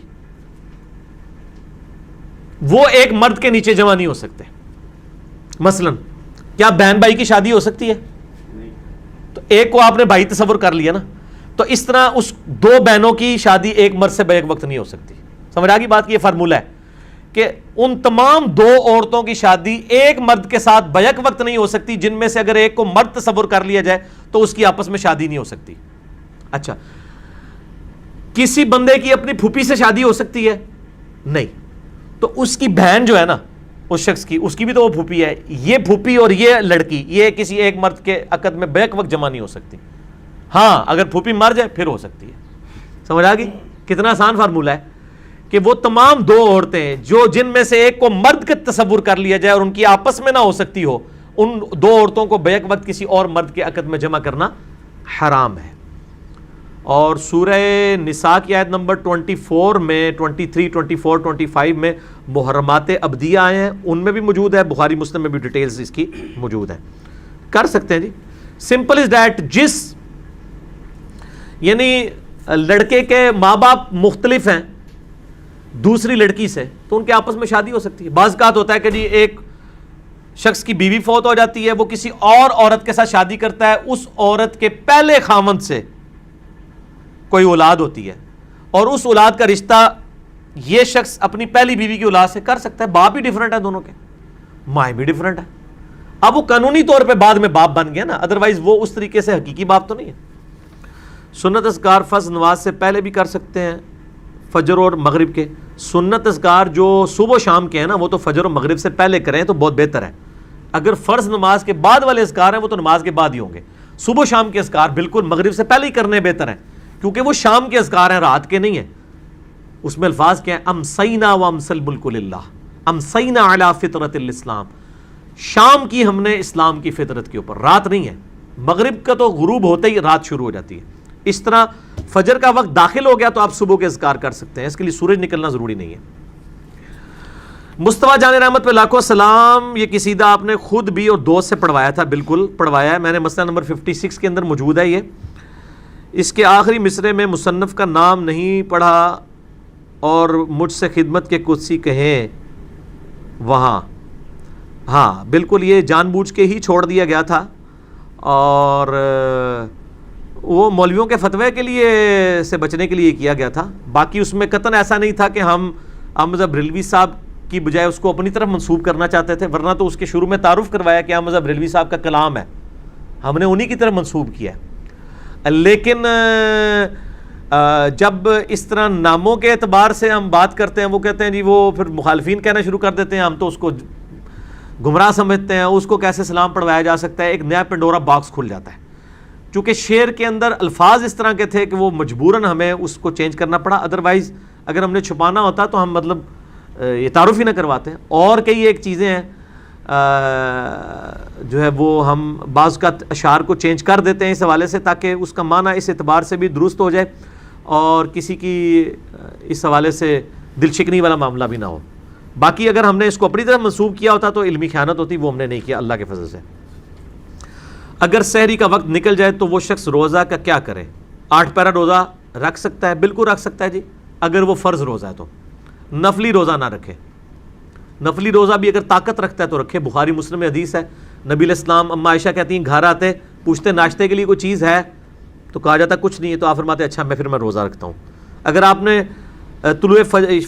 وہ ایک مرد کے نیچے جمع نہیں ہو سکتے۔ مثلا کیا بہن بھائی کی شادی ہو سکتی ہے؟ تو ایک کو آپ نے بھائی تصور کر لیا نا، تو اس طرح اس 2 بہنوں کی شادی ایک مرد سے بیک وقت نہیں ہو سکتی۔ سمجھ آ گئی بات کی؟ یہ فارمولہ ہے کہ ان تمام دو عورتوں کی شادی ایک مرد کے ساتھ بیک وقت نہیں ہو سکتی جن میں سے اگر ایک کو مرد تصور کر لیا جائے تو اس کی آپس میں شادی نہیں ہو سکتی. اچھا, کسی بندے کی اپنی پھوپھی سے شادی ہو سکتی ہے؟ نہیں. تو اس کی بہن جو ہے نا اس شخص کی, اس کی بھی تو وہ پھوپھی ہے. یہ پھوپھی اور یہ لڑکی یہ کسی ایک مرد کے عقد میں بیک وقت جمع نہیں ہو سکتی. ہاں اگر پھوپھی مر جائے پھر ہو سکتی ہے. سمجھ آ گئی؟ کتنا آسان فارمولہ ہے کہ وہ تمام دو عورتیں جو جن میں سے ایک کو مرد کا تصور کر لیا جائے اور ان کی آپس میں نہ ہو سکتی ہو, ان دو عورتوں کو بیک وقت کسی اور مرد کے عقد میں جمع کرنا حرام ہے. اور سورہ نساء کی آیت نمبر 24 میں 23, 24, 25 میں محرمات ابدیہ آئے ہیں, ان میں بھی موجود ہے, بخاری مسلم میں بھی ڈیٹیلز اس کی موجود ہیں. کر سکتے ہیں جی. سمپل از دیٹ, جس یعنی لڑکے کے ماں باپ مختلف ہیں دوسری لڑکی سے تو ان کے آپس میں شادی ہو سکتی ہے. بعض اوقات ہوتا ہے کہ جی ایک شخص کی بیوی فوت ہو جاتی ہے, وہ کسی اور عورت کے ساتھ شادی کرتا ہے, اس عورت کے پہلے خاوند سے کوئی اولاد ہوتی ہے اور اس اولاد کا رشتہ یہ شخص اپنی پہلی بیوی کی اولاد سے کر سکتا ہے. باپ بھی ڈیفرنٹ ہے دونوں کے, مائیں بھی ڈیفرنٹ ہے. اب وہ قانونی طور پہ بعد میں باپ بن گیا نا, ادروائز وہ اس طریقے سے حقیقی باپ تو نہیں ہے. سنت اذکار فرض نماز سے پہلے بھی کر سکتے ہیں, فجر اور مغرب کے. سنت اذکار جو صبح و شام کے ہیں نا وہ تو فجر و مغرب سے پہلے کریں تو بہت بہتر ہے. اگر فرض نماز کے بعد والے اذکار ہیں وہ تو نماز کے بعد ہی ہوں گے. صبح و شام کے اذکار بالکل مغرب سے پہلے ہی کرنے بہتر ہیں, کیونکہ وہ شام کے اذکار ہیں, رات کے نہیں ہیں. اس میں الفاظ کیا ہیں؟ امسینا وامسی الملک للہ, امسینا علی فطرت الاسلام. شام کی ہم نے اسلام کی فطرت کے اوپر, رات نہیں ہے. مغرب کا تو غروب ہوتے ہی رات شروع ہو جاتی ہے. اس طرح فجر کا وقت داخل ہو گیا تو آپ صبح کے اذکار کر سکتے ہیں, اس کے لیے سورج نکلنا ضروری نہیں ہے. مصطفیٰ جان رحمت پہ لاکھوں سلام. یہ قصیدہ آپ نے خود بھی اور دوست سے پڑھوایا تھا؟ بالکل پڑھوایا ہے میں نے, مسئلہ نمبر 56 کے اندر موجود ہے یہ. اس کے آخری مصرے میں مصنف کا نام نہیں پڑھا اور مجھ سے خدمت کے قدسی کہیں وہاں. ہاں بالکل, یہ جان بوجھ کے ہی چھوڑ دیا گیا تھا اور وہ مولویوں کے فتوے کے لیے سے بچنے کے لیے کیا گیا تھا. باقی اس میں قطعاً ایسا نہیں تھا کہ ہم احمد بریلوی صاحب کی بجائے اس کو اپنی طرف منسوب کرنا چاہتے تھے, ورنہ تو اس کے شروع میں تعارف کروایا کہ احمد بریلوی صاحب کا کلام ہے, ہم نے انہی کی طرف منسوب کیا. لیکن جب اس طرح ناموں کے اعتبار سے ہم بات کرتے ہیں, وہ کہتے ہیں جی وہ پھر مخالفین کہنا شروع کر دیتے ہیں, ہم تو اس کو گمراہ سمجھتے ہیں, اس کو کیسے سلام پڑھوایا جا سکتا ہے. ایک نیا پنڈورا باکس کھل جاتا ہے. چونکہ شعر کے اندر الفاظ اس طرح کے تھے کہ وہ مجبوراً ہمیں اس کو چینج کرنا پڑا, ادروائز اگر ہم نے چھپانا ہوتا تو ہم مطلب یہ تعارف ہی نہ کرواتے ہیں. اور کئی ایک چیزیں ہیں جو ہے وہ ہم بعض کا اشعار کو چینج کر دیتے ہیں اس حوالے سے تاکہ اس کا معنی اس اعتبار سے بھی درست ہو جائے اور کسی کی اس حوالے سے دل شکنی والا معاملہ بھی نہ ہو. باقی اگر ہم نے اس کو اپنی طرف منسوب کیا ہوتا تو علمی خیانت ہوتی, وہ ہم نے نہیں کیا اللہ کے فضل سے. اگر سحری کا وقت نکل جائے تو وہ شخص روزہ کا کیا کرے؟ 8 پیرا روزہ رکھ سکتا ہے, بالکل رکھ سکتا ہے جی, اگر وہ فرض روزہ ہے تو. نفلی روزہ نہ رکھے. نفلی روزہ بھی اگر طاقت رکھتا ہے تو رکھے. بخاری مسلم میں حدیث ہے, نبی علیہ السلام اما عائشہ کہتی ہیں گھر آتے پوچھتے ناشتے کے لیے کوئی چیز ہے تو کہا جاتا کچھ نہیں ہے, تو آپ فرماتے اچھا میں روزہ رکھتا ہوں. اگر آپ نے طلوع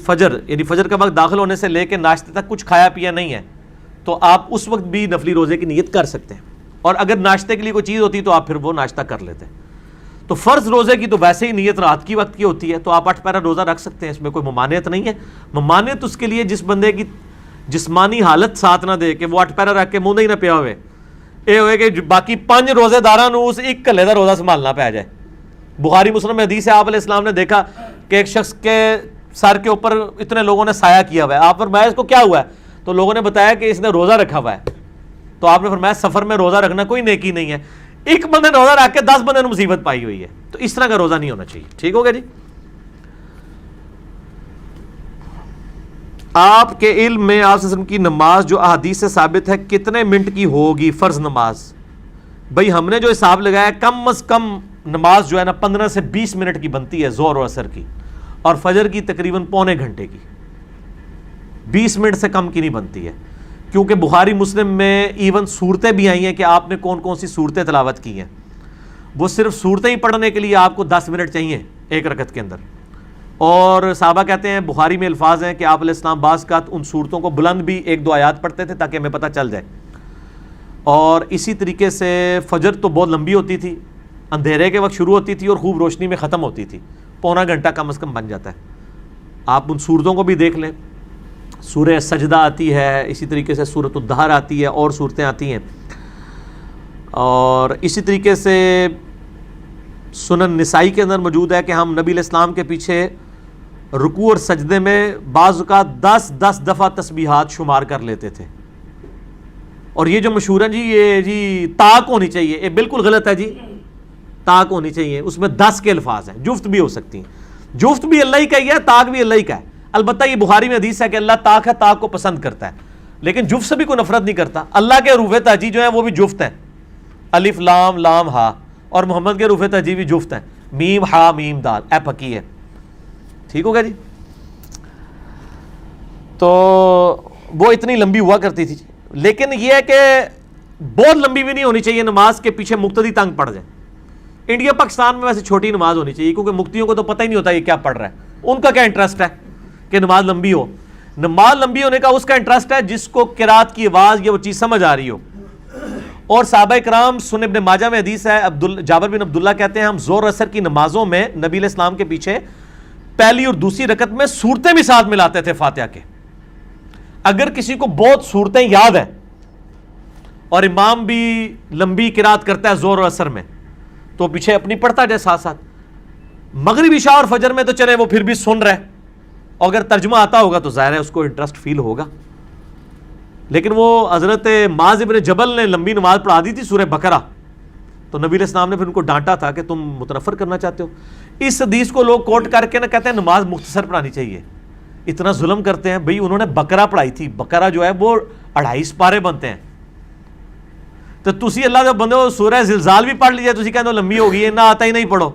فجر یعنی فجر کا وقت داخل ہونے سے لے کے ناشتے تک کچھ کھایا پیا نہیں ہے تو آپ اس وقت بھی نفلی روزے کی نیت کر سکتے ہیں, اور اگر ناشتے کے لیے کوئی چیز ہوتی تو آپ پھر وہ ناشتہ کر لیتے. تو فرض روزے کی تو ویسے ہی نیت رات کی وقت کی ہوتی ہے, تو آپ 8 پیرا روزہ رکھ سکتے ہیں, اس میں کوئی ممانعت نہیں ہے. ممانعت اس کے لیے جس بندے کی جسمانی حالت ساتھ نہ دے کہ وہ 8 پیرا رکھ کے منہ نہیں نہ پیا ہوئے, یہ ہوئے کہ باقی 5 روزے داراں نو اس ایک کلے دا روزہ سنبھالنا پہ جائے. بخاری مسلم میں حدیث ہے, آپ علیہ السلام نے دیکھا کہ ایک شخص کے سر کے اوپر اتنے لوگوں نے سایہ کیا ہوا ہے, آپ فرمایا اس کو کیا ہوا ہے, تو لوگوں نے بتایا کہ اس نے روزہ رکھا ہوا ہے. تو آپ نے فرمایا سفر میں روزہ رکھنا کوئی نیکی نہیں ہے, ایک بندے نے روزہ رکھ کے 10 بندے نے مصیبت پائی ہوئی ہے, تو اس طرح کا روزہ نہیں ہونا چاہیے. ٹھیک ہو گیا جی. آپ کے علم میں آپ وسلم کی نماز جو احادیث سے ثابت ہے کتنے منٹ کی ہوگی فرض نماز؟ بھائی ہم نے جو حساب لگایا کم از کم نماز جو ہے نا 15 سے 20 منٹ کی بنتی ہے ظہر اور عصر کی, اور فجر کی تقریباً پونے گھنٹے کی. 20 منٹ سے کم کی نہیں بنتی ہے, کیونکہ بخاری مسلم میں ایون صورتیں بھی آئی ہیں کہ آپ نے کون کون سی صورتیں تلاوت کی ہیں. وہ صرف صورتیں ہی پڑھنے کے لیے آپ کو 10 منٹ چاہیے ایک رکعت کے اندر. اور صحابہ کہتے ہیں، بخاری میں الفاظ ہیں کہ آپ علیہ السلام بعض کا ان صورتوں کو بلند بھی 1-2 آیات پڑھتے تھے تاکہ ہمیں پتہ چل جائے. اور اسی طریقے سے فجر تو بہت لمبی ہوتی تھی، اندھیرے کے وقت شروع ہوتی تھی اور خوب روشنی میں ختم ہوتی تھی، پونا گھنٹہ کم از کم بن جاتا ہے. آپ ان صورتوں کو بھی دیکھ لیں، سورہ سجدہ آتی ہے، اسی طریقے سے سورۃ الدہر آتی ہے، اور صورتیں آتی ہیں. اور اسی طریقے سے سنن نسائی کے اندر موجود ہے کہ ہم نبی علیہ السلام کے پیچھے رکوع اور سجدے میں بعض اوقات 10 دفعہ تسبیحات شمار کر لیتے تھے. اور یہ جو مشہور ہے جی، یہ جی طاق ہونی چاہیے، یہ بالکل غلط ہے جی. طاق ہونی چاہیے، اس میں 10 کے الفاظ ہیں، جفت بھی ہو سکتی ہیں. جفت بھی اللہ ہی کا ہی ہے، طاق بھی اللہ ہی کا ہے. البتہ یہ بخاری میں حدیث ہے کہ اللہ طاق ہے، طاق کو پسند کرتا ہے، لیکن جفت سے بھی کوئی نفرت نہیں کرتا. اللہ کے حروف تہجی جو ہیں وہ بھی جفت ہیں، الف لام لام ہا، اور محمد کے حروف تہجی بھی جفت ہیں، میم ہا میم دال، اے پکی ہے. ٹھیک ہو گیا جی. تو وہ اتنی لمبی ہوا کرتی تھی، لیکن یہ ہے کہ بہت لمبی بھی نہیں ہونی چاہیے، نماز کے پیچھے مقتدی تنگ پڑ جائے. انڈیا پاکستان میں ویسے چھوٹی نماز ہونی چاہیے، کیونکہ مفتیوں کو تو پتہ ہی نہیں ہوتا یہ کیا پڑھ رہا ہے. ان کا کیا انٹرسٹ ہے کہ نماز لمبی ہو؟ نماز لمبی ہونے کا اس کا انٹرسٹ ہے جس کو قرات کی آواز یا وہ چیز سمجھ آ رہی ہو. اور صحابہ کرام، سنن ابن ماجہ میں حدیث ہے، جابر بن عبداللہ کہتے ہیں ہم زور اثر کی نمازوں میں نبی علیہ السلام کے پیچھے پہلی اور دوسری رکعت میں صورتیں بھی ساتھ ملاتے تھے فاتحہ کے. اگر کسی کو بہت صورتیں یاد ہیں اور امام بھی لمبی قرات کرتا ہے زور اور اثر میں، تو پیچھے اپنی پڑھتا جائے ساتھ ساتھ. مغرب عشاء اور فجر میں تو چلے وہ پھر بھی سن رہے، اور اگر ترجمہ آتا ہوگا تو ظاہر ہے اس کو انٹرسٹ فیل ہوگا. لیکن وہ حضرت معاذ بن جبل نے لمبی نماز پڑھا دی تھی سورہ بقرہ، تو نبی علیہ السلام نے پھر ان کو ڈانٹا تھا کہ تم متنفر کرنا چاہتے ہو. اس حدیث کو لوگ کوٹ کر کے نہ کہتے ہیں نماز مختصر پڑھانی چاہیے، اتنا ظلم کرتے ہیں. بھئی انہوں نے بقرہ پڑھائی تھی، بقرہ جو ہے وہ 2.5 پارے بنتے ہیں. تو تسی اللہ دے بندے سورہ زلزال بھی پڑھ لیجئے، تسی کہتے ہو لمبی ہوگی، نہ آتا ہی نہیں پڑھو.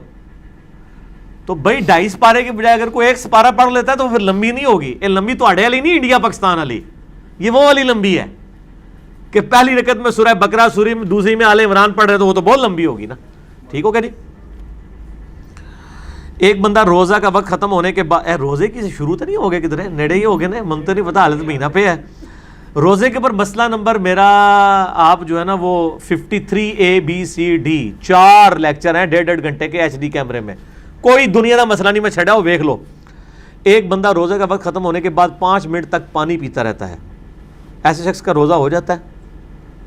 تو بھئی 2.5 پارے کے بجائے اگر کوئی 1 سپارہ پڑھ لیتا ہے تو پھر لمبی نہیں ہوگی. یہ لمبی تو اڑے والی نہیں، انڈیا پاکستان والی، یہ وہ والی لمبی ہے کہ پہلی رکعت میں سورہ بقرہ، سوری میں دوسری میں آل عمران پڑھ رہے تو وہ تو بہت لمبی ہوگی نا. ٹھیک ہو گیا جی. ایک بندہ روزہ کا وقت ختم ہونے کے بعد، روزے کی شروع تو نہیں ہو گیا کدھر ہے، نیڑے ہی ہو گئے نا، من تو نہیں پتا، حالت مہینہ پہ ہے. روزے کے اوپر مسئلہ نمبر میرا آپ جو ہے نا وہ 53ABCD 4 لیکچر ہیں 1.5 گھنٹے کے HD کیمرے میں. کوئی دنیا کا مسئلہ نہیں، میں چھڑا ہو دیکھ لو. ایک بندہ روزے کا وقت ختم ہونے کے بعد 5 منٹ تک پانی پیتا رہتا ہے، ایسے شخص کا روزہ ہو جاتا ہے؟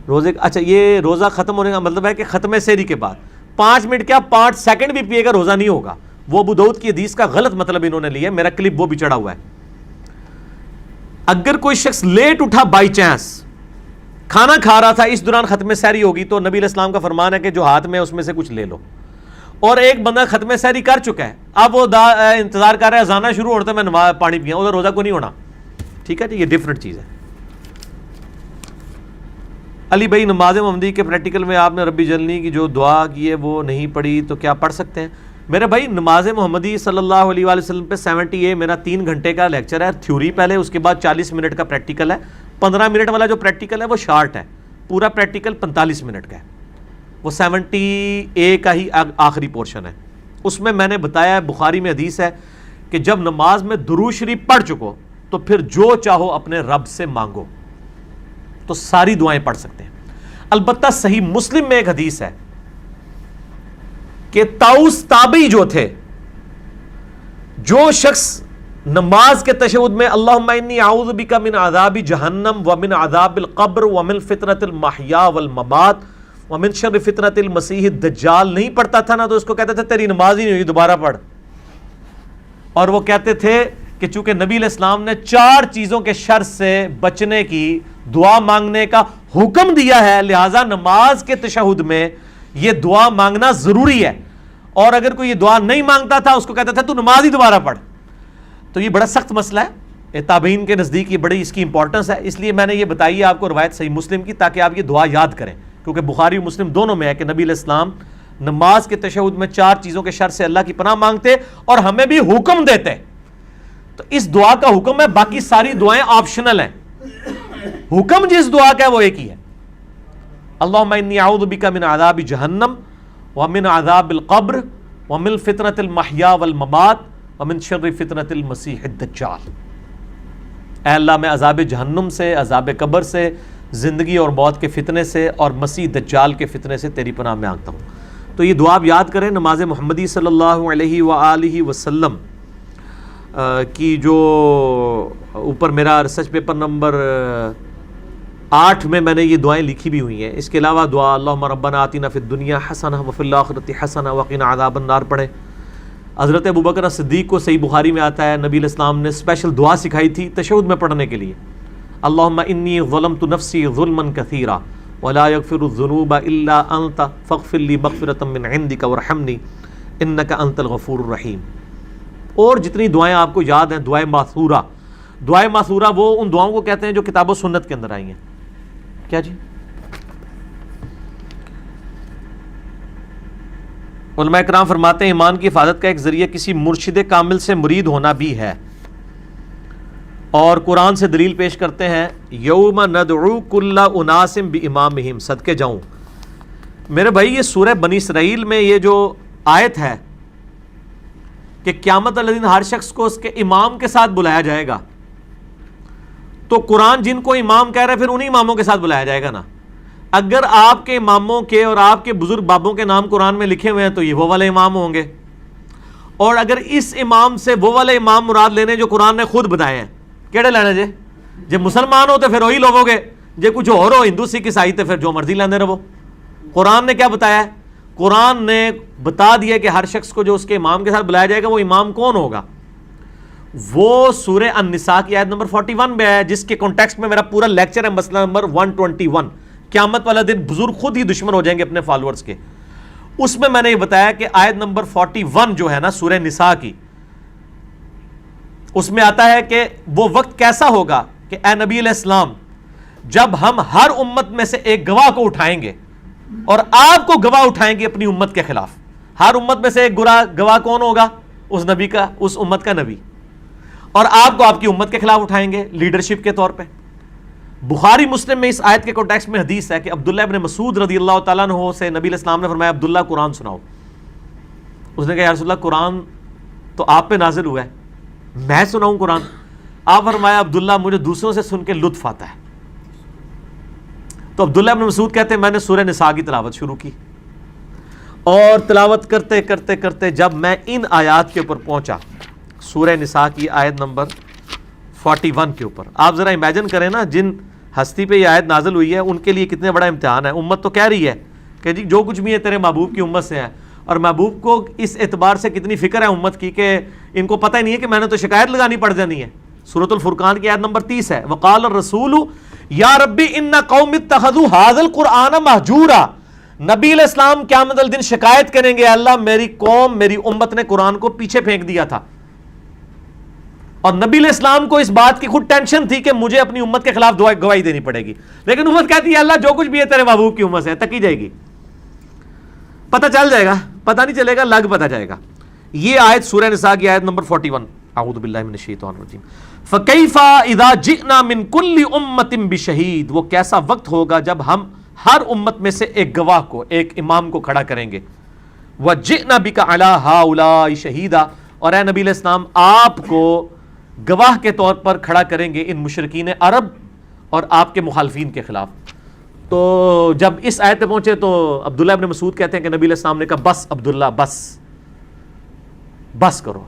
روزے اچھا، یہ روزہ ختم ہونے کا مطلب ہے کہ ختم سحری کے بعد 5 منٹ کیا 5 سیکنڈ بھی پیے گا روزہ نہیں ہوگا. وہ ابو داؤد کی حدیث کا غلط مطلب انہوں نے لیا، میرا کلپ وہ بھی چڑھا ہوا ہے. اگر کوئی شخص لیٹ اٹھا بائی چانس، کھانا کھا رہا تھا، اس دوران ختم سحری ہوگی، تو نبی علیہ السلام کا فرمان ہے کہ جو ہاتھ میں ہے اس میں سے کچھ لے لو. اور ایک بندہ ختم سحری کر چکا ہے، اب وہ انتظار کر رہا ہے اذان شروع ہوتا ہے میں پانی پیا، ادھر روزہ کو نہیں ہونا. ٹھیک ہے جی، یہ ڈفرنٹ چیز ہے. علی بھائی، نماز محمدی کے پریکٹیکل میں آپ نے ربی جلنی کی جو دعا کی ہے وہ نہیں پڑھی تو کیا پڑھ سکتے ہیں؟ میرے بھائی، نماز محمدی صلی اللہ علیہ وآلہ وسلم پہ 70A میرا 3 گھنٹے کا لیکچر ہے، تھیوری پہلے، اس کے بعد 40 منٹ کا پریکٹیکل ہے. 15 منٹ والا جو پریکٹیکل ہے وہ شارٹ ہے، پورا پریکٹیکل 45 منٹ کا ہے. وہ 70A کا ہی آخری پورشن ہے. اس میں نے بتایا ہے، بخاری میں حدیث ہے کہ جب نماز میں درود شریف پڑھ چکو تو پھر جو چاہو اپنے رب سے مانگو، تو ساری دعائیں پڑھ سکتے ہیں. البتہ صحیح مسلم میں ایک حدیث ہے کہ طاؤس تابعی جو تھے، جو شخص نماز کے تشہد میں اللہم انی اعوذ بک من عذاب جہنم ومن عذاب القبر ومن فتنۃ المحیا والممات ومن شر فتنۃ المسیح الدجال نہیں پڑھتا تھا نا، تو اس کو کہتے تھے تیری نماز ہی نہیں ہوئی، دوبارہ پڑھ. اور وہ کہتے تھے کہ چونکہ نبی علیہ السلام نے 4 چیزوں کے شر سے بچنے کی دعا مانگنے کا حکم دیا ہے، لہٰذا نماز کے تشہد میں یہ دعا مانگنا ضروری ہے. اور اگر کوئی یہ دعا نہیں مانگتا تھا اس کو کہتا تھا تو نماز ہی دوبارہ پڑھ. تو یہ بڑا سخت مسئلہ ہے، تابعین کے نزدیک یہ بڑی اس کی امپورٹنس ہے. اس لیے میں نے یہ بتائی ہے آپ کو روایت صحیح مسلم کی، تاکہ آپ یہ دعا یاد کریں، کیونکہ بخاری و مسلم دونوں میں ہے کہ نبی علیہ السلام نماز کے تشہد میں 4 چیزوں کے شر سے اللہ کی پناہ مانگتے اور ہمیں بھی حکم دیتے. تو اس دعا کا حکم ہے، باقی ساری دعائیں آپشنل ہیں. حکم جس دعا کا ہے وہ ایک ہی ہے، اللہم انی اعوذ بک من عذاب جہنم ومن عذاب القبر ومن فتنۃ المحیا والممات ومن شر فتنة المسیح الدجال، اے اللہ میں عذاب جہنم سے، عذاب قبر سے، زندگی اور موت کے فتنے سے اور مسیح دجال کے فتنے سے تیری پناہ میں مانگتا ہوں۔ تو یہ دعا آپ یاد کریں، نماز محمدی صلی اللہ علیہ وآلہ وسلم کی جو اوپر میرا ریسرچ پیپر نمبر 8 میں نے یہ دعائیں لکھی بھی ہوئی ہیں۔ اس کے علاوہ دعا اللہم ربنا آتنا فی الدنیا حسنہ وفی الآخرۃ حسنہ وقنا عذاب النار پڑھیں۔ حضرت ابوبکر صدیق کو صحیح بخاری میں آتا ہے، نبی علیہ السلام نے اسپیشل دعا سکھائی تھی تشہد میں پڑھنے کے لیے، اللہم انی ظلمت نفسی ظلما کثیرا ولا یغفر الذنوب الا انت فاغفر لی مغفرۃ من عندک وارحمنی انک انت الغفور الرحیم۔ اور جتنی دعائیں آپ کو یاد ہیں، دعائے ماثورہ، دعائے ماثورہ وہ ان دعاؤں کو کہتے ہیں جو کتاب و سنت کے اندر آئی ہیں۔ کیا جی؟ علماء کرام فرماتے ہیں ایمان کی حفاظت کا ایک ذریعہ کسی مرشد کامل سے مرید ہونا بھی ہے، اور قرآن سے دلیل پیش کرتے ہیں یوم ندعو کل اناس بامامہم، صدقے جاؤں میرے بھائی یہ سورہ بنی اسرائیل میں یہ جو آیت ہے کہ قیامت والے دن ہر شخص کو اس کے امام کے ساتھ بلایا جائے گا، تو قرآن جن کو امام کہہ رہا ہے پھر انہی اماموں کے ساتھ بلایا جائے گا نا۔ اگر آپ کے اماموں کے اور آپ کے بزرگ بابوں کے نام قرآن میں لکھے ہوئے ہیں تو یہ وہ والے امام ہوں گے، اور اگر اس امام سے وہ والے امام مراد لینے جو قرآن نے خود بتائے ہیں، کیڑے لینے جے؟ جے مسلمان ہو تو پھر وہی لوگو گے، جے کچھ اور ہو ہندو سکھ عیسائی تو پھر جو مرضی لیندے رہو۔ قرآن نے کیا بتایا ہے؟ قرآن نے بتا دیا کہ ہر شخص کو جو اس کے امام کے ساتھ بلایا جائے گا وہ امام کون ہوگا، وہ سورہ النساء کی آیت نمبر 41 میں ہے، جس کے کانٹیکسٹ میں میرا پورا لیکچر ہے، مسئلہ نمبر 121، قیامت والا دن بزرگ خود ہی دشمن ہو جائیں گے اپنے فالورز کے۔ اس میں نے یہ بتایا کہ آیت نمبر 41 جو ہے نا سورہ نساء کی، اس میں آتا ہے کہ وہ وقت کیسا ہوگا کہ اے نبی علیہ السلام جب ہم ہر امت میں سے ایک گواہ کو اٹھائیں گے اور آپ کو گواہ اٹھائیں گے اپنی امت کے خلاف۔ ہر امت میں سے ایک گواہ کون ہوگا؟ اس نبی کا، اس امت کا نبی، اور آپ کو آپ کی امت کے خلاف اٹھائیں گے لیڈرشپ کے طور پہ۔ بخاری مسلم میں اس آیت کے کانٹیکسٹ میں حدیث ہے کہ عبداللہ ابن مسعود رضی اللہ تعالیٰ عنہ سے نبی علیہ السلام نے فرمایا عبداللہ قرآن سناؤ۔ اس نے کہا یا رسول اللہ قرآن تو آپ پہ نازل ہوا ہے، میں سناؤں قرآن؟ آپ فرمایا عبداللہ مجھے دوسروں سے سن کے لطف آتا ہے۔ تو عبداللہ ابن مسعود کہتے ہیں میں نے سورہ نساء کی تلاوت شروع کی، اور تلاوت کرتے کرتے کرتے جب میں ان آیات کے اوپر پہنچا، سورہ نساء کی آیت نمبر 41 کے اوپر، آپ ذرا امیجن کریں نا جن ہستی پہ یہ آیت نازل ہوئی ہے ان کے لیے کتنے بڑا امتحان ہے۔ امت تو کہہ رہی ہے کہ جی جو کچھ بھی ہے تیرے محبوب کی امت سے ہے، اور محبوب کو اس اعتبار سے کتنی فکر ہے امت کی کہ ان کو پتہ ہی نہیں ہے کہ میں نے تو شکایت لگانی پڑ جانی ہے۔ سورۃ الفرقان کی آیت نمبر 30 ہے وقال الرسول یا ربی ان قوم اتخذوا ھذا القرآن مہجورا، نبی علیہ السلام قیامت الدن شکایت کریں گے اللہ میری قوم، میری امت نے قرآن کو پیچھے پھینک دیا تھا، اور نبی علیہ السلام کو اس بات کی خود ٹینشن تھی کہ مجھے اپنی امت کے خلاف گواہی دینی پڑے گی، لیکن امت کہتی ہے اللہ جو کچھ بھی ہے تیرے محبوب کی امت سے تک ہی جائے گی، پتہ چل جائے گا، پتہ نہیں چلے گا، لگ پتہ جائے گا۔ یہ آیت سورہ نساء کی آیت نمبر 41، اعوذ باللہ من الشیطان الرجیم، فَكَيْفَ إِذَا جِئْنَا مِن كُلِّ أُمَّةٍ بِشَهِيدٍ، وہ کیسا وقت ہوگا جب ہم ہر امت میں سے ایک گواہ کو، ایک امام کو کھڑا کریں گے، وَجِئْنَا بِكَ عَلَىٰ هَٰؤُلَاءِ شَهِيدًا، اور اے نبی علیہ السلام آپ کو گواہ کے طور پر کھڑا کریں گے ان مشرکین عرب اور آپ کے مخالفین کے خلاف۔ تو جب اس آیت پہ پہنچے تو عبداللہ ابن مسعود کہتے ہیں کہ نبی علیہ السلام نے کہا بس عبداللہ بس کرو۔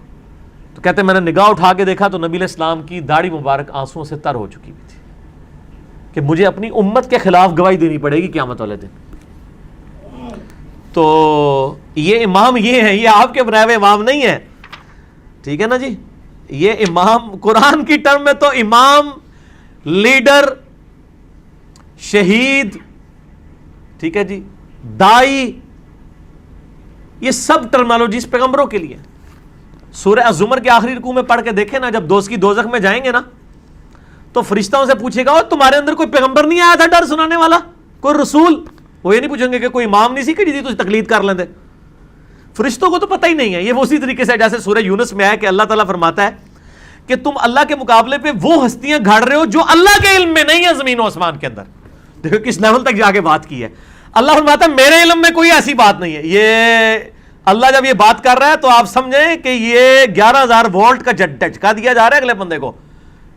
تو کہتے ہیں میں نے نگاہ اٹھا کے دیکھا تو نبی علیہ السلام کی داڑھی مبارک آنسوؤں سے تر ہو چکی ہوئی تھی کہ مجھے اپنی امت کے خلاف گواہی دینی پڑے گی قیامت والے دن۔ تو یہ امام یہ ہیں، یہ آپ کے بنائے ہوئے امام نہیں ہیں، ٹھیک ہے نا جی۔ یہ امام قرآن کی ٹرم میں تو امام، لیڈر، شہید، ٹھیک ہے جی، دائی، یہ سب ٹرمنالوجیز پیغمبروں کے لیے۔ سورہ الزمر کے آخری رکوع میں پڑھ کے دیکھیں نا، جب دوست کی دوزخ میں جائیں گے نا تو فرشتوں سے پوچھے گا اور تمہارے اندر کوئی پیغمبر نہیں آیا تھا ڈر سنانے والا، کوئی رسول؟ وہ یہ نہیں پوچھیں گے کہ کوئی امام نہیں سی کہ جی تجھ تقلید کر لیندے۔ فرشتوں کو تو پتہ ہی نہیں ہے۔ یہ اسی طریقے سے جیسے سورہ یونس میں آیا کہ اللہ تعالیٰ فرماتا ہے کہ تم اللہ کے مقابلے پہ وہ ہستیاں گھاڑ رہے ہو جو اللہ کے علم میں نہیں ہے زمین و آسمان کے اندر۔ دیکھو کس لیول تک جا کے بات کی ہے۔ اللہ فرماتا ہے میرے علم میں کوئی ایسی بات نہیں ہے۔ یہ اللہ جب یہ بات کر رہا ہے تو آپ سمجھیں کہ یہ 11,000 وولٹ کا جھٹکا دیا جا رہا ہے اگلے بندے کو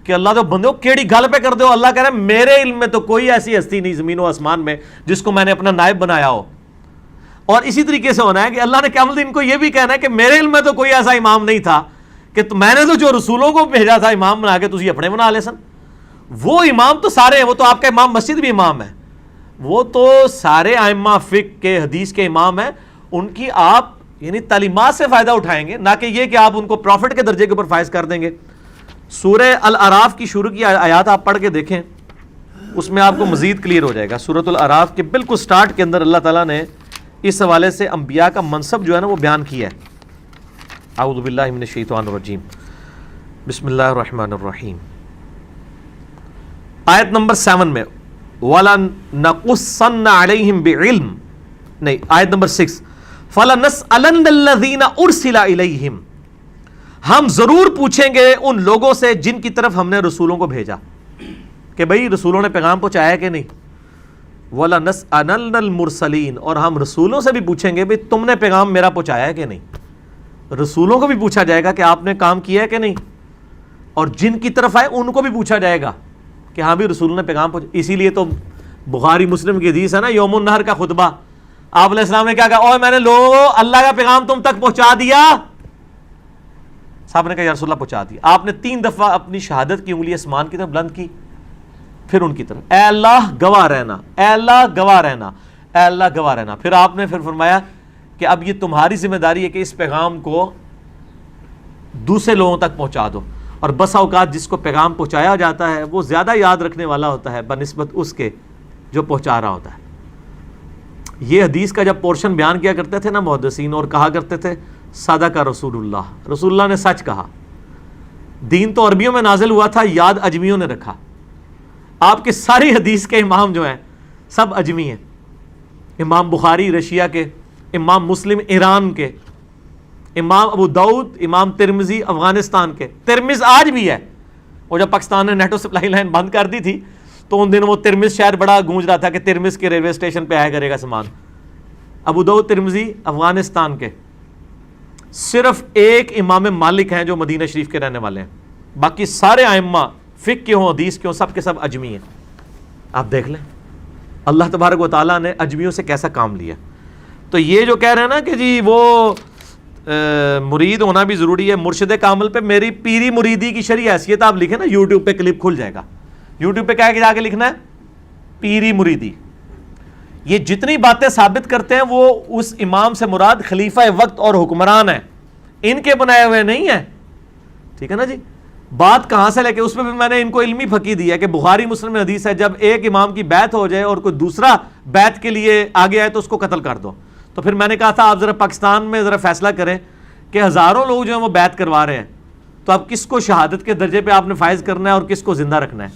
کہ اللہ تو بندے کو کیڑی گل پہ کر دو. اللہ کہہ رہا ہے میرے علم میں تو کوئی ایسی ہستی نہیں زمین و آسمان میں جس کو میں نے اپنا نائب بنایا ہو. اور اسی طریقے سے ہونا ہے کہ اللہ نے قیامت دن کو یہ بھی کہنا ہے کہ میرے علم میں تو کوئی ایسا امام نہیں تھا کہ میں نے تو جو رسولوں کو بھیجا تھا امام بنا کے تجھے اپنے بنا لے سن. وہ امام تو سارے ہیں, وہ تو آپ کا امام مسجد بھی امام ہے, وہ تو سارے ائمہ فقہ کے حدیث کے امام ہیں. ان کی آپ یعنی تعلیمات سے فائدہ اٹھائیں گے, نہ کہ یہ کہ آپ ان کو پروفٹ کے درجے کے اوپر فائز کر دیں گے. سورہ الاعراف کی شروع کی آیات آپ پڑھ کے دیکھیں, اس میں آپ کو مزید کلیئر ہو جائے گا. سورۃ الاعراف کے بالکل سٹارٹ کے اندر اللہ تعالیٰ نے اس حوالے سے انبیاء کا منصب جو ہے نا وہ بیان کیا ہے. اعوذ باللہ من الشیطان الرجیم, بسم اللہ الرحمن الرحیم. آیت نمبر 7 میں وَلَنَقُصَّنَّ عَلَيْهِمْ بِعِلْمٍ, نہیں آیت نمبر 6 فَلَنَسْأَلَنَّ الَّذِينَ أُرْسِلَ إِلَيْهِمْ, ہم ضرور پوچھیں گے ان لوگوں سے جن کی طرف ہم نے رسولوں کو بھیجا کہ بھئی رسولوں نے پیغام پہنچایا کہ نہیں. وَلَنَسْأَلَنَّ الْمُرْسَلِينَ, اور ہم رسولوں سے بھی پوچھیں گے بھئی تم نے پیغام میرا پہنچایا کہ نہیں. رسولوں کو بھی پوچھا جائے گا کہ آپ نے کام کیا ہے کہ نہیں, اور جن کی طرف آئے ان کو بھی پوچھا جائے گا کہ ہاں بھی رسولوں نے پیغام پہنچا. اسی لیے تو بخاری مسلم کی حدیث ہے نا, یوم النہر کا خطبہ, آپ علیہ السلام نے کیا کہا, اوہ میں نے لوگوں اللہ کا پیغام تم تک پہنچا دیا. صاحب نے کہا یا رسول اللہ پہنچا دیا. آپ نے 3 دفعہ اپنی شہادت کی انگلی آسمان کی طرف بلند کی, پھر ان کی طرف, اے اللہ گواہ رہنا, اے اللہ گواہ رہنا, اے اللہ گواہ رہنا. پھر آپ نے پھر فرمایا کہ اب یہ تمہاری ذمہ داری ہے کہ اس پیغام کو دوسرے لوگوں تک پہنچا دو. اور بسا اوقات جس کو پیغام پہنچایا جاتا ہے وہ زیادہ یاد رکھنے والا ہوتا ہے بنسبت اس کے جو پہنچا رہا ہوتا ہے. یہ حدیث کا جب پورشن بیان کیا کرتے تھے نا محدثین, اور کہا کرتے تھے صدق رسول اللہ, رسول اللہ نے سچ کہا. دین تو عربیوں میں نازل ہوا تھا, یاد اجمیوں نے رکھا. آپ کے ساری حدیث کے امام جو ہیں سب اجمی ہیں. امام بخاری رشیا کے, امام مسلم ایران کے, امام ابو داؤد, امام ترمذی افغانستان کے. ترمذ آج بھی ہے, وہ جب پاکستان نے نیٹو سپلائی لائن بند کر دی تھی تو ان دنوں وہ ترمذ شہر بڑا گونج رہا تھا کہ ترمذ کے ریلوے اسٹیشن پہ آیا کرے گا سامان. ابو داؤد ترمذی افغانستان کے. صرف ایک امام مالک ہیں جو مدینہ شریف کے رہنے والے ہیں, باقی سارے ائمہ فقہ کے ہوں حدیث کے ہوں سب کے سب اجمی ہیں. آپ دیکھ لیں اللہ تبارک و تعالیٰ نے اجمیوں سے کیسا کام لیا. تو یہ جو کہہ رہے ہیں نا کہ جی وہ مرید ہونا بھی ضروری ہے, مرشد کامل پہ میری پیری مریدی کی شرعی حیثیت آپ لکھیں نا, یوٹیوب پہ کلپ کھل جائے گا. یوٹیوب پہ کیا جا کے لکھنا ہے پیری مریدی. یہ جتنی باتیں ثابت کرتے ہیں وہ اس امام سے مراد خلیفہ وقت اور حکمران ہیں, ان کے بنائے ہوئے نہیں ہیں. ٹھیک ہے نا جی. بات کہاں سے لے کے, اس میں بھی میں نے ان کو علمی فقہ دیا کہ بخاری مسلم میں حدیث ہے جب ایک امام کی بیعت ہو جائے اور کوئی دوسرا بیعت کے لیے آگے آئے تو اس کو قتل کر دو. تو پھر میں نے کہا تھا آپ ذرا پاکستان میں ذرا فیصلہ کریں کہ ہزاروں لوگ جو ہیں وہ بیعت کروا رہے ہیں, تو اب کس کو شہادت کے درجے پہ آپ نے فائز کرنا ہے اور کس کو زندہ رکھنا ہے,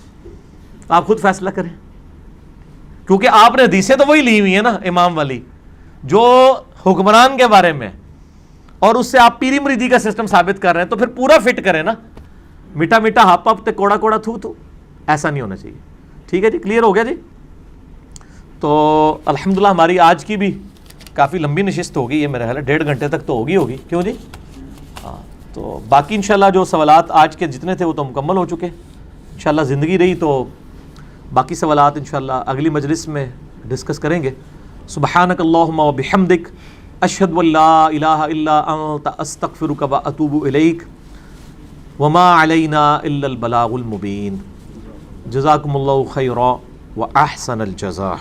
آپ خود فیصلہ کریں. کیونکہ آپ نے حدیثیں تو وہی لی ہوئی ہیں نا امام والی جو حکمران کے بارے میں, اور اس سے آپ پیری مریدی کا سسٹم ثابت کر رہے ہیں, تو پھر پورا فٹ کریں نا. میٹھا میٹھا ہپ ہپ تے کوڑا کوڑا تھو تھو, ایسا نہیں ہونا چاہیے. ٹھیک ہے جی, کلیئر ہو گیا جی. تو الحمدللہ ہماری آج کی بھی کافی لمبی نشست ہوگی, یہ میرا خیال ہے 1.5 گھنٹے تک تو ہوگی. کیوں جی؟ ہاں, تو باقی انشاءاللہ جو سوالات آج کے جتنے تھے وہ تو مکمل ہو چکے. انشاءاللہ زندگی رہی تو باقی سوالات انشاءاللہ اگلی مجلس میں ڈسکس کریں گے. سبحانک اللہم و بحمدک اشہد ان لا الہ الا انت استغفرک و اتوب الیک وما علینا الا البلاغ المبین. جزاکم اللہ خیرا و احسن الجزاء.